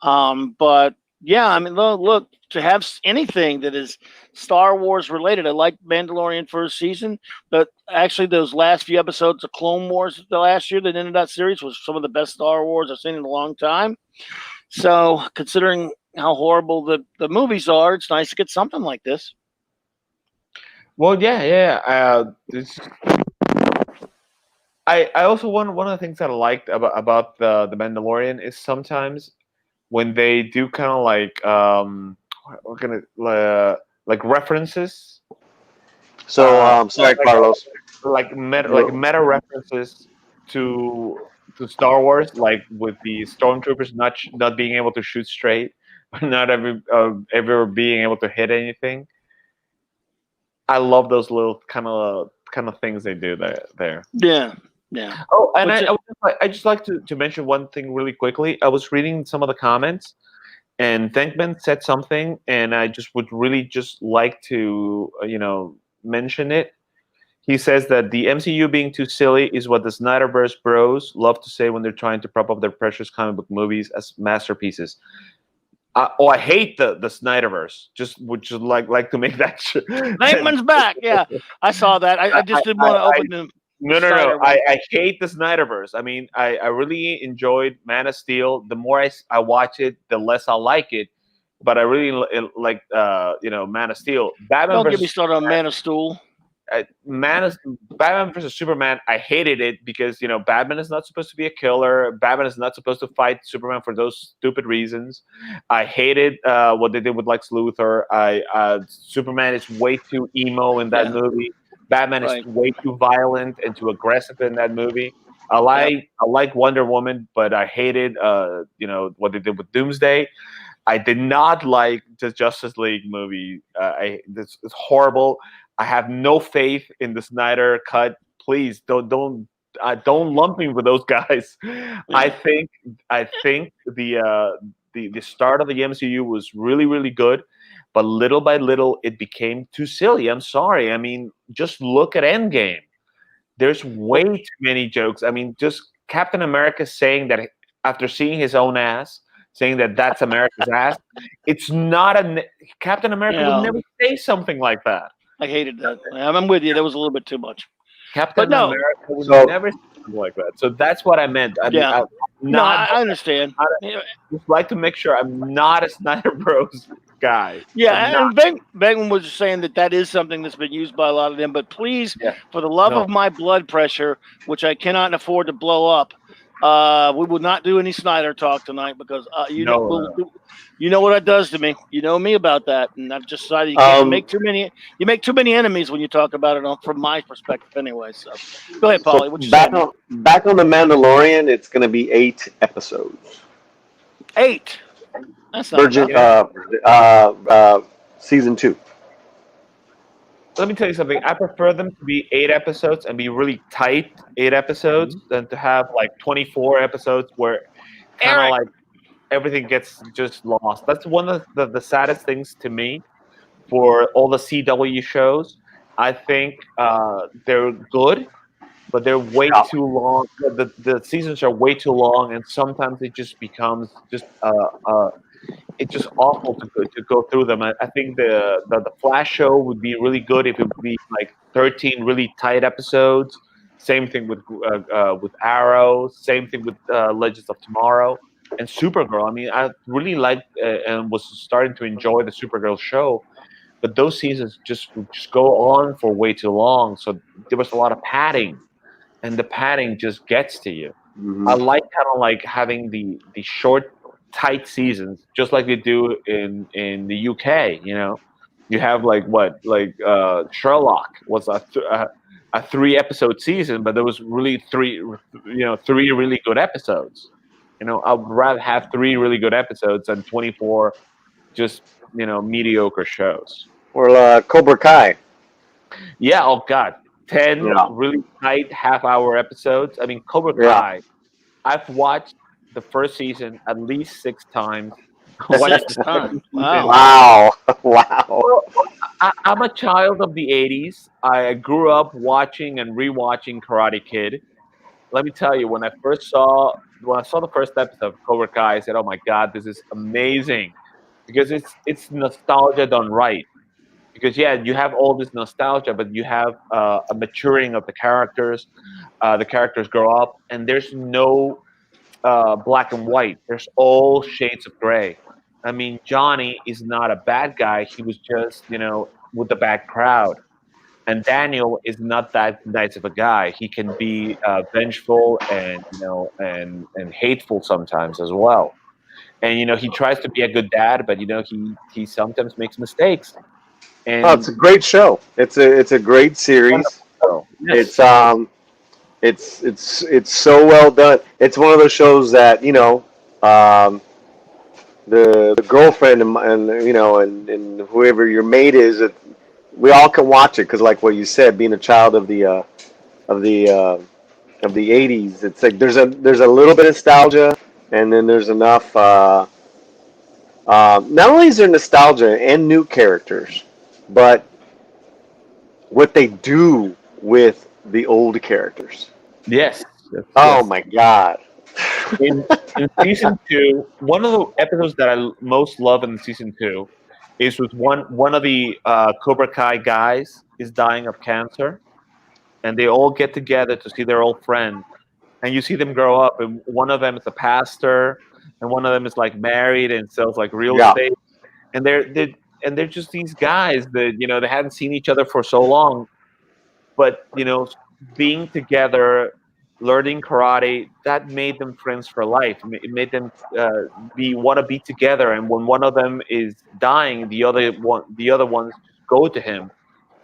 [SPEAKER 1] But Yeah, I mean, look, to have anything that is Star Wars related. I like Mandalorian first season, but actually, those last few episodes of Clone Wars the last year that ended that series was some of the best Star Wars I've seen in a long time. So, considering how horrible the movies are, it's nice to get something like this.
[SPEAKER 2] Well, yeah, yeah. I also one of the things that I liked about the Mandalorian is sometimes when they do kind of like we're gonna like references,
[SPEAKER 3] So, sorry,
[SPEAKER 2] like
[SPEAKER 3] Carlos.
[SPEAKER 2] meta references to to Star Wars, like with the stormtroopers not being able to shoot straight, not ever being able to hit anything. I love those little kind of things they do there.
[SPEAKER 1] Yeah, yeah.
[SPEAKER 2] Oh, and
[SPEAKER 1] Which,
[SPEAKER 2] I just like to mention one thing really quickly. I was reading some of the comments, and Thankman said something, and I just would really just like to mention it. He says that the MCU being too silly is what the Snyderverse bros love to say when they're trying to prop up their precious comic book movies as masterpieces. I hate the Snyderverse. Just would just like to make that sure.
[SPEAKER 1] Bankman's back. Yeah, I saw that. I just didn't want to open the
[SPEAKER 2] No.
[SPEAKER 1] Snyder one.
[SPEAKER 2] I hate the Snyderverse. I mean, I really enjoyed Man of Steel. The more I watch it, the less I like it. But I really like Man of Steel. Batman
[SPEAKER 1] Don't get me
[SPEAKER 2] versus
[SPEAKER 1] started on Man of Steel.
[SPEAKER 2] Batman versus Superman. I hated it because Batman is not supposed to be a killer. Batman is not supposed to fight Superman for those stupid reasons. I hated what they did with Lex Luthor. Superman is way too emo in that
[SPEAKER 1] Yeah,
[SPEAKER 2] movie. Batman is
[SPEAKER 1] right.
[SPEAKER 2] way too violent and too aggressive in that movie.
[SPEAKER 1] Yep.
[SPEAKER 2] I like Wonder Woman, but I hated what they did with Doomsday. I did not like the Justice League movie. This is horrible. I have no faith in the Snyder cut. Please don't lump me with those guys. I
[SPEAKER 1] Yeah.
[SPEAKER 2] think the start of the MCU was really really good, but little by little it became too silly. I'm sorry. I mean, just look at Endgame. There's way too many jokes. I mean, just Captain America saying that after seeing his own ass, saying that that's America's ass. It's not Captain America would
[SPEAKER 1] Yeah.
[SPEAKER 2] never say something like that.
[SPEAKER 1] I hated that. I'm with you. That was a little bit too much. But
[SPEAKER 2] Captain
[SPEAKER 1] no.
[SPEAKER 2] America would
[SPEAKER 3] So,
[SPEAKER 2] never say something like that. So that's what I meant. I mean,
[SPEAKER 1] Yeah.
[SPEAKER 2] I'm
[SPEAKER 1] No,
[SPEAKER 2] not.
[SPEAKER 1] I understand.
[SPEAKER 2] I
[SPEAKER 1] Yeah,
[SPEAKER 2] just like to make sure I'm not a Snyder Bros guy. I'm
[SPEAKER 1] yeah,
[SPEAKER 2] not.
[SPEAKER 1] and Beckman was saying that is something that's been used by a lot of them. But please,
[SPEAKER 2] Yeah.
[SPEAKER 1] for the love
[SPEAKER 2] No.
[SPEAKER 1] of my blood pressure, which I cannot afford to blow up, we will not do any Snyder talk tonight because
[SPEAKER 2] No.
[SPEAKER 1] you know what that does to me. You know me about that, and I've just decided you can't
[SPEAKER 3] um,
[SPEAKER 1] make too many. You make too many enemies when you talk about it, from my perspective, anyway. So, go ahead,
[SPEAKER 3] so
[SPEAKER 1] Paulie. What you saying, man?
[SPEAKER 3] back on the Mandalorian, it's going to be 8 episodes.
[SPEAKER 1] 8. That's not
[SPEAKER 3] Virgin,
[SPEAKER 1] enough.
[SPEAKER 2] Yeah.
[SPEAKER 3] season 2.
[SPEAKER 2] Let me tell you something. I prefer them to be 8 episodes and be really tight 8 episodes than to have like 24 episodes where kind of
[SPEAKER 1] Eric.
[SPEAKER 2] like everything gets just lost. That's one of the saddest things to me for all the CW shows. I think they're good, but they're way
[SPEAKER 3] Yeah.
[SPEAKER 2] too long. The seasons are way too long, and sometimes it just becomes just it's just awful to go through them. I think the Flash show would be really good if it would be like 13 really tight episodes. Same thing with Arrow. Same thing with Legends of Tomorrow and Supergirl. I mean, I really liked and was starting to enjoy the Supergirl show, but those seasons just go on for way too long. So there was a lot of padding, and the padding just gets to you. I
[SPEAKER 3] Hmm.
[SPEAKER 2] like kind of like having the short, tight seasons, just like they do in the UK. You have like what like Sherlock was a 3 episode season, but there was really three really good episodes. I'd rather have 3 really good episodes than 24 just mediocre shows.
[SPEAKER 3] Or Cobra Kai.
[SPEAKER 2] Yeah. Oh God. 10
[SPEAKER 3] Yeah.
[SPEAKER 2] really tight half-hour episodes. I mean, Cobra
[SPEAKER 3] Yeah.
[SPEAKER 2] Kai. I've watched the first season at least 6 times. I watched the
[SPEAKER 1] 6 times.
[SPEAKER 2] second season.
[SPEAKER 1] Wow.
[SPEAKER 3] Wow. Wow.
[SPEAKER 2] Well, I'm a child of the 80s. I grew up watching and rewatching Karate Kid. Let me tell you, when I saw the first episode of Cobra Kai, I said, "Oh my God, this is amazing." because it's nostalgia done right. Because yeah, you have all this nostalgia, but you have a maturing of the characters. The characters grow up, and there's no black and white. There's all shades of gray. I mean, Johnny is not a bad guy. He was just, with the bad crowd. And Daniel is not that nice of a guy. He can be vengeful and and hateful sometimes as well. And he tries to be a good dad, but he sometimes makes mistakes.
[SPEAKER 3] Oh, it's
[SPEAKER 2] And
[SPEAKER 3] a great show. It's a great series.
[SPEAKER 2] wonderful.
[SPEAKER 3] It's
[SPEAKER 2] Yes.
[SPEAKER 3] it's so well done. It's one of those shows that um, the girlfriend and and whoever your mate is, we all can watch it because, like what you said, being a child of of the uh, the '80s, it's like there's a little bit of nostalgia, and then there's enough. Not only is there nostalgia and new characters, but what they do with the old characters.
[SPEAKER 2] Yes. Yes.
[SPEAKER 3] Oh
[SPEAKER 2] Yes.
[SPEAKER 3] my God.
[SPEAKER 2] In season two, one of the episodes that I most love in season two is with one of the Cobra Kai guys is dying of cancer, and they all get together to see their old friend, and you see them grow up, and one of them is a pastor, and one of them is like married and sells like real
[SPEAKER 3] Yeah.
[SPEAKER 2] estate, and they're just these guys that they hadn't seen each other for so long, but being together, learning karate, that made them friends for life. It made them be want to be together, and when one of them is dying, the other ones go to him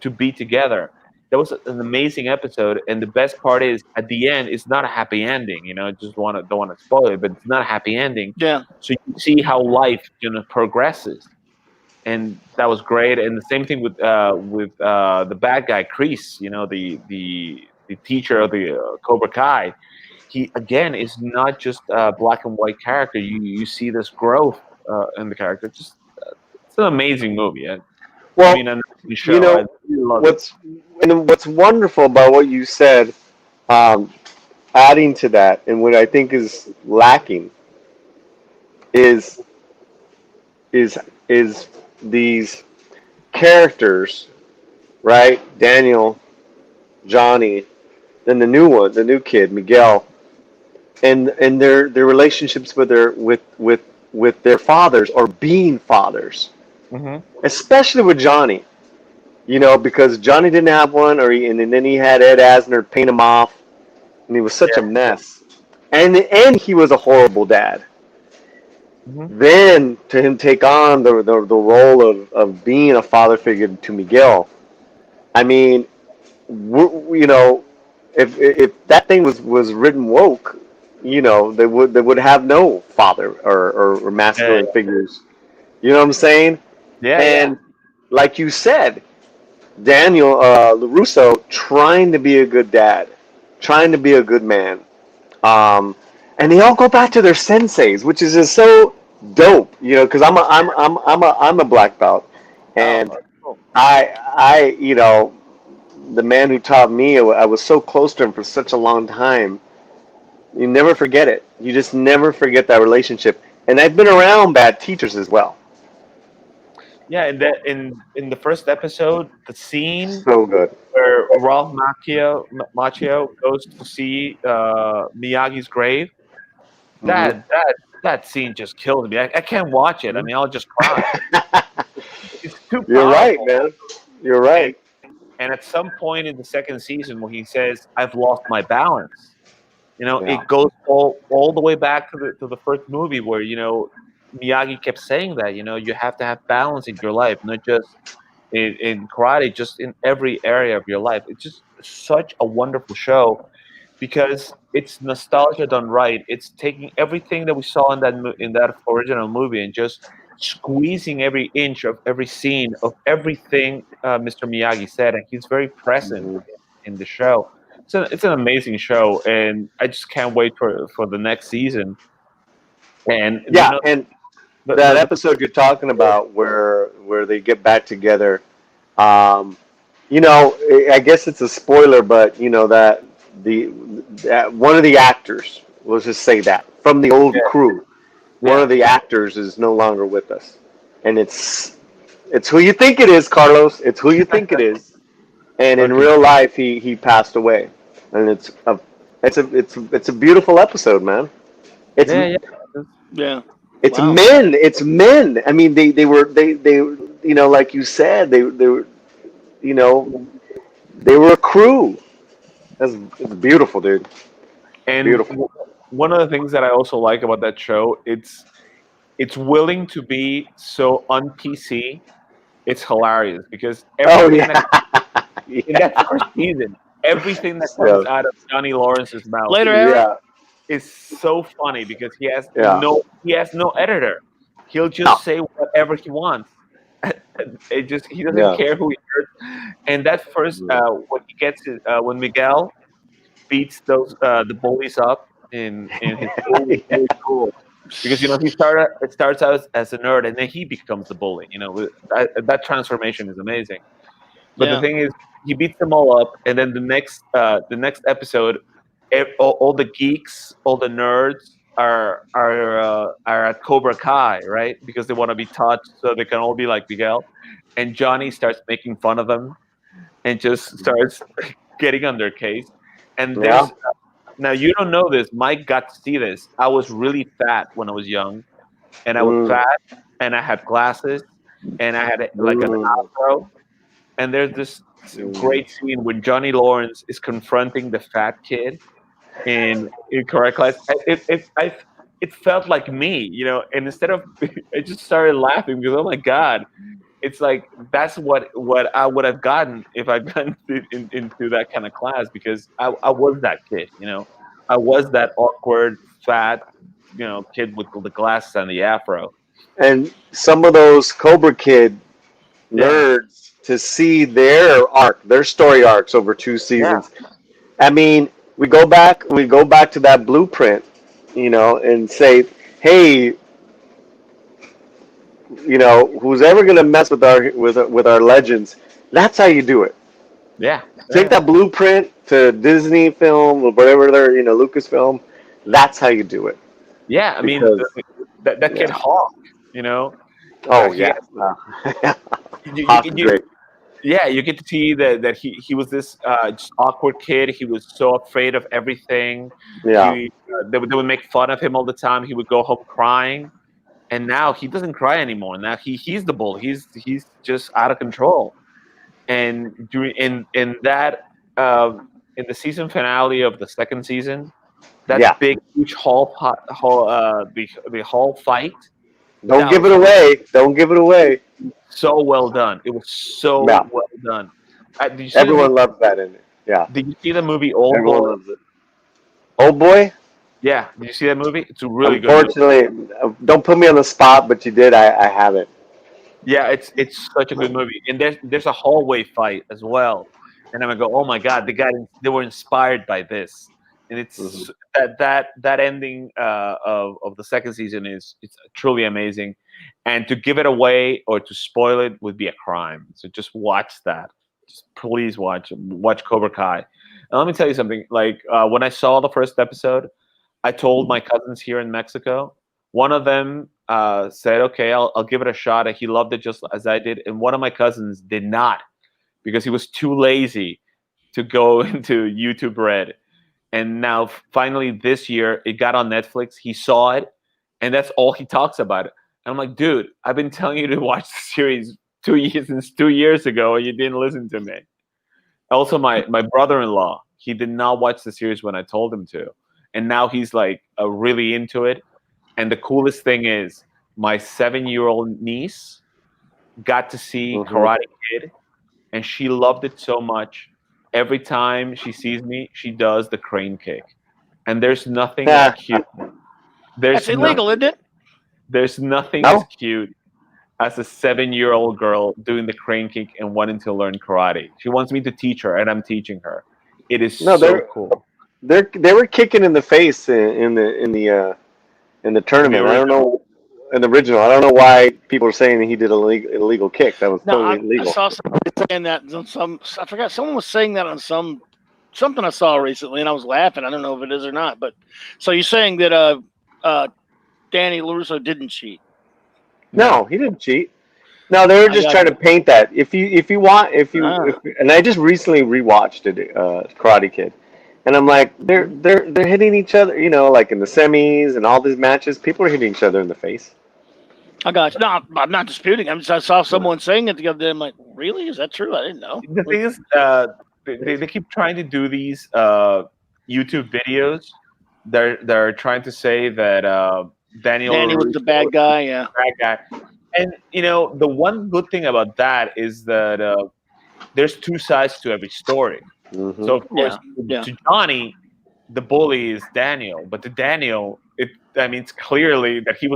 [SPEAKER 2] to be together. That was an amazing episode, and the best part is at the end, it's not a happy ending. Just don't want to spoil it, but it's not a happy ending.
[SPEAKER 1] Yeah.
[SPEAKER 2] So you see how life progresses, and that was great. And the same thing with the bad guy, Kreese. The teacher of the Cobra Kai. He again is not just a black and white character. You see this growth in the character. Just it's an amazing movie. I
[SPEAKER 3] Well,
[SPEAKER 2] mean, an amazing
[SPEAKER 3] you
[SPEAKER 2] show. I
[SPEAKER 3] know
[SPEAKER 2] really love it.
[SPEAKER 3] what's wonderful about what you said, um, adding to that, and what I think is lacking is is is these characters, right? Daniel, Johnny, then the new kid, Miguel, and their relationships with their fathers or being fathers,
[SPEAKER 2] Hmm.
[SPEAKER 3] especially with Johnny. Because Johnny didn't have one, and then he had Ed Asner paint him off, and he was such a
[SPEAKER 2] Yeah.
[SPEAKER 3] mess, and he was a horrible dad.
[SPEAKER 2] Hmm.
[SPEAKER 3] Then to him take on the role of being a father figure to Miguel. I mean, if that thing was written woke, they would have no father or
[SPEAKER 2] Yeah.
[SPEAKER 3] masculine figures. You know what I'm saying?
[SPEAKER 2] Yeah. Yeah.
[SPEAKER 3] And like you said, Daniel LaRusso trying to be a good dad, trying to be a good man, and they all go back to their senseis, which is just so dope. Because I'm a black belt,
[SPEAKER 2] Oh,
[SPEAKER 3] and
[SPEAKER 2] that's cool.
[SPEAKER 3] I the man who taught me, I was so close to him for such a long time. You never forget it. You just never forget that relationship. And I've been around bad teachers as well.
[SPEAKER 2] Yeah. In the first episode, the scene
[SPEAKER 3] So good.
[SPEAKER 2] where Ralph Macchio goes to see Miyagi's grave.
[SPEAKER 3] Hmm.
[SPEAKER 2] That scene just kills me. I can't watch it. I mean, I'll just cry. It's too
[SPEAKER 3] You're right,
[SPEAKER 2] powerful.
[SPEAKER 3] man. You're
[SPEAKER 2] And
[SPEAKER 3] right.
[SPEAKER 2] and at some point in the second season, where he says, "I've lost my balance,"
[SPEAKER 3] Yeah.
[SPEAKER 2] it goes all the way back to the first movie where Miyagi kept saying that you have to have balance in your life, not just in karate, just in every area of your life. It's just such a wonderful show because it's nostalgia done right. It's taking everything that we saw in that original movie and just squeezing every inch of every scene of everything Mr. Miyagi said, and he's very present
[SPEAKER 3] Hmm.
[SPEAKER 2] in the show. It's an amazing show, and I just can't wait for the next season. And
[SPEAKER 3] Yeah, and that
[SPEAKER 2] the
[SPEAKER 3] episode you're talking about where they get back together. Um, I guess it's a spoiler, but the that one of the actors, let's just say that from the old
[SPEAKER 2] yeah,
[SPEAKER 3] crew, one
[SPEAKER 2] yeah,
[SPEAKER 3] of the actors is no longer with us. and it's who you think it is, Carlos. It's who you think it is. And in
[SPEAKER 2] Okay.
[SPEAKER 3] real life, he passed away, and it's a beautiful episode, man. It's
[SPEAKER 2] Yeah, yeah.
[SPEAKER 1] Yeah.
[SPEAKER 3] it's
[SPEAKER 1] Wow.
[SPEAKER 3] men. It's men. I mean, they like you said, they were you know they were a crew. It's beautiful, dude.
[SPEAKER 2] And
[SPEAKER 3] Beautiful.
[SPEAKER 2] one of the things that I also like about that show, it's willing to be so un PC. It's hilarious because
[SPEAKER 3] Oh
[SPEAKER 2] everything
[SPEAKER 3] yeah,
[SPEAKER 2] that in that
[SPEAKER 3] yeah,
[SPEAKER 2] first season, everything that
[SPEAKER 3] yeah,
[SPEAKER 2] comes out of Johnny Lawrence's mouth
[SPEAKER 1] Later, Eric.
[SPEAKER 3] yeah,
[SPEAKER 2] is so funny because
[SPEAKER 3] yeah.
[SPEAKER 2] he has no editor. He'll
[SPEAKER 3] No,
[SPEAKER 2] just say whatever he wants. He doesn't
[SPEAKER 3] yeah,
[SPEAKER 2] care who he hurts. And that first when he gets it, when Miguel beats those the bullies up in his school is really cool because it starts out as a nerd and then he becomes the bully. That transformation is amazing. But the
[SPEAKER 1] Yeah.
[SPEAKER 2] thing is, he beats them all up, and then the next episode, all the geeks, all the nerds are at Cobra Kai, right? Because they want to be touched, so they can all be like Miguel. And Johnny starts making fun of them and just starts getting on their case. And
[SPEAKER 3] yeah.
[SPEAKER 2] there's now you don't know this. Mike got to see this. I was really fat when I was young, and I was
[SPEAKER 3] Mm,
[SPEAKER 2] fat, and I had glasses, and I had like an
[SPEAKER 3] mm,
[SPEAKER 2] afro, and there's this
[SPEAKER 3] mm.
[SPEAKER 2] great scene when Johnny Lawrence is confronting the fat kid in correct class. It felt like me. And instead of I just started laughing because oh my god, it's like that's what I would have gotten if I gotten into that kind of class because I was that kid. I was that awkward fat kid with the glasses and the afro.
[SPEAKER 3] And some of those Cobra Kid
[SPEAKER 2] Yeah,
[SPEAKER 3] nerds to see their story arcs over two
[SPEAKER 2] yeah,
[SPEAKER 3] seasons. I mean, we go back to that blueprint, and say, hey, who's ever gonna mess with our legends? That's how you do it.
[SPEAKER 2] yeah,
[SPEAKER 3] Take
[SPEAKER 2] yeah.
[SPEAKER 3] that blueprint to Disney film or whatever they're, Lucasfilm. That's how you do it.
[SPEAKER 2] Yeah, I mean
[SPEAKER 3] Because
[SPEAKER 2] that kid
[SPEAKER 3] yeah.
[SPEAKER 2] Hawk, you know,
[SPEAKER 3] Oh
[SPEAKER 2] he
[SPEAKER 3] yeah.
[SPEAKER 2] you,
[SPEAKER 3] Hawk's
[SPEAKER 2] you,
[SPEAKER 3] great.
[SPEAKER 2] yeah, you get to see that he was this just awkward kid. He was so afraid of everything.
[SPEAKER 3] Yeah.
[SPEAKER 2] They would make fun of him all the time. He would go home crying, and now he doesn't cry anymore. Now he's the bull. He's just out of control. And during in the season finale of the second season,
[SPEAKER 3] Yeah.
[SPEAKER 2] that big huge the hall fight
[SPEAKER 3] Don't
[SPEAKER 2] that
[SPEAKER 3] give
[SPEAKER 2] was
[SPEAKER 3] it away. Don't give it away.
[SPEAKER 2] so well done. It was so
[SPEAKER 3] Yeah.
[SPEAKER 2] well done. Did you see the movie?
[SPEAKER 3] Everyone loves that in it. Yeah.
[SPEAKER 2] Did you see the movie Old
[SPEAKER 3] Everyone
[SPEAKER 2] Boy?
[SPEAKER 3] loves it. Oh boy.
[SPEAKER 2] Yeah. Did you see that movie? It's a really good movie.
[SPEAKER 3] Unfortunately, don't put me on the spot, but you did. I haven't.
[SPEAKER 2] Yeah, it's such a good movie. And there's a hallway fight as well. And I'm gonna go, oh my god, they were inspired by this. And
[SPEAKER 3] Hmm.
[SPEAKER 2] it's that ending of the second season it's truly amazing. And to give it away or to spoil it would be a crime. So just watch that. Just please watch Cobra Kai. And let me tell you something. Like when I saw the first episode, I told my cousins here in Mexico. One of them said, "Okay, I'll give it a shot." And he loved it just as I did. And one of my cousins did not because he was too lazy to go into YouTube Red. And now, finally, this year, it got on Netflix. He saw it, and that's all he talks about. And I'm like, dude, I've been telling you to watch the series since 2 years ago, and you didn't listen to me. Also, my brother-in-law, he did not watch the series when I told him to, and now he's like really into it. And the coolest thing is, my 7-year-old niece got to see
[SPEAKER 3] Hmm.
[SPEAKER 2] Karate Kid, and she loved it so much. Every time she sees me, she does the crane kick, and there's nothing as
[SPEAKER 3] Yeah.
[SPEAKER 2] cute.
[SPEAKER 1] That's
[SPEAKER 2] There's no,
[SPEAKER 1] illegal, isn't it?
[SPEAKER 2] there's nothing as
[SPEAKER 3] No.
[SPEAKER 2] cute as a 7-year-old girl doing the crane kick and wanting to learn karate. She wants me to teach her, and I'm teaching her. It is
[SPEAKER 3] No.
[SPEAKER 2] so cool.
[SPEAKER 3] They were kicking in the face in the
[SPEAKER 2] In the
[SPEAKER 3] tournament. I don't
[SPEAKER 2] original,
[SPEAKER 3] know in the original. I don't know why people are saying that he did a illegal kick. That was
[SPEAKER 1] No,
[SPEAKER 3] totally
[SPEAKER 1] I
[SPEAKER 3] illegal.
[SPEAKER 1] saw somebody saying that on some. I forgot. Someone was saying that on something I saw recently, and I was laughing. I don't know if it is or not. But so you're saying that Danny LaRusso didn't cheat?
[SPEAKER 3] No, he didn't cheat. No, they were
[SPEAKER 1] I
[SPEAKER 3] just
[SPEAKER 1] got
[SPEAKER 3] trying
[SPEAKER 1] you.
[SPEAKER 3] to paint that. If you want,
[SPEAKER 1] Ah.
[SPEAKER 3] and I just recently rewatched it, Karate Kid, and I'm like, they're hitting each other, like in the semis and all these matches, people are hitting each other in the face.
[SPEAKER 1] I got you. No, I'm not disputing. I saw someone saying it the other day. I'm like, really? Is that true? I didn't know.
[SPEAKER 2] The thing is, they keep trying to do these YouTube videos. They're trying to say that Daniel
[SPEAKER 1] Danny was the bad guy. Yeah.
[SPEAKER 2] bad guy. And the one good thing about that is that there's two sides to every story.
[SPEAKER 3] Hmm.
[SPEAKER 2] So of course,
[SPEAKER 1] Yeah.
[SPEAKER 2] to Johnny, the bully is Daniel, but to Daniel, it's clearly that he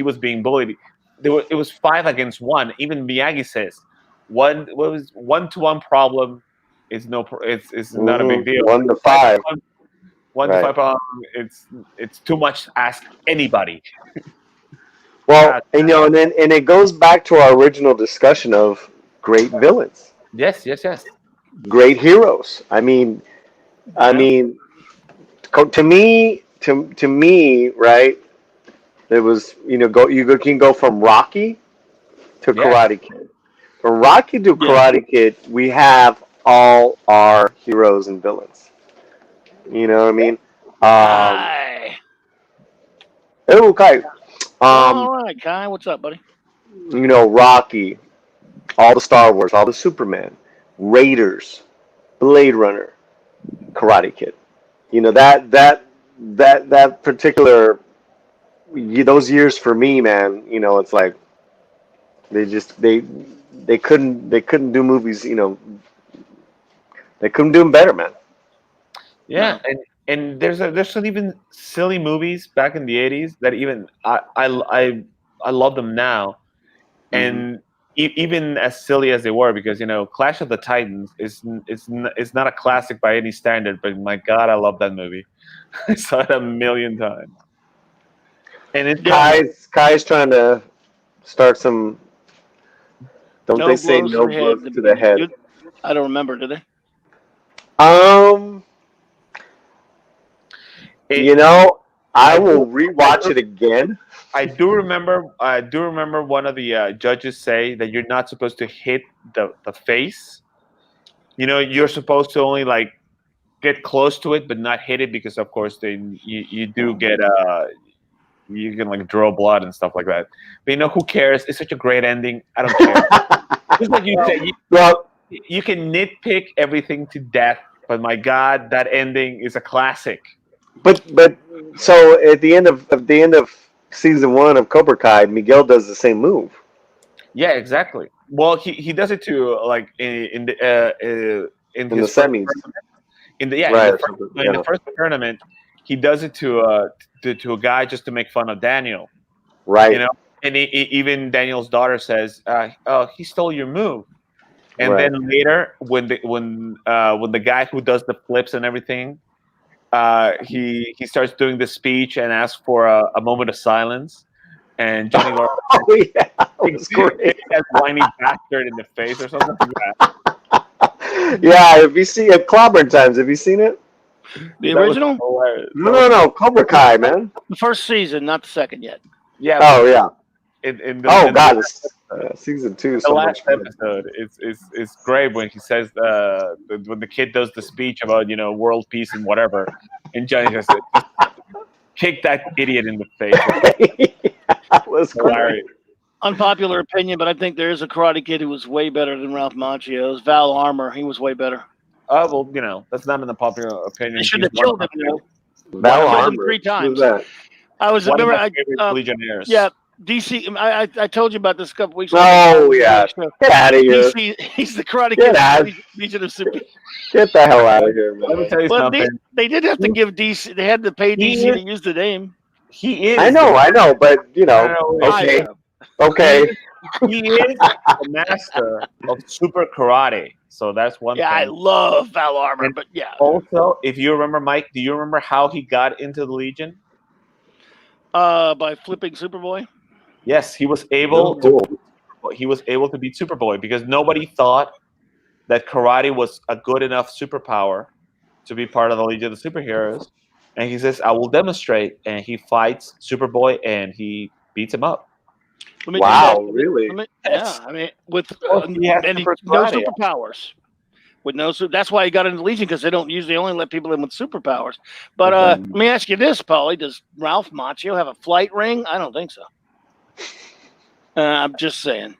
[SPEAKER 2] was being bullied. It was 5 against 1. Even Miyagi says what was 1-to-1 problem is it's not a big deal.
[SPEAKER 3] 1 to 5,
[SPEAKER 2] 1 to 5
[SPEAKER 3] right?
[SPEAKER 2] problem, it's too much to ask anybody.
[SPEAKER 3] Well, and it goes back to our original discussion of great villains,
[SPEAKER 2] Yes, yes, yes.
[SPEAKER 3] great heroes. I
[SPEAKER 2] Yeah.
[SPEAKER 3] mean, to me, right? It was you can go from Rocky to
[SPEAKER 2] Yes.
[SPEAKER 3] Karate Kid. From Rocky to
[SPEAKER 1] Yeah.
[SPEAKER 3] Karate Kid, we have all our heroes and villains. You know what I mean?
[SPEAKER 1] Hi.
[SPEAKER 3] Okay.
[SPEAKER 1] All right, Kai. What's up, buddy?
[SPEAKER 3] Rocky, all the Star Wars, all the Superman, Raiders, Blade Runner, Karate Kid. That particular those years for me, man. It's like they couldn't do movies. They couldn't do them better, man.
[SPEAKER 2] Yeah,
[SPEAKER 1] No.
[SPEAKER 2] and there's some even silly movies back in the '80s that even I love them now,
[SPEAKER 3] Hmm.
[SPEAKER 2] and even as silly as they were, because Clash of the Titans is not a classic by any standard, but my God, I love that movie. I saw it a million times, and it's
[SPEAKER 1] Yeah.
[SPEAKER 3] Kai's trying to start some. Don't
[SPEAKER 1] No
[SPEAKER 3] they say
[SPEAKER 1] blows to
[SPEAKER 3] no
[SPEAKER 1] the head
[SPEAKER 3] blows
[SPEAKER 1] in the
[SPEAKER 3] to the
[SPEAKER 1] beginning.
[SPEAKER 3] head?
[SPEAKER 1] I don't remember. Did they?
[SPEAKER 3] Um,
[SPEAKER 2] it.
[SPEAKER 3] you know, I
[SPEAKER 2] I do
[SPEAKER 3] will rewatch it again.
[SPEAKER 2] I do remember. I do remember one of the judges say that you're not supposed to hit the face. You're supposed to only like get close to it, but not hit it, because of course then you do get you can like draw blood and stuff like that. But who cares? It's such a great ending. I don't care. Just like you say,
[SPEAKER 3] Well,
[SPEAKER 2] you can nitpick everything to death, but my God, that ending is a classic.
[SPEAKER 3] but so at the end of season 1 of Cobra Kai, Miguel does the same move
[SPEAKER 2] Yeah, exactly. Well, he does it to like in
[SPEAKER 3] in the
[SPEAKER 2] his first
[SPEAKER 3] semis,
[SPEAKER 2] in
[SPEAKER 3] right?
[SPEAKER 2] the
[SPEAKER 3] Or
[SPEAKER 2] first
[SPEAKER 3] something.
[SPEAKER 2] in the
[SPEAKER 3] Yeah,
[SPEAKER 2] first tournament, he does it to a guy just to make fun of Daniel, you
[SPEAKER 3] right,
[SPEAKER 2] know. And even Daniel's daughter says, "Oh, he stole your move." And
[SPEAKER 3] right.
[SPEAKER 2] then later, when the guy who does the flips and everything, he starts doing the speech and asks for a moment of silence, and Johnny Lawrence
[SPEAKER 3] Oh yeah, that
[SPEAKER 2] hits
[SPEAKER 3] was great.
[SPEAKER 2] that whiny bastard in the face or something like that.
[SPEAKER 3] Yeah, if you see at Clobberin times, have you seen it?
[SPEAKER 1] The
[SPEAKER 2] That was
[SPEAKER 1] original,
[SPEAKER 2] hilarious.
[SPEAKER 3] No, no, no, Cobra Kai, man.
[SPEAKER 1] the first season, not the second yet.
[SPEAKER 2] Yeah, but
[SPEAKER 3] Oh yeah.
[SPEAKER 2] in
[SPEAKER 3] Oh
[SPEAKER 2] the
[SPEAKER 3] God, yeah, season 2 is
[SPEAKER 2] the
[SPEAKER 3] so
[SPEAKER 2] last
[SPEAKER 3] much fun.
[SPEAKER 2] episode, it's great when he says when the kid does the speech about world peace and whatever, and Johnny just kick that idiot in the face.
[SPEAKER 3] That was great.
[SPEAKER 2] Hilarious.
[SPEAKER 1] Unpopular opinion, but I think there is a Karate Kid who was way better than Ralph Macchio. It was Val Armour. He was way better.
[SPEAKER 2] Well, that's not in the popular
[SPEAKER 1] They
[SPEAKER 2] opinion.
[SPEAKER 1] should
[SPEAKER 2] He's
[SPEAKER 1] have killed him.
[SPEAKER 2] one
[SPEAKER 3] Val
[SPEAKER 2] of my
[SPEAKER 1] Killed him
[SPEAKER 3] Armour.
[SPEAKER 1] 3
[SPEAKER 3] Who's
[SPEAKER 1] times.
[SPEAKER 3] that?
[SPEAKER 1] I was
[SPEAKER 2] one of
[SPEAKER 1] remember.
[SPEAKER 2] my favorite Legionnaires.
[SPEAKER 1] Yeah, DC. I told you about this a couple weeks ago.
[SPEAKER 3] Oh yeah. Get out of here.
[SPEAKER 1] DC. He's the Karate
[SPEAKER 3] Get
[SPEAKER 1] Kid.
[SPEAKER 3] out.
[SPEAKER 1] Legion of Super.
[SPEAKER 3] Get the hell out of here,
[SPEAKER 2] Let me
[SPEAKER 3] man.
[SPEAKER 2] tell you
[SPEAKER 1] Well,
[SPEAKER 2] something.
[SPEAKER 1] they did have to give DC. They had to pay
[SPEAKER 2] He
[SPEAKER 1] DC
[SPEAKER 2] is,
[SPEAKER 1] to use the name.
[SPEAKER 2] he is
[SPEAKER 3] I know, but okay, okay.
[SPEAKER 2] He is the master of super karate. So that's one
[SPEAKER 1] Yeah, I
[SPEAKER 2] thing.
[SPEAKER 1] love Val Armour,
[SPEAKER 2] And
[SPEAKER 1] but yeah,
[SPEAKER 2] also, if you remember, Mike, do you remember how he got into the Legion?
[SPEAKER 1] by flipping Superboy.
[SPEAKER 2] Yes, he was
[SPEAKER 3] Oh,
[SPEAKER 2] able
[SPEAKER 3] cool.
[SPEAKER 2] to beat Superboy, because nobody thought that karate was a good enough superpower to be part of the Legion of Superheroes. And he says, "I will demonstrate." And he fights Superboy and he beats him up.
[SPEAKER 3] Wow, really?
[SPEAKER 1] Yeah, I mean, with
[SPEAKER 2] He has
[SPEAKER 1] and
[SPEAKER 2] super
[SPEAKER 1] no
[SPEAKER 2] karate.
[SPEAKER 1] superpowers. With no, that's why he got into Legion, because they don't usually only let people in with superpowers. But let me ask you this, Paulie: does Ralph Macchio have a flight ring? I don't think so. I'm just saying.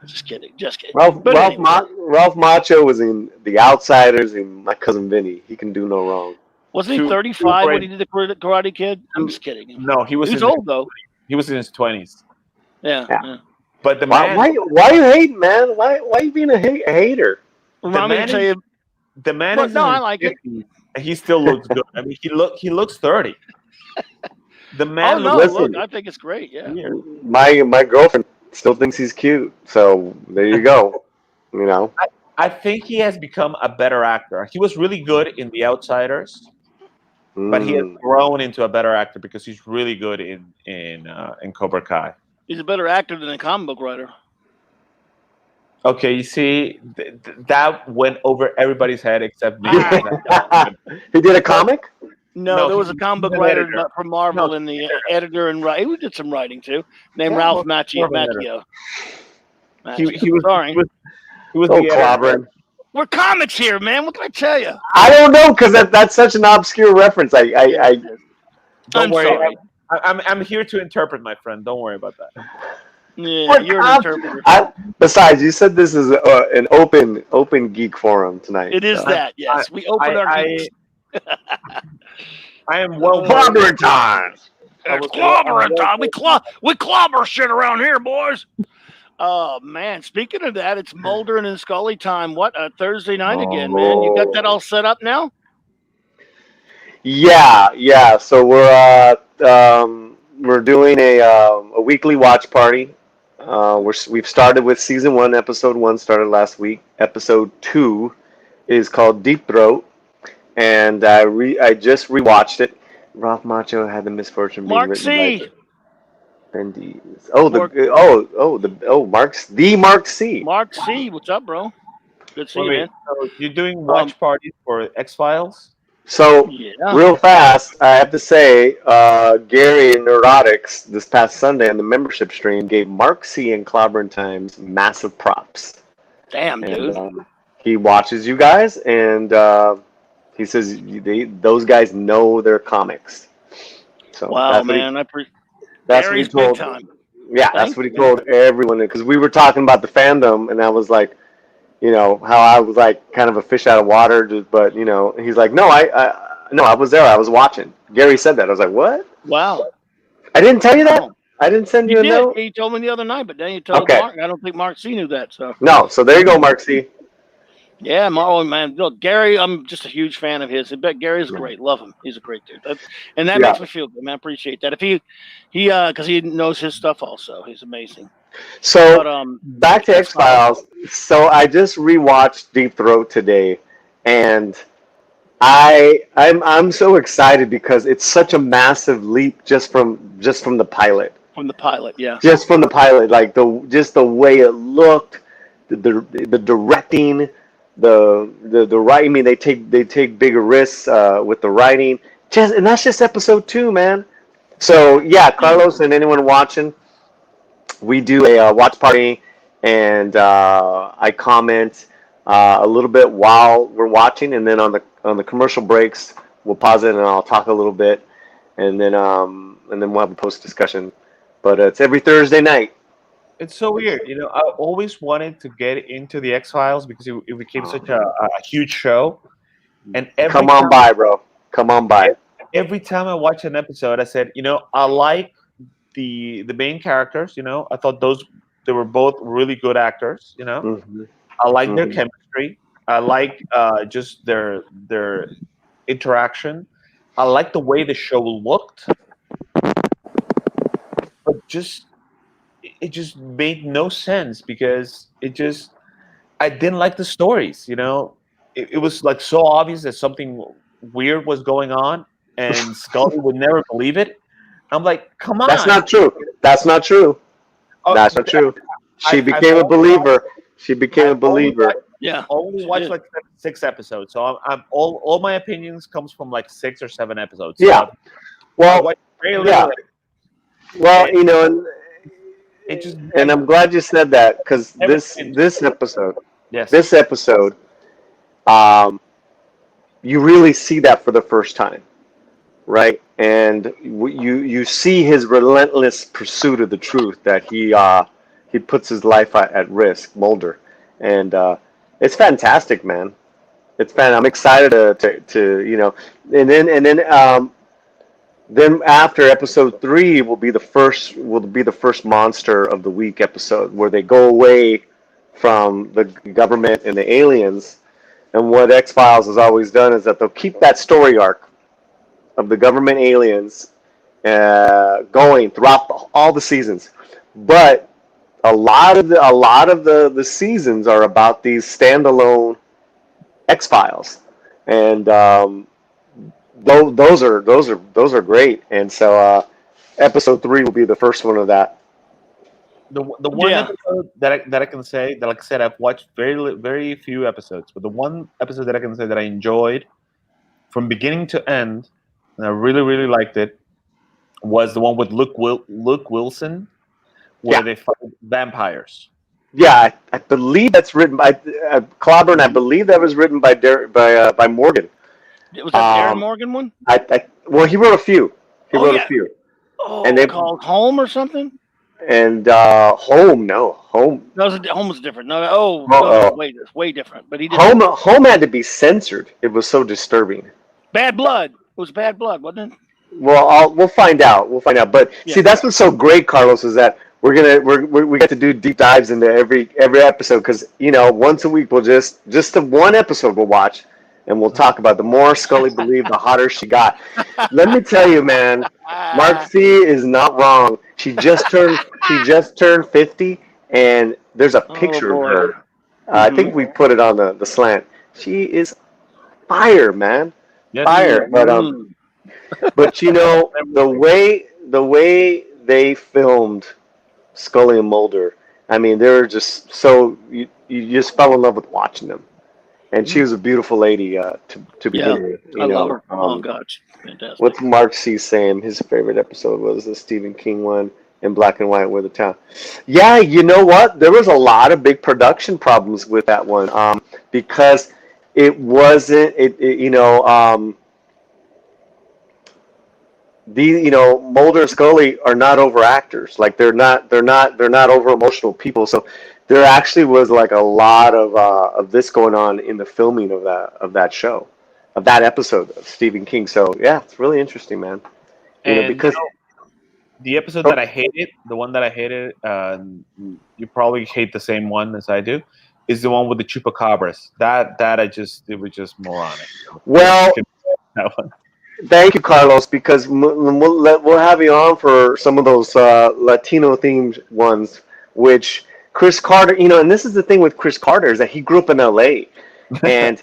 [SPEAKER 1] Just kidding. Just kidding.
[SPEAKER 3] Ralph Macchio was in The Outsiders and My Cousin Vinny. He can do no wrong.
[SPEAKER 1] Wasn't he 35 when he did the Karate Kid? I'm just kidding.
[SPEAKER 2] No, he was
[SPEAKER 1] old though.
[SPEAKER 2] He was in his 20s.
[SPEAKER 1] Yeah.
[SPEAKER 2] But the
[SPEAKER 3] why are you hating, man? Why are you being a hater?
[SPEAKER 1] Remind me to tell you.
[SPEAKER 2] The man is
[SPEAKER 1] I like
[SPEAKER 2] 50s, it. And he still looks good. I mean, he looks 30. The man.
[SPEAKER 1] Look, I think it's great. Yeah.
[SPEAKER 3] My girlfriend still thinks he's cute. So there you go. You know.
[SPEAKER 2] I think he has become a better actor. He was really good in The Outsiders, but he has grown into a better actor because he's really good in Cobra Kai.
[SPEAKER 1] He's a better actor than a comic book writer.
[SPEAKER 2] Okay, you see, that went over everybody's head except me.
[SPEAKER 3] He did a comic?
[SPEAKER 1] No, there was a comic book writer from Marvel and the editor and writer. He did some writing too, named Ralph Macchio.
[SPEAKER 2] He was sorry. He was
[SPEAKER 3] Clobberin.
[SPEAKER 1] We're comics here, man. What can I tell you?
[SPEAKER 3] I don't know, because that's such an obscure reference.
[SPEAKER 1] I'm sorry.
[SPEAKER 2] I'm here to interpret, my friend. Don't worry about that.
[SPEAKER 1] Yeah, you're an interpreter.
[SPEAKER 3] Besides, you said this is an open geek forum tonight.
[SPEAKER 1] It is that, yes. We open our geeks.
[SPEAKER 2] I am well.
[SPEAKER 3] Clobberin time.
[SPEAKER 1] It's clobbering time. We clobber shit around here, boys. Oh man! Speaking of that, it's Mulder and Scully time. What Thursday night again, man? You got that all set up now?
[SPEAKER 3] Yeah. So we're doing a weekly watch party. We've started with season 1, episode 1 started last week. Episode 2 is called Deep Throat, and I just rewatched it. Ralph Macchio had the misfortune of being
[SPEAKER 1] Mark
[SPEAKER 3] written
[SPEAKER 1] C.
[SPEAKER 3] by Bendy. Mark C.
[SPEAKER 1] Mark C. What's up, bro? Good to see you, man.
[SPEAKER 2] So you're doing watch parties for X-Files?
[SPEAKER 3] So, real fast, I have to say, Gary Neurotics this past Sunday on the membership stream gave Mark C. and Clobberin Times massive props.
[SPEAKER 1] Damn, dude.
[SPEAKER 3] He watches you guys, and he says those guys know their comics. So
[SPEAKER 1] wow, man.
[SPEAKER 3] That's what he told.
[SPEAKER 1] Time.
[SPEAKER 3] Yeah, that's what he told everyone. Because we were talking about the fandom, and I was like, how I was like kind of a fish out of water, but he's like, no, I was there, I was watching. Gary said that. I was like, what?
[SPEAKER 1] Wow.
[SPEAKER 3] I didn't tell you that. I didn't send you a note.
[SPEAKER 1] You told me the other night, but then you told Mark. I don't think Mark C knew that. So
[SPEAKER 3] no. So there you go, Mark C.
[SPEAKER 1] Yeah, Marlon, man. Look, Gary, I'm just a huge fan of his. Gary's great. Love him. He's a great dude. And that makes me feel good, man. I appreciate that. If he because he knows his stuff also. He's amazing.
[SPEAKER 3] So back to X-Files. So I just rewatched Deep Throat today, and I'm so excited because it's such a massive leap just from the pilot.
[SPEAKER 1] From the pilot, yeah.
[SPEAKER 3] Just from the pilot, like the way it looked, the directing, the writing. I mean, they take bigger risks with the writing. And that's just episode 2, man. So yeah, Carlos and anyone watching, we do a watch party, and I comment a little bit while we're watching, and then on the commercial breaks, we'll pause it and I'll talk a little bit, and then we'll have a post discussion. But it's every Thursday night.
[SPEAKER 2] It's so weird, I always wanted to get into the X-Files because it became such a huge show. And
[SPEAKER 3] come on by, bro. Come on by.
[SPEAKER 2] Every time I watch an episode, I said, I like the main characters. I thought they were both really good actors.
[SPEAKER 3] Mm-hmm.
[SPEAKER 2] I like their chemistry. I like just their interaction. I like the way the show looked, but it just made no sense because I didn't like the stories. It was like so obvious that something weird was going on, and Scully would never believe it. I'm like, come on.
[SPEAKER 3] That's not true. That's not true. That's not true. She became a believer. She became a believer.
[SPEAKER 1] Yeah.
[SPEAKER 2] Only watched like 6 episodes, so I'm all my opinions comes from like 6 or 7 episodes. So
[SPEAKER 3] yeah. Well,
[SPEAKER 2] yeah.
[SPEAKER 3] Well,
[SPEAKER 2] it just
[SPEAKER 3] And I'm glad you said that because
[SPEAKER 2] everything.
[SPEAKER 3] this episode,
[SPEAKER 2] Yes.
[SPEAKER 3] this episode, um, you really see that for the first time, right? And you see his relentless pursuit of the truth that he puts his life at risk, Mulder, and it's fantastic, man. It's fan. I'm excited to then after episode 3 will be the first monster of the week episode where they go away from the government and the aliens. And what X Files has always done is that they'll keep that story arc of the government aliens going throughout all the seasons, but a lot of the seasons are about these standalone X Files, and those are great. And so episode 3 will be the first one of that.
[SPEAKER 2] The one episode that I can say that, like I said, I've watched very few episodes, but the one episode that I can say that I enjoyed from beginning to end, and I really liked it, was the one with Luke Wilson, where
[SPEAKER 3] Yeah.
[SPEAKER 2] they fight vampires.
[SPEAKER 3] Yeah, I believe that's written by Clobberin. I believe that was written by Morgan.
[SPEAKER 1] Was that the Aaron Morgan one?
[SPEAKER 3] Well, he wrote a few. He wrote a few.
[SPEAKER 1] Oh,
[SPEAKER 3] And they-
[SPEAKER 1] called Home or something?
[SPEAKER 3] And Home
[SPEAKER 1] No, Home was different. No, way different. But he did
[SPEAKER 3] Home had to be censored. It was so disturbing.
[SPEAKER 1] Bad Blood. It was Bad Blood, wasn't it?
[SPEAKER 3] Well, we'll find out. But
[SPEAKER 1] Yeah.
[SPEAKER 3] see, that's what's so great, Carlos, is that we get to do deep dives into every episode because once a week we'll just the one episode we'll watch and we'll talk about the more Scully believed, the hotter she got. Let me tell you, man, Mark C is not wrong. She just turned 50, and there's a picture of her. I think we put it on the slant. She is fire, man, fire. But the way they filmed Scully and Mulder, I mean, they were just so you just fell in love with watching them. And she was a beautiful lady to begin with.
[SPEAKER 1] I love her. Oh God, she's fantastic.
[SPEAKER 3] What's Mark C saying? His favorite episode was the Stephen King one in black and white with the town. Yeah, you know what? There was a lot of big production problems with that one because it wasn't. Mulder and Scully are not over actors. Like they're not over emotional people. So there actually was like a lot of this going on in the filming of that show, of that episode of Stephen King. So yeah, it's really interesting, man. Because
[SPEAKER 2] the episode that I hated, the one that I hated, you probably hate the same one as I do, is the one with the chupacabras. It was just moronic.
[SPEAKER 3] Well,
[SPEAKER 2] that one.
[SPEAKER 3] Thank you, Carlos, because we'll have you on for some of those Latino-themed ones, which Chris Carter, and this is the thing with Chris Carter, is that he grew up in L.A., and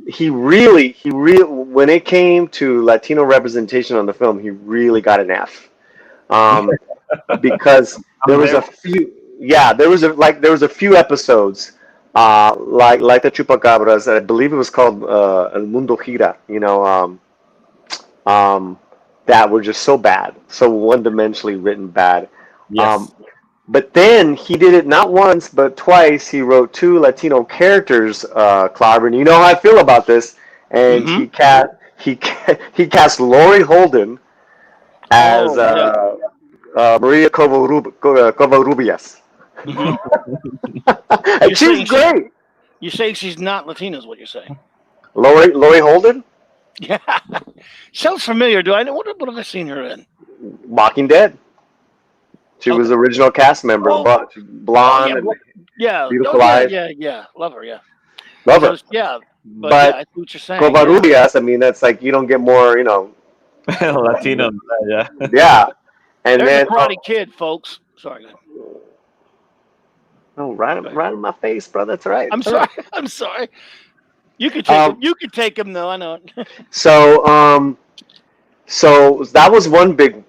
[SPEAKER 3] he really, when it came to Latino representation on the film, he really got an F, because there was a few episodes, like the Chupacabras, I believe it was called El Mundo Gira, that were just so bad, so one-dimensionally written bad.
[SPEAKER 2] Yes.
[SPEAKER 3] But then he did it not once but twice. He wrote 2 Latino characters, Clobberin. You know how I feel about this. And he cast Lori Holden as Maria Covarrubias. And she's great.
[SPEAKER 1] You say she's not Latina is what you're saying.
[SPEAKER 3] Lori Holden?
[SPEAKER 1] Yeah. Sounds familiar. Do I know? What have I seen her in?
[SPEAKER 3] Walking Dead. She was the original cast member. Blonde and beautiful eyes.
[SPEAKER 1] Yeah. Love her, yeah.
[SPEAKER 3] Love her.
[SPEAKER 1] Yeah. But I see what you're saying.
[SPEAKER 3] Covarrubias, I mean, that's like you don't get more,
[SPEAKER 2] Latino. Yeah.
[SPEAKER 3] Yeah. And
[SPEAKER 1] There's
[SPEAKER 3] then
[SPEAKER 1] the Karate Kid, folks. Sorry.
[SPEAKER 3] Oh, right in my face, bro. That's right.
[SPEAKER 1] I'm sorry. I'm sorry. You could take him. You could take him, though. I know it.
[SPEAKER 3] So that was one big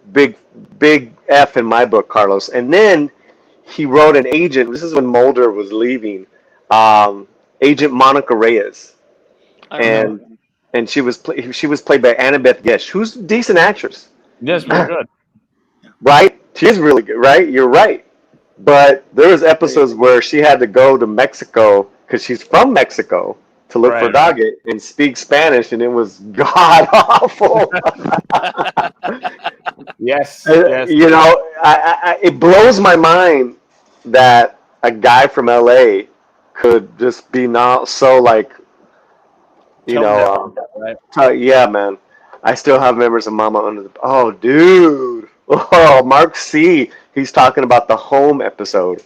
[SPEAKER 3] F in my book, Carlos. And then he wrote an agent. This is when Mulder was leaving. Agent Monica Reyes, and she was played by Annabeth Gish, who's a decent actress.
[SPEAKER 2] Yes, very good.
[SPEAKER 3] Right? She is really good. Right? You're right. But there was episodes where she had to go to Mexico because she's from Mexico to look for
[SPEAKER 2] Right.
[SPEAKER 3] Doggett and speak Spanish, and it was god awful.
[SPEAKER 2] Yes. Yes.
[SPEAKER 3] You know, it blows my mind that a guy from LA could just be not so like, you
[SPEAKER 2] Tone
[SPEAKER 3] know,
[SPEAKER 2] deaf, right?
[SPEAKER 3] yeah, man. I still have members of Mama under the. Oh, dude. Oh, Mark C. He's talking about the Home episode.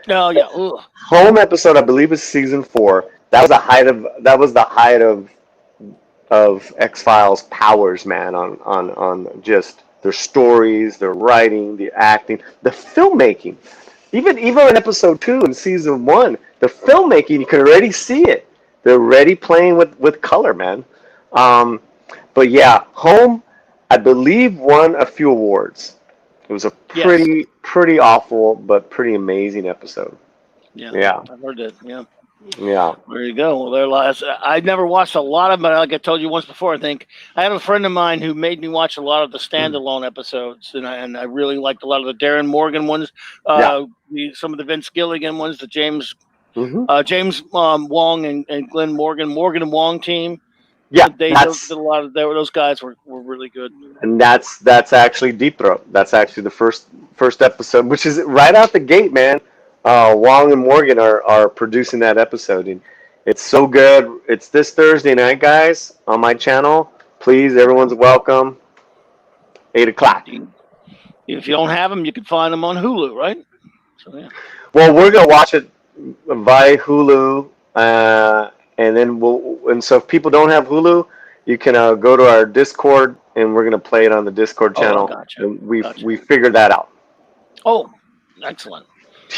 [SPEAKER 1] Oh yeah. Ugh.
[SPEAKER 3] Home episode, I believe, is season 4. That was the height of. That was the height of X-Files powers, man. On just their stories, their writing, the acting, the filmmaking. Even in episode 2 in season 1, the filmmaking, you can already see it. They're already playing with color, man. But yeah, Home, I believe, won a few awards. It was a
[SPEAKER 1] Yes.
[SPEAKER 3] pretty awful but pretty amazing episode.
[SPEAKER 1] Yeah.
[SPEAKER 3] Yeah,
[SPEAKER 1] I heard that. Yeah.
[SPEAKER 3] yeah.
[SPEAKER 1] There you go. Well, there lies. I never watched a lot of them, but like I told you once before, I think I have a friend of mine who made me watch a lot of the standalone episodes, and I really liked a lot of the Darren Morgan ones,
[SPEAKER 3] Yeah.
[SPEAKER 1] some of the Vince Gilligan ones, the James
[SPEAKER 3] Hmm.
[SPEAKER 1] James Wong and Glenn Morgan and Wong team.
[SPEAKER 3] Yeah,
[SPEAKER 1] They did a lot of those guys were really good.
[SPEAKER 3] and that's actually Deep Throat. That's actually the first episode, which is right out the gate, man. Wong and Morgan are producing that episode, and it's so good. It's this Thursday night, guys, on my channel. Please, everyone's welcome. 8 o'clock.
[SPEAKER 1] If you don't have them, you can find them on Hulu, right? So yeah.
[SPEAKER 3] Well, we're gonna watch it via Hulu, and then so if people don't have Hulu, you can go to our Discord, and we're gonna play it on the Discord channel.
[SPEAKER 1] Gotcha.
[SPEAKER 3] And we figured that out.
[SPEAKER 1] Oh, excellent.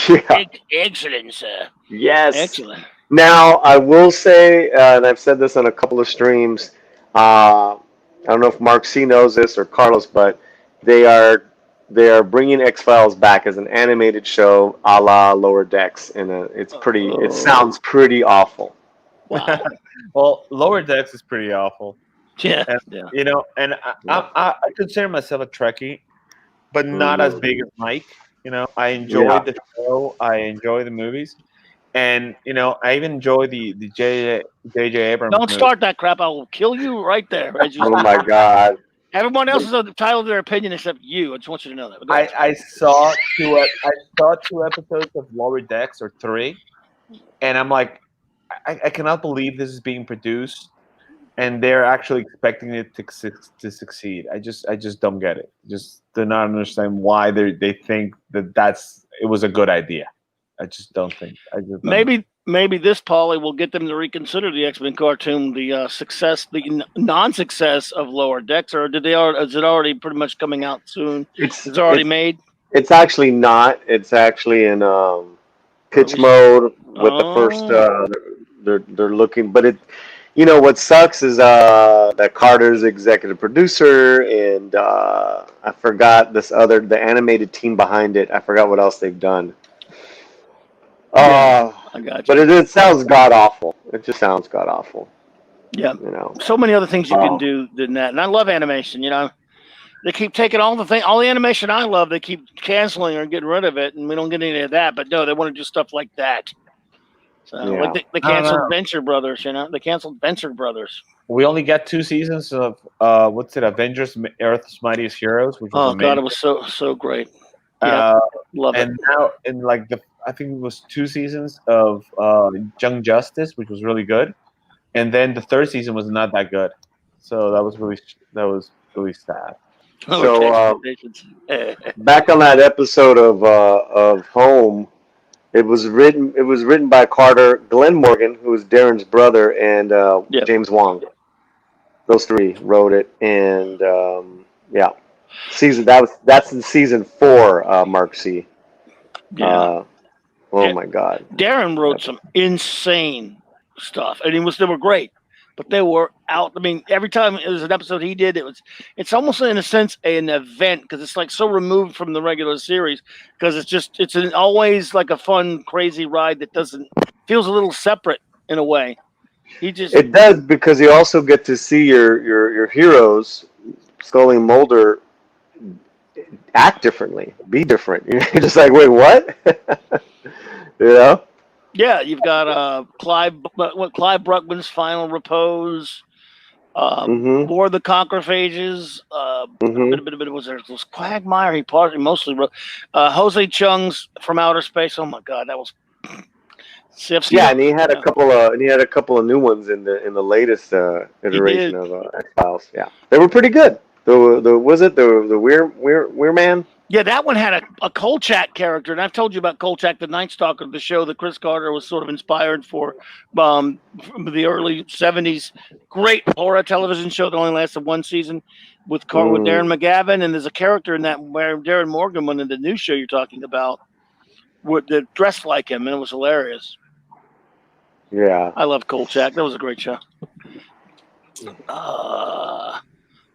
[SPEAKER 3] Yeah.
[SPEAKER 1] Excellent, sir.
[SPEAKER 3] Yes.
[SPEAKER 1] Excellent.
[SPEAKER 3] Now I will say, and I've said this on a couple of streams. I don't know if Mark C knows this or Carlos, but they are bringing X-Files back as an animated show, a la Lower Decks, and it's pretty. It sounds pretty awful.
[SPEAKER 1] Wow.
[SPEAKER 2] Well, Lower Decks is pretty awful.
[SPEAKER 1] Yeah.
[SPEAKER 2] And,
[SPEAKER 1] Yeah.
[SPEAKER 2] You know, and I consider myself a Trekkie, but not as big as Mike. You know, I enjoy the show. I enjoy the movies, and you know, I even enjoy the J.J. Abrams.
[SPEAKER 1] Don't
[SPEAKER 2] movies.
[SPEAKER 1] start that crap. I will kill you right there.
[SPEAKER 3] Oh my God.
[SPEAKER 1] Everyone else is entitled to their opinion except you. I just want you to know that.
[SPEAKER 2] I saw two episodes of Lower Decks, or 3, and I'm like, I cannot believe this is being produced, and they're actually expecting it to succeed. I just don't get it. Just do not understand why they think it was a good idea. I just don't think.
[SPEAKER 1] Maybe this Polly will get them to reconsider the X-Men cartoon, the non-success of Lower Decks, or is it already pretty much coming out soon? It's already made.
[SPEAKER 3] It's actually not. It's actually in pitch mode with the first. They're looking, but it. You know what sucks is that Carter's executive producer, and I forgot the animated team behind it. I forgot what else they've done.
[SPEAKER 1] I got you.
[SPEAKER 3] But it sounds god awful. It just sounds god awful.
[SPEAKER 1] Yeah.
[SPEAKER 3] You know.
[SPEAKER 1] So many other things you can do than that, and I love animation. You know, they keep taking all the animation I love. They keep canceling or getting rid of it, and we don't get any of that. But no, they want to do stuff like that. So like they canceled Venture Brothers. You know, they canceled Venture Brothers.
[SPEAKER 2] We only got 2 seasons of Avengers: Earth's Mightiest Heroes, which was amazing.
[SPEAKER 1] God, it was so great. Yeah, love it.
[SPEAKER 2] And now in I think it was 2 seasons of Young Justice, which was really good, and then the 3rd season was not that good. So that was really sad.
[SPEAKER 3] So back on that episode of Home, it was written by Glenn Morgan, who was Darren's brother, and James Wong. Those 3 wrote it, and that's in season 4. Mark C.
[SPEAKER 1] Yeah.
[SPEAKER 3] Oh my God.
[SPEAKER 1] Darren wrote some insane stuff, and they were great, but they were out. I mean, every time it was an episode he did, it's almost in a sense an event, because it's like so removed from the regular series, because it's always like a fun, crazy ride that feels a little separate in a way. It
[SPEAKER 3] does, because you also get to see your heroes, Scully and Mulder, act differently, be different. You're just like, wait, what? You know?
[SPEAKER 1] Yeah, you've got Clive Bruckman's Final Repose,
[SPEAKER 3] Mm-hmm.
[SPEAKER 1] War of the Concrophages,
[SPEAKER 3] Mm-hmm.
[SPEAKER 1] was there Quagmire? He mostly wrote Jose Chung's From Outer Space. Oh my God, that was. See, I've seen
[SPEAKER 3] Yeah,
[SPEAKER 1] it.
[SPEAKER 3] and he had a couple of new ones in the latest
[SPEAKER 1] He
[SPEAKER 3] iteration
[SPEAKER 1] did.
[SPEAKER 3] of X-Files. Yeah, they were pretty good. The Weir Man?
[SPEAKER 1] Yeah, that one had a Kolchak character, and I've told you about Kolchak, the Night Stalker, the show that Chris Carter was sort of inspired for, from the early '70s. Great horror television show that only lasted one season with Darren McGavin, and there's a character in that where Darren Morgan, one in the new show you're talking about, that dressed like him, and it was hilarious.
[SPEAKER 3] Yeah.
[SPEAKER 1] I love Kolchak. That was a great show.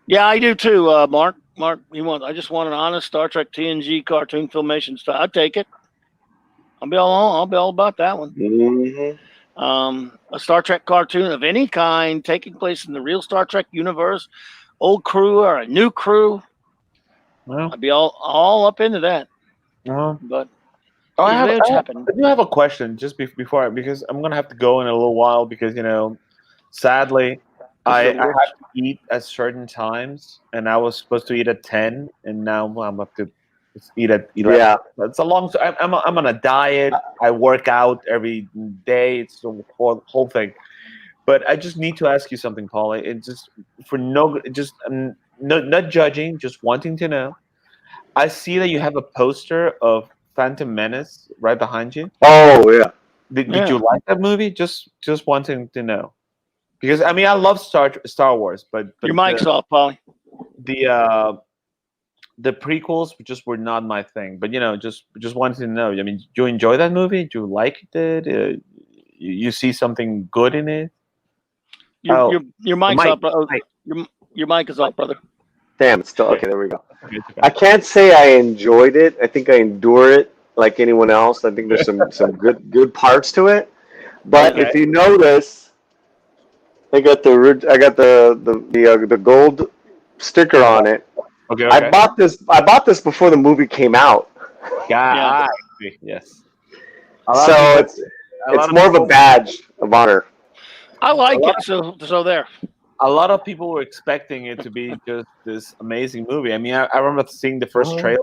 [SPEAKER 1] Yeah, I do too, Mark. Mark, I just want an honest Star Trek TNG cartoon filmation style. I'd take it. I'll be all about that one.
[SPEAKER 3] Mm-hmm.
[SPEAKER 1] A Star Trek cartoon of any kind taking place in the real Star Trek universe, old crew or a new crew.
[SPEAKER 2] Well,
[SPEAKER 1] I'd be all up into that.
[SPEAKER 2] well.
[SPEAKER 1] But
[SPEAKER 2] I
[SPEAKER 1] happened.
[SPEAKER 2] do have a question just before because I'm gonna have to go in a little while because sadly I have to eat at certain times and I was supposed to eat at 10 and now I'm up to eat at 11.
[SPEAKER 3] Yeah.
[SPEAKER 2] It's a long. I'm on a diet. I work out every day. It's the whole thing. But I just need to ask you something, Paulie. It just for not judging, just wanting to know. I see that you have a poster of Phantom Menace right behind you.
[SPEAKER 3] Oh yeah.
[SPEAKER 2] Did you like that movie? Just wanting to know. Because I mean, I love Star Wars, but
[SPEAKER 1] Your mic's off, Paulie.
[SPEAKER 2] The prequels just were not my thing. But just wanted to know. I mean, do you enjoy that movie? Do you like it? You see something good in it?
[SPEAKER 1] Your mic's
[SPEAKER 2] mic,
[SPEAKER 1] off, brother.
[SPEAKER 2] mic.
[SPEAKER 1] Your mic is off, brother.
[SPEAKER 3] Damn, it's still okay. There we go.
[SPEAKER 2] Okay.
[SPEAKER 3] I can't say I enjoyed it. I think I endure it like anyone else. I think there's some good parts to it. But if you notice, I got the gold sticker on it.
[SPEAKER 2] Okay.
[SPEAKER 3] I bought this before the movie came out.
[SPEAKER 2] Yeah. Yes.
[SPEAKER 3] So it's more of a badge of honor.
[SPEAKER 1] I like it. So there.
[SPEAKER 2] A lot of people were expecting it to be just this amazing movie. I mean, I remember seeing the first trailer,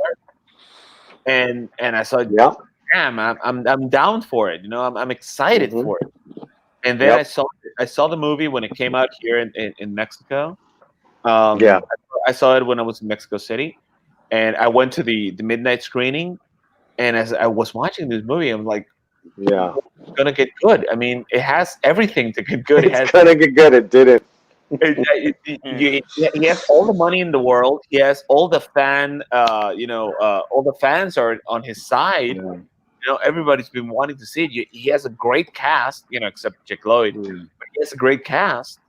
[SPEAKER 2] and I saw, damn, I'm down for it. I'm excited for it. And then I saw the movie when it came out here in Mexico. I saw it when I was in Mexico City, and I went to the midnight screening. And as I was watching this movie, I'm like, it's gonna get good. I mean, it has everything to get good.
[SPEAKER 3] It's gonna get good. It didn't.
[SPEAKER 2] He has all the money in the world. He has all the all the fans are on his side. Everybody's been wanting to see it. He has a great cast, except Jake Lloyd. But he has a great cast.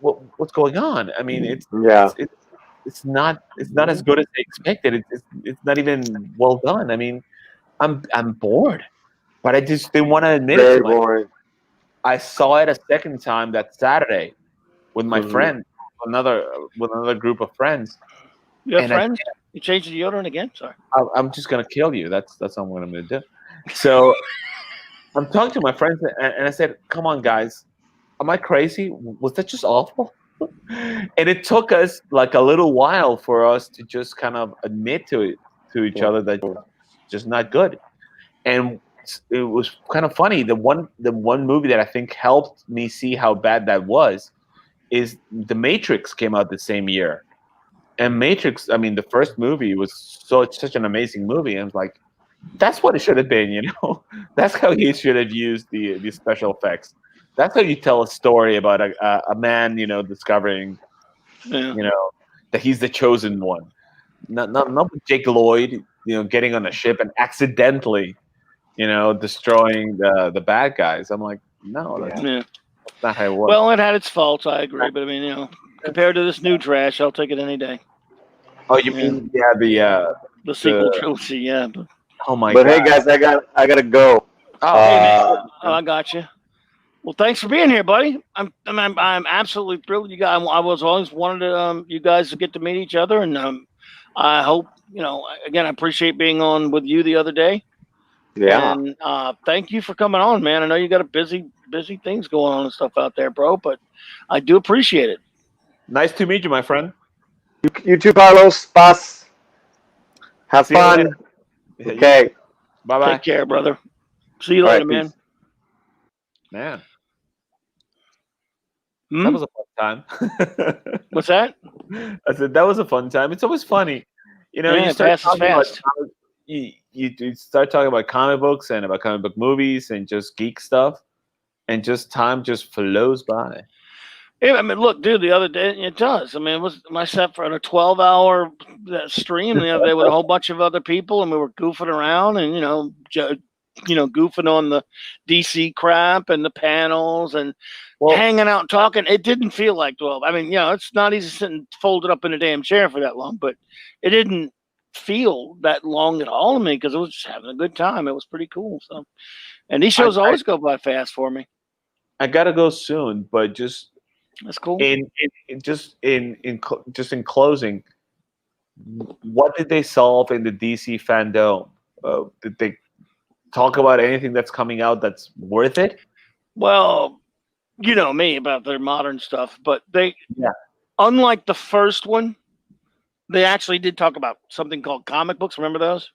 [SPEAKER 2] What's going on? I mean, it's not as good as they expected. It's not even well done. I mean, I'm bored, but I just didn't want to admit it.
[SPEAKER 3] Very boring.
[SPEAKER 2] I saw it a second time that Saturday with my friend, with another group of friends.
[SPEAKER 1] You have friends? You changed the deodorant again? Sorry.
[SPEAKER 2] I'm just gonna kill you. That's what I'm gonna do. So I'm talking to my friends, and I said, "Come on, guys, am I crazy? Was that just awful?" And it took us like a little while for us to just kind of admit to each other that it's just not good. And it was kind of funny. The one movie that I think helped me see how bad that was is The Matrix came out the same year. And Matrix, I mean, the first movie was such an amazing movie. And I was like, that's what it should have been, That's how he should have used the special effects. That's how you tell a story about a man, discovering, that he's the chosen one. Not with Jake Lloyd, getting on a ship and accidentally, destroying the bad guys. I'm like, no, that's not how it works.
[SPEAKER 1] Well, it had its faults, I agree. But I mean, compared to this new trash, I'll take it any day.
[SPEAKER 2] Oh, you mean
[SPEAKER 1] the sequel trilogy? Yeah.
[SPEAKER 2] Oh my
[SPEAKER 3] God!
[SPEAKER 2] But
[SPEAKER 3] hey guys, I gotta go.
[SPEAKER 1] I got you. Well, thanks for being here, buddy. I'm absolutely thrilled. You guys, I was always wanted to you guys to get to meet each other, and I hope, again, I appreciate being on with you the other day.
[SPEAKER 3] Yeah.
[SPEAKER 1] And thank you for coming on, man. I know you got a busy things going on and stuff out there, bro, but I do appreciate it.
[SPEAKER 2] Nice to meet you, my friend.
[SPEAKER 3] You too, Carlos. Boss. Have
[SPEAKER 2] See you later.
[SPEAKER 3] fun. Okay.
[SPEAKER 2] Bye bye.
[SPEAKER 1] Take care, brother. See you
[SPEAKER 3] All
[SPEAKER 1] later,
[SPEAKER 3] right,
[SPEAKER 1] man.
[SPEAKER 3] peace.
[SPEAKER 2] Man,
[SPEAKER 1] Hmm?
[SPEAKER 2] that was a fun time.
[SPEAKER 1] What's that?
[SPEAKER 2] I said that was a fun time. It's always funny, you
[SPEAKER 1] Yeah,
[SPEAKER 2] you
[SPEAKER 1] it
[SPEAKER 2] start
[SPEAKER 1] passes
[SPEAKER 2] talking about
[SPEAKER 1] fast.
[SPEAKER 2] you start talking about comic books and about comic book movies and just geek stuff, and just time just flows by.
[SPEAKER 1] Yeah, I mean, look, dude, the other day, it does. I mean, it was I sat for a 12-hour stream the other day with a whole bunch of other people, and we were goofing around and, goofing on the DC crap and the panels and hanging out and talking. It didn't feel like 12. I mean, it's not easy sitting folded up in a damn chair for that long, but it didn't feel that long at all to me because it was just having a good time. It was pretty cool. So, and these shows always go by fast for me.
[SPEAKER 2] I gotta go soon, but just
[SPEAKER 1] That's cool.
[SPEAKER 2] in closing, what did they solve in the DC fandom? Did they talk about anything that's coming out that's worth it?
[SPEAKER 1] Well, you know me about their modern stuff, but unlike the first one, they actually did talk about something called comic books. Remember those?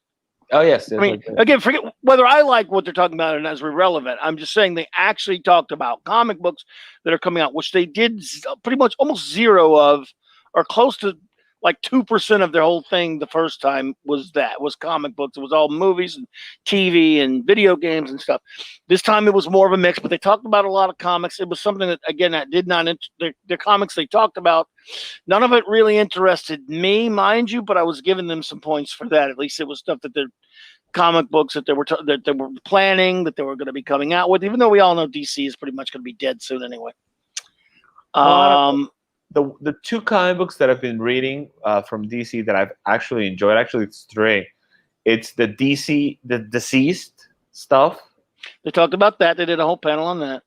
[SPEAKER 2] Oh yes.
[SPEAKER 1] I mean, again, forget whether I like what they're talking about and as irrelevant. I'm just saying they actually talked about comic books that are coming out, which they did pretty much almost zero of, or close to like 2% of their whole thing the first time was comic books. It was all movies and TV and video games and stuff. This time it was more of a mix, but they talked about a lot of comics. It was something that, again, that did not, the comics they talked about, none of it really interested me, mind you, but I was giving them some points for that. At least it was stuff that they're comic books that they were planning, that they were going to be coming out with, even though we all know DC is pretty much going to be dead soon anyway.
[SPEAKER 2] The two comic books that I've been reading from DC that I've actually enjoyed, actually it's three. It's the deceased stuff.
[SPEAKER 1] They talked about that. They did a whole panel on that.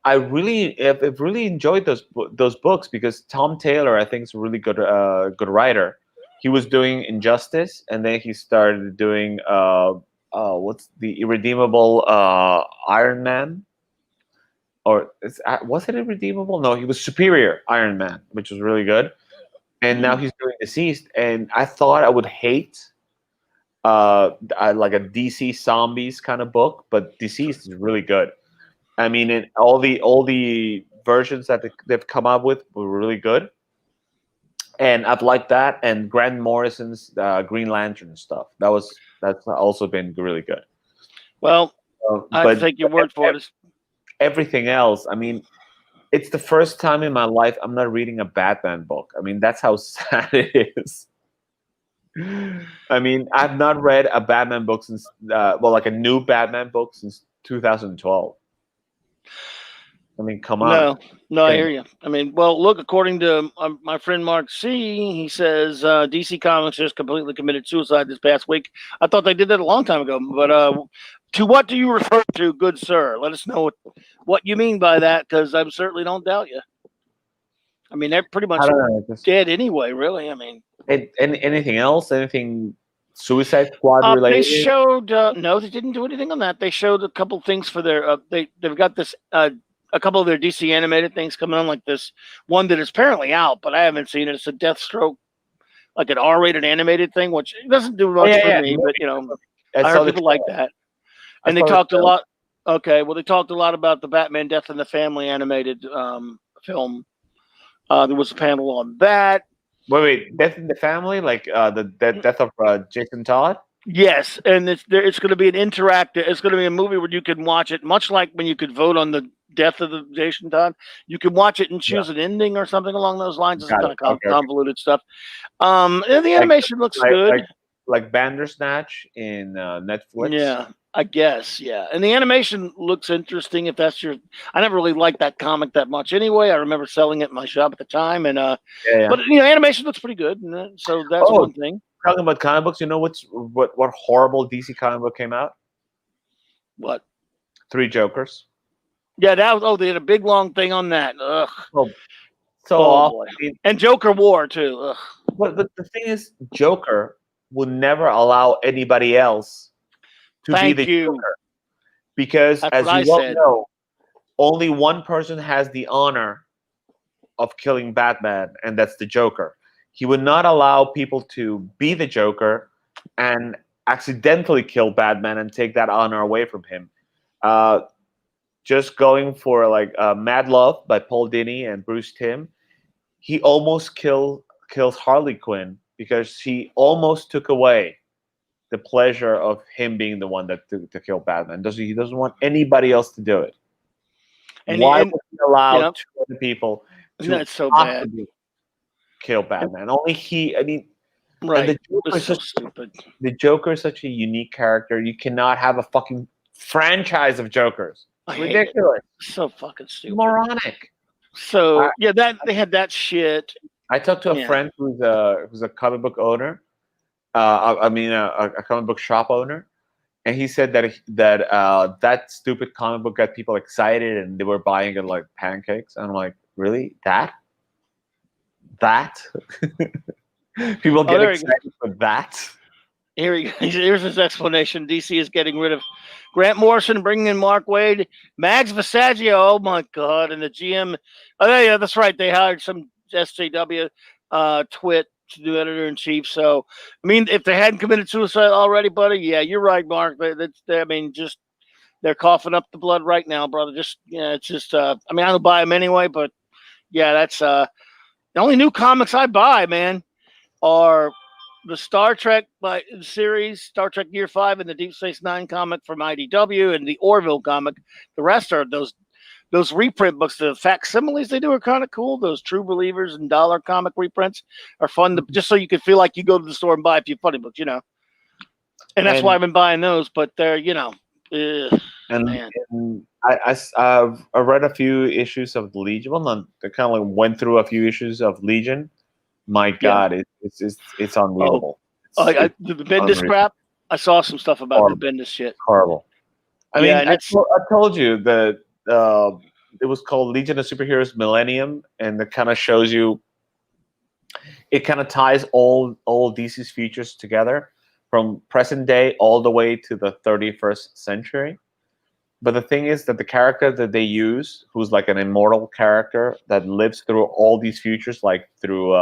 [SPEAKER 2] I've really enjoyed those books because Tom Taylor, I think, is a really good writer. He was doing Injustice, and then he started doing what's the Irredeemable Iron Man, or was it Irredeemable? No, he was Superior Iron Man, which was really good. And now he's doing Deceased, and I thought I would hate like a DC zombies kind of book, but Deceased is really good. I mean, all the versions that they've come up with were really good. And I've liked that, and Grant Morrison's Green Lantern stuff. That's also been really good.
[SPEAKER 1] Well, I take your word for it.
[SPEAKER 2] Everything else, I mean, it's the first time in my life I'm not reading a Batman book. I mean, that's how sad it is. I mean, I've not read a Batman book since, like a new Batman book since 2012. I mean, come on.
[SPEAKER 1] No, I hear you. I mean, well, look, according to my friend Mark C., he says DC Comics just completely committed suicide this past week. I thought they did that a long time ago. But to what do you refer to, good sir? Let us know what you mean by that, because I certainly don't doubt you. I mean, they're pretty much dead anyway, really. I mean,
[SPEAKER 2] anything else? Anything Suicide Squad related?
[SPEAKER 1] They showed no, they didn't do anything on that. They showed a couple things for their they've got this a couple of their DC animated things coming on, like this one that is apparently out, but I haven't seen it. It's a Deathstroke, like an R-rated animated thing, which doesn't do much for me, but I heard people like that. And they talked a lot. Okay, well, they talked a lot about the Batman Death in the Family animated film. There was a panel on that.
[SPEAKER 2] Wait, Death in the Family, like the death of Jason Todd.
[SPEAKER 1] Yes, and it's going to be an interactive. It's going to be a movie where you can watch it, much like when you could vote on the death of the Jason Todd. You can watch it and choose an ending or something along those lines. It's kind of convoluted stuff. And the animation looks good,
[SPEAKER 2] like Bandersnatch in Netflix.
[SPEAKER 1] Yeah, I guess. Yeah, and the animation looks interesting. If that's your, I never really liked that comic that much anyway. I remember selling it in my shop at the time, and but animation looks pretty good. And so that's one thing.
[SPEAKER 2] Talking about comic books, you know what horrible DC comic book came out?
[SPEAKER 1] What?
[SPEAKER 2] 3 Jokers.
[SPEAKER 1] Yeah, that was. They had a big long thing on that. Ugh.
[SPEAKER 2] So awful.
[SPEAKER 1] And Joker War too. Ugh.
[SPEAKER 2] But the thing is, Joker will never allow anybody else to be
[SPEAKER 1] Thank
[SPEAKER 2] the
[SPEAKER 1] you.
[SPEAKER 2] Joker because,
[SPEAKER 1] That's
[SPEAKER 2] as
[SPEAKER 1] what
[SPEAKER 2] you
[SPEAKER 1] I
[SPEAKER 2] well
[SPEAKER 1] said.
[SPEAKER 2] know, only one person has the honor of killing Batman, and that's the Joker. He would not allow people to be the Joker and accidentally kill Batman and take that honor away from him. Uh, just going for like Mad Love by Paul Dini and Bruce Timm, he almost kills Harley Quinn because he almost took away the pleasure of him being the one that to kill Batman. He doesn't want anybody else to do it. Why
[SPEAKER 1] And
[SPEAKER 2] would he allow
[SPEAKER 1] yeah,
[SPEAKER 2] two other people to
[SPEAKER 1] that's so bad.
[SPEAKER 2] possibly kill Batman? Only he. I mean, and
[SPEAKER 1] Right.
[SPEAKER 2] the Joker
[SPEAKER 1] It's so stupid.
[SPEAKER 2] the Joker is such a unique character. You cannot have a fucking franchise of Jokers.
[SPEAKER 1] I
[SPEAKER 2] It's
[SPEAKER 1] hate it.
[SPEAKER 2] ridiculous.
[SPEAKER 1] So fucking stupid.
[SPEAKER 2] Moronic.
[SPEAKER 1] So yeah, that they had that shit.
[SPEAKER 2] I talked to a friend who's a comic book owner. A comic book shop owner, and he said that stupid comic book got people excited, and they were buying it like pancakes. And I'm like, really? That? People get excited for that?
[SPEAKER 1] Here's his explanation. DC is getting rid of Grant Morrison, bringing in Mark Waid, Mags Visaggio. Oh my God! And the GM. Oh yeah, that's right. They hired some SJW twit to do editor in chief. So I mean, if they hadn't committed suicide already, buddy, yeah, you're right, Mark. I mean, just they're coughing up the blood right now, brother. Just it's just. I mean, I don't buy them anyway, but yeah, that's the only new comics I buy, man, are the Star Trek series, Star Trek Year 5, and the Deep Space Nine comic from IDW, and the Orville comic. The rest are those reprint books. The facsimiles they do are kind of cool. Those True Believers and dollar comic reprints are fun, just so you can feel like you go to the store and buy a few funny books, And that's why I've been buying those. But they're, man.
[SPEAKER 2] And I've read a few issues of Legion. Well, I kind of went through a few issues of Legion. My God, it's unreadable.
[SPEAKER 1] The Bendis crap. I saw some stuff about the Bendis shit.
[SPEAKER 2] Horrible. I mean, I told you that it was called Legion of Superheroes Millennium, and it kind of shows you. It kind of ties all DC's futures together from present day all the way to the 31st century. But the thing is that the character that they use, who's like an immortal character that lives through all these futures, like through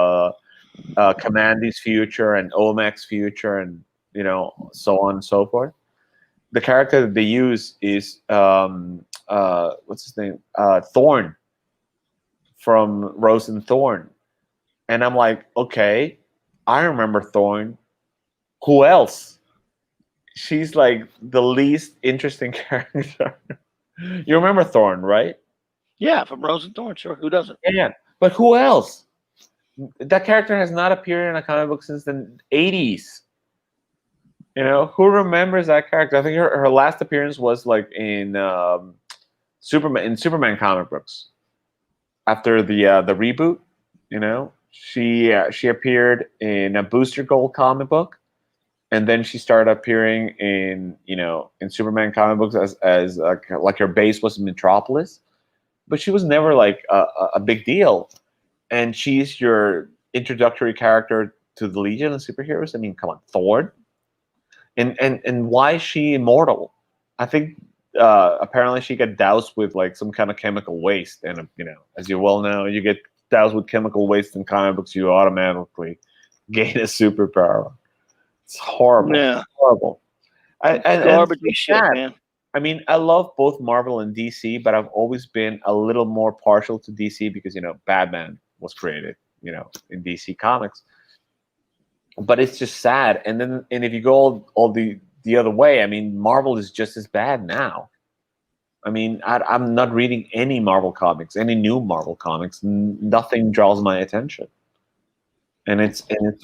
[SPEAKER 2] Commandy's future and Omeg's future, and so on and so forth. The character that they use is what's his name? Thorn from Rose and Thorn, and I'm like, okay, I remember Thorn. Who else? She's like the least interesting character. You remember Thorn, right?
[SPEAKER 1] Yeah, from Rose and Thorn, sure. Who doesn't?
[SPEAKER 2] Yeah, but who else? That character has not appeared in a comic book since the 80s. Who remembers that character? I think her last appearance was like in Superman comic books. After the reboot, she appeared in a Booster Gold comic book. And then she started appearing in Superman comic books as like her base was Metropolis, but she was never like a big deal. And she's your introductory character to the Legion of Superheroes. I mean, come on, Thorn. And why is she immortal? I think apparently she got doused with like some kind of chemical waste, and as you well know, you get doused with chemical waste in comic books, you automatically gain a superpower. It's horrible.
[SPEAKER 1] Yeah.
[SPEAKER 2] Horrible.
[SPEAKER 1] Garbage shit, man.
[SPEAKER 2] I mean, I love both Marvel and DC, but I've always been a little more partial to DC because, Batman was created, in DC Comics. But it's just sad. And if you go all the other way, I mean, Marvel is just as bad now. I mean, I'm not reading any Marvel comics, any new Marvel comics. Nothing draws my attention. And it's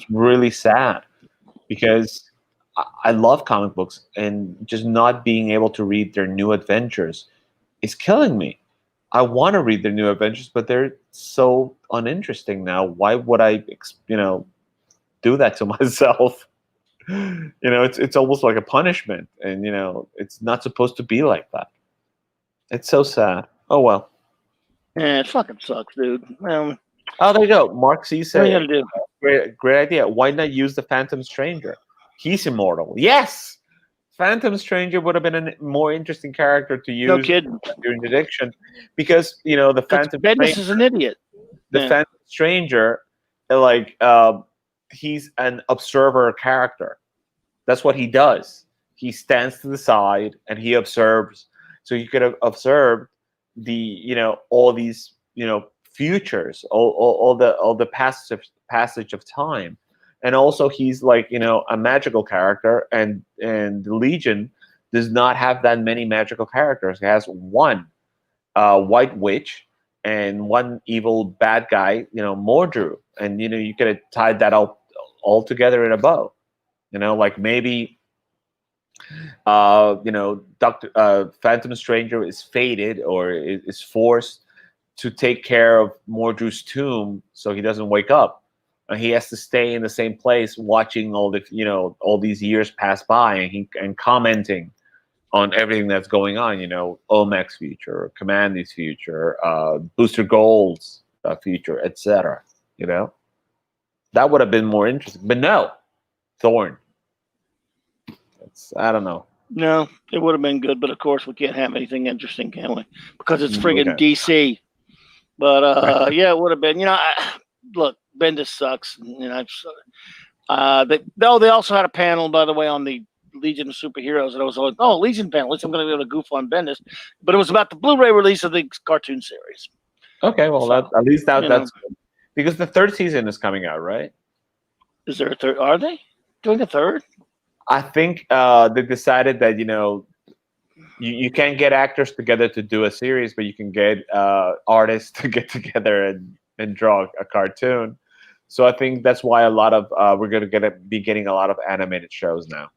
[SPEAKER 2] really sad. Because I love comic books, and just not being able to read their new adventures is killing me. I want to read their new adventures, but they're so uninteresting now. Why would I, do that to myself? It's almost like a punishment, and it's not supposed to be like that. It's so sad. Oh well.
[SPEAKER 1] Yeah, it fucking sucks, dude.
[SPEAKER 2] Oh, there you go. Mark C said.
[SPEAKER 1] What are you gonna do?
[SPEAKER 2] great idea. Why not use the Phantom Stranger? He's immortal. Yes, Phantom Stranger would have been a more interesting character to
[SPEAKER 1] No
[SPEAKER 2] use
[SPEAKER 1] kidding.
[SPEAKER 2] during the addiction, because the Phantom
[SPEAKER 1] Bendis
[SPEAKER 2] Stranger,
[SPEAKER 1] is an idiot.
[SPEAKER 2] the
[SPEAKER 1] Yeah.
[SPEAKER 2] Phantom Stranger, like he's an observer character. That's what he does. He stands to the side and he observes. So you could have observed all these futures, all the passage of time, and also he's like a magical character, and the Legion does not have that many magical characters. It has one white witch and one evil bad guy, Mordru, and you could have tied that all together in a bow. Like maybe Doctor Phantom Stranger is fated or is forced to take care of Mordru's tomb, so he doesn't wake up, and he has to stay in the same place, watching all these years pass by, and commenting on everything that's going on. Olmec's future, Commandy's future, Booster Gold's future, etc. That would have been more interesting, but no, Thorn. I don't know.
[SPEAKER 1] No, it would have been good, but of course we can't have anything interesting, can we? Because it's friggin' DC. But yeah, it would have been. Look, Bendis sucks. They also had a panel, by the way, on the Legion of Superheroes, and I was like, oh, Legion panel. At least I'm going to be able to goof on Bendis. But it was about the Blu-ray release of the cartoon series.
[SPEAKER 2] Okay, well, that's good. Because the third season is coming out, right?
[SPEAKER 1] Is there a third? Are they doing a third?
[SPEAKER 2] I think they decided that you can't get actors together to do a series, but you can get artists to get together and draw a cartoon. So I think that's why a lot of we're going to be getting a lot of animated shows now.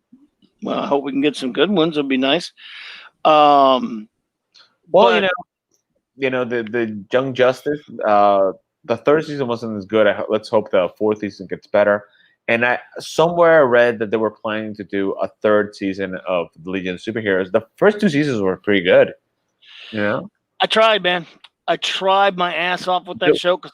[SPEAKER 1] Well, I hope we can get some good ones. It'd be nice.
[SPEAKER 2] Well, the Young Justice, the third season wasn't as good. Let's hope the fourth season gets better. And somewhere I read that they were planning to do a third season of the Legion of Superheroes. The first two seasons were pretty good.
[SPEAKER 1] I tried, man. I tried my ass off with that show because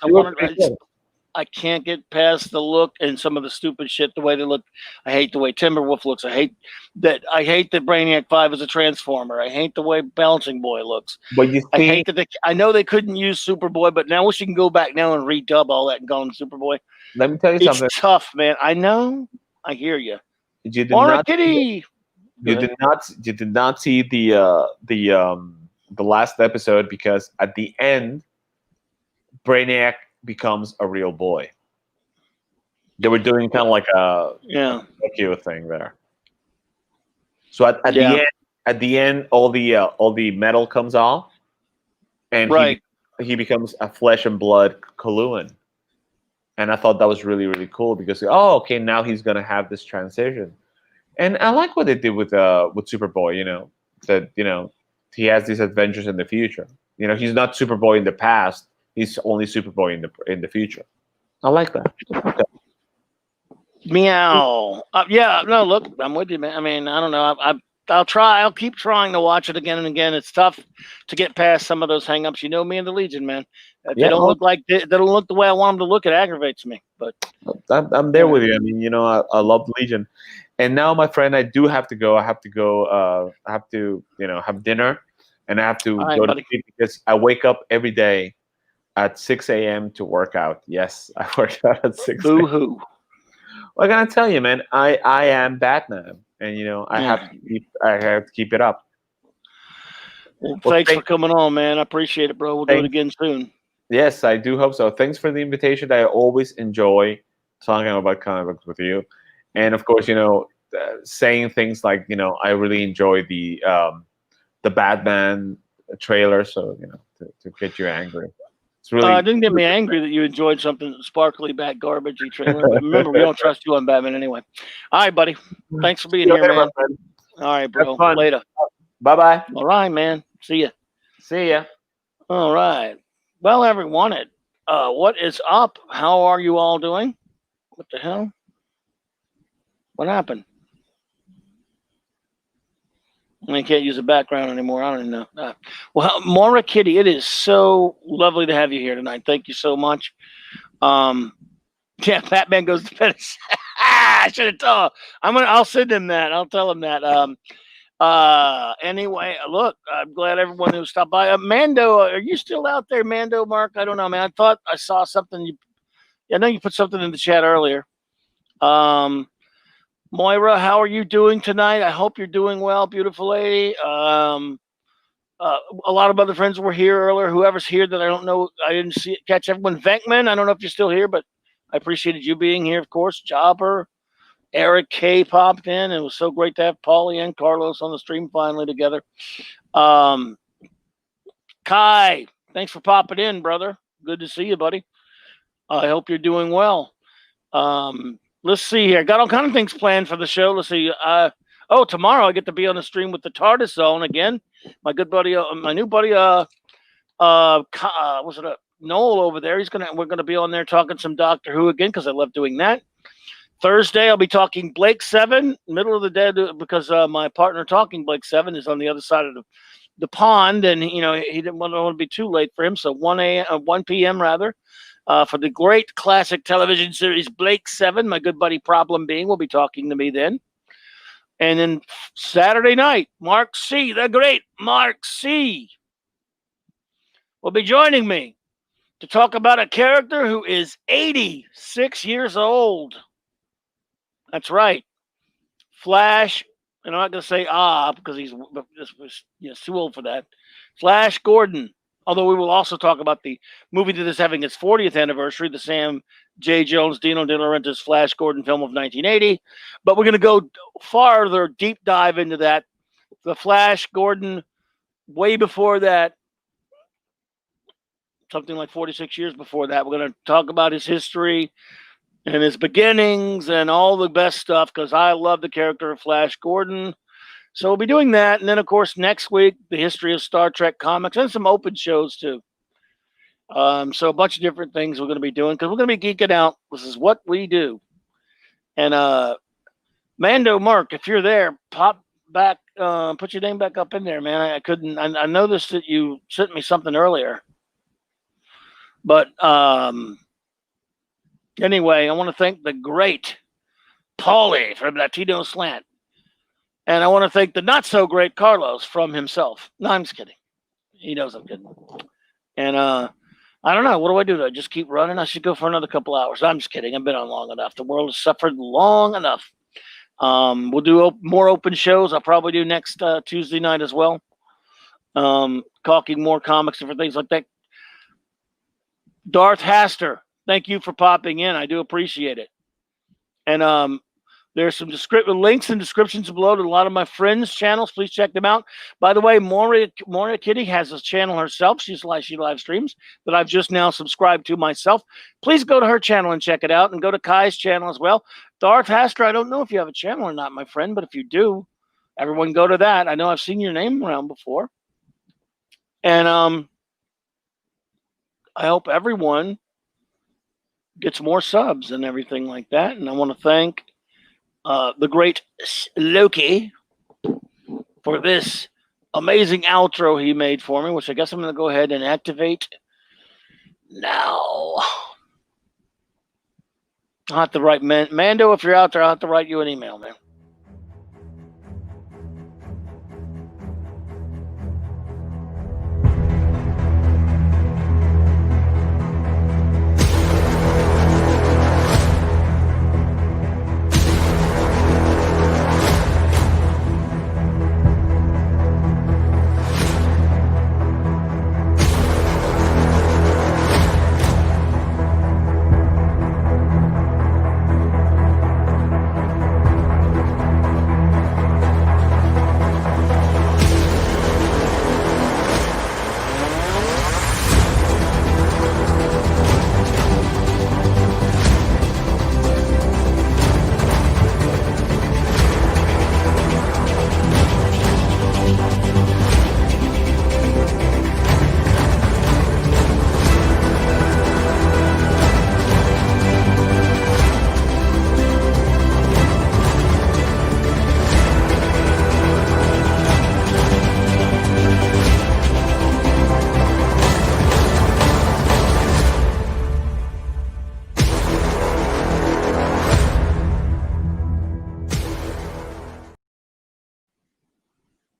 [SPEAKER 1] I can't get past the look and some of the stupid shit, the way they look. I hate the way Timberwolf looks. I hate that Brainiac 5 is a Transformer. I hate the way Bouncing Boy looks.
[SPEAKER 2] But you see,
[SPEAKER 1] I hate that I know they couldn't use Superboy, but now I wish you can go back now and redub all that and go on Superboy.
[SPEAKER 2] Let me tell you something.
[SPEAKER 1] It's tough, man. I know. I hear you.
[SPEAKER 2] You did not see the last episode, because at the end, Brainiac becomes a real boy. They were doing kind of like a Tokyo thing there. So at the end, all the metal comes off, and he becomes a flesh and blood Coluan. And I thought that was really, really cool, because okay, now he's gonna have this transition, and I like what they did with Superboy. That he has these adventures in the future. He's not Superboy in the past. He's only Superboy in the future. I like that. Okay.
[SPEAKER 1] Meow. Yeah. No. Look, I'm with you, man. I mean, I don't know. I'll try. I'll keep trying to watch it again and again. It's tough to get past some of those hangups. Me and the Legion, man. They don't look like they don't look the way I want them to look. It aggravates me. But
[SPEAKER 2] I'm there with you. I mean, I love Legion, and now, my friend, I do have to go. I have to go. I have to, have dinner, and I have to go to sleep, because I wake up every day at 6 a.m. to work out. Yes, I work out at 6 a.m.
[SPEAKER 1] Boo-hoo.
[SPEAKER 2] Well, I gotta tell you, man, I am Batman, and I have to keep it up.
[SPEAKER 1] Well, thanks for coming on, man. I appreciate it, bro. We'll do it again soon.
[SPEAKER 2] Yes, I do hope so. Thanks for the invitation. I always enjoy talking about comic books with you, and of course, saying things like, I really enjoy the Batman trailer, so to get you angry. It's really
[SPEAKER 1] it didn't get me angry that you enjoyed something sparkly, bat garbagey trailer. But remember, we don't trust you on Batman anyway. All right, buddy. Thanks for being here, man. All right, bro. Later.
[SPEAKER 2] Bye-bye.
[SPEAKER 1] All right, man. See ya.
[SPEAKER 2] See ya.
[SPEAKER 1] All right. Well, everyone, what is up? How are you all doing? What the hell? What happened? I can't use the background anymore. I don't even know. Well, Maura Kitty, it is so lovely to have you here tonight. Thank you so much. Yeah, Batman goes to bed. I should have told. I'll send him that. I'll tell him that. Anyway, look, I'm glad everyone who stopped by. Mando, are you still out there, Mando? Mark, I don't know, man. I thought I saw something. I know you put something in the chat earlier. Moira, how are you doing tonight? I hope you're doing well, beautiful lady. A lot of other friends were here earlier. Whoever's here that I don't know, I didn't catch everyone. Venkman, I don't know if you're still here, but I appreciated you being here, of course. Jobber, Eric K popped in. It was so great to have Paulie and Carlos on the stream finally together. Kai, thanks for popping in, brother. Good to see you, buddy. I hope you're doing well. Let's see here. Got all kind of things planned for the show. Let's see. Tomorrow I get to be on the stream with the TARDIS Zone again. My good buddy, my new buddy, Noel over there. We're gonna be on there talking some Doctor Who again because I love doing that. Thursday I'll be talking Blake 7, Middle of the Dead, because my partner talking Blake 7 is on the other side of the pond, and he didn't want to be too late for him, so 1 p.m. rather. For the great classic television series Blake 7, my good buddy Problem Being will be talking to me then. And then Saturday night, Mark C., the great Mark C., will be joining me to talk about a character who is 86 years old. That's right. Flash, and I'm not going to say because he's too old for that. Flash Gordon. Although we will also talk about the movie that is having its 40th anniversary, the Sam J. Jones, Dino De Laurentiis Flash Gordon film of 1980. But we're going to go farther, deep dive into that. The Flash Gordon, way before that, something like 46 years before that. We're going to talk about his history and his beginnings and all the best stuff because I love the character of Flash Gordon. So we'll be doing that. And then, of course, next week, the history of Star Trek comics and some open shows, too. So a bunch of different things we're going to be doing because we're going to be geeking out. This is what we do. And Mando, Mark, if you're there, pop back, put your name back up in there, man. I couldn't. I noticed that you sent me something earlier. But anyway, I want to thank the great Paulie from Latino Slant. And I want to thank the not-so-great Carlos from himself. No, I'm just kidding. He knows I'm kidding. And I don't know. What do? Do I just keep running? I should go for another couple hours. I'm just kidding. I've been on long enough. The world has suffered long enough. We'll do more open shows. I'll probably do next Tuesday night as well. Talking more comics, different things like that. Darth Haster, thank you for popping in. I do appreciate it. And there's some links and descriptions below to a lot of my friends' channels. Please check them out. By the way, Moria Kitty has a channel herself. She live streams that I've just now subscribed to myself. Please go to her channel and check it out, and go to Kai's channel as well. Darth Haster, I don't know if you have a channel or not, my friend, but if you do, everyone go to that. I know I've seen your name around before. And I hope everyone gets more subs and everything like that. And I want to thank the great Loki for this amazing outro he made for me, which I guess I'm going to go ahead and activate now. I'll have to write Mando, if you're out there, I'll have to write you an email, man.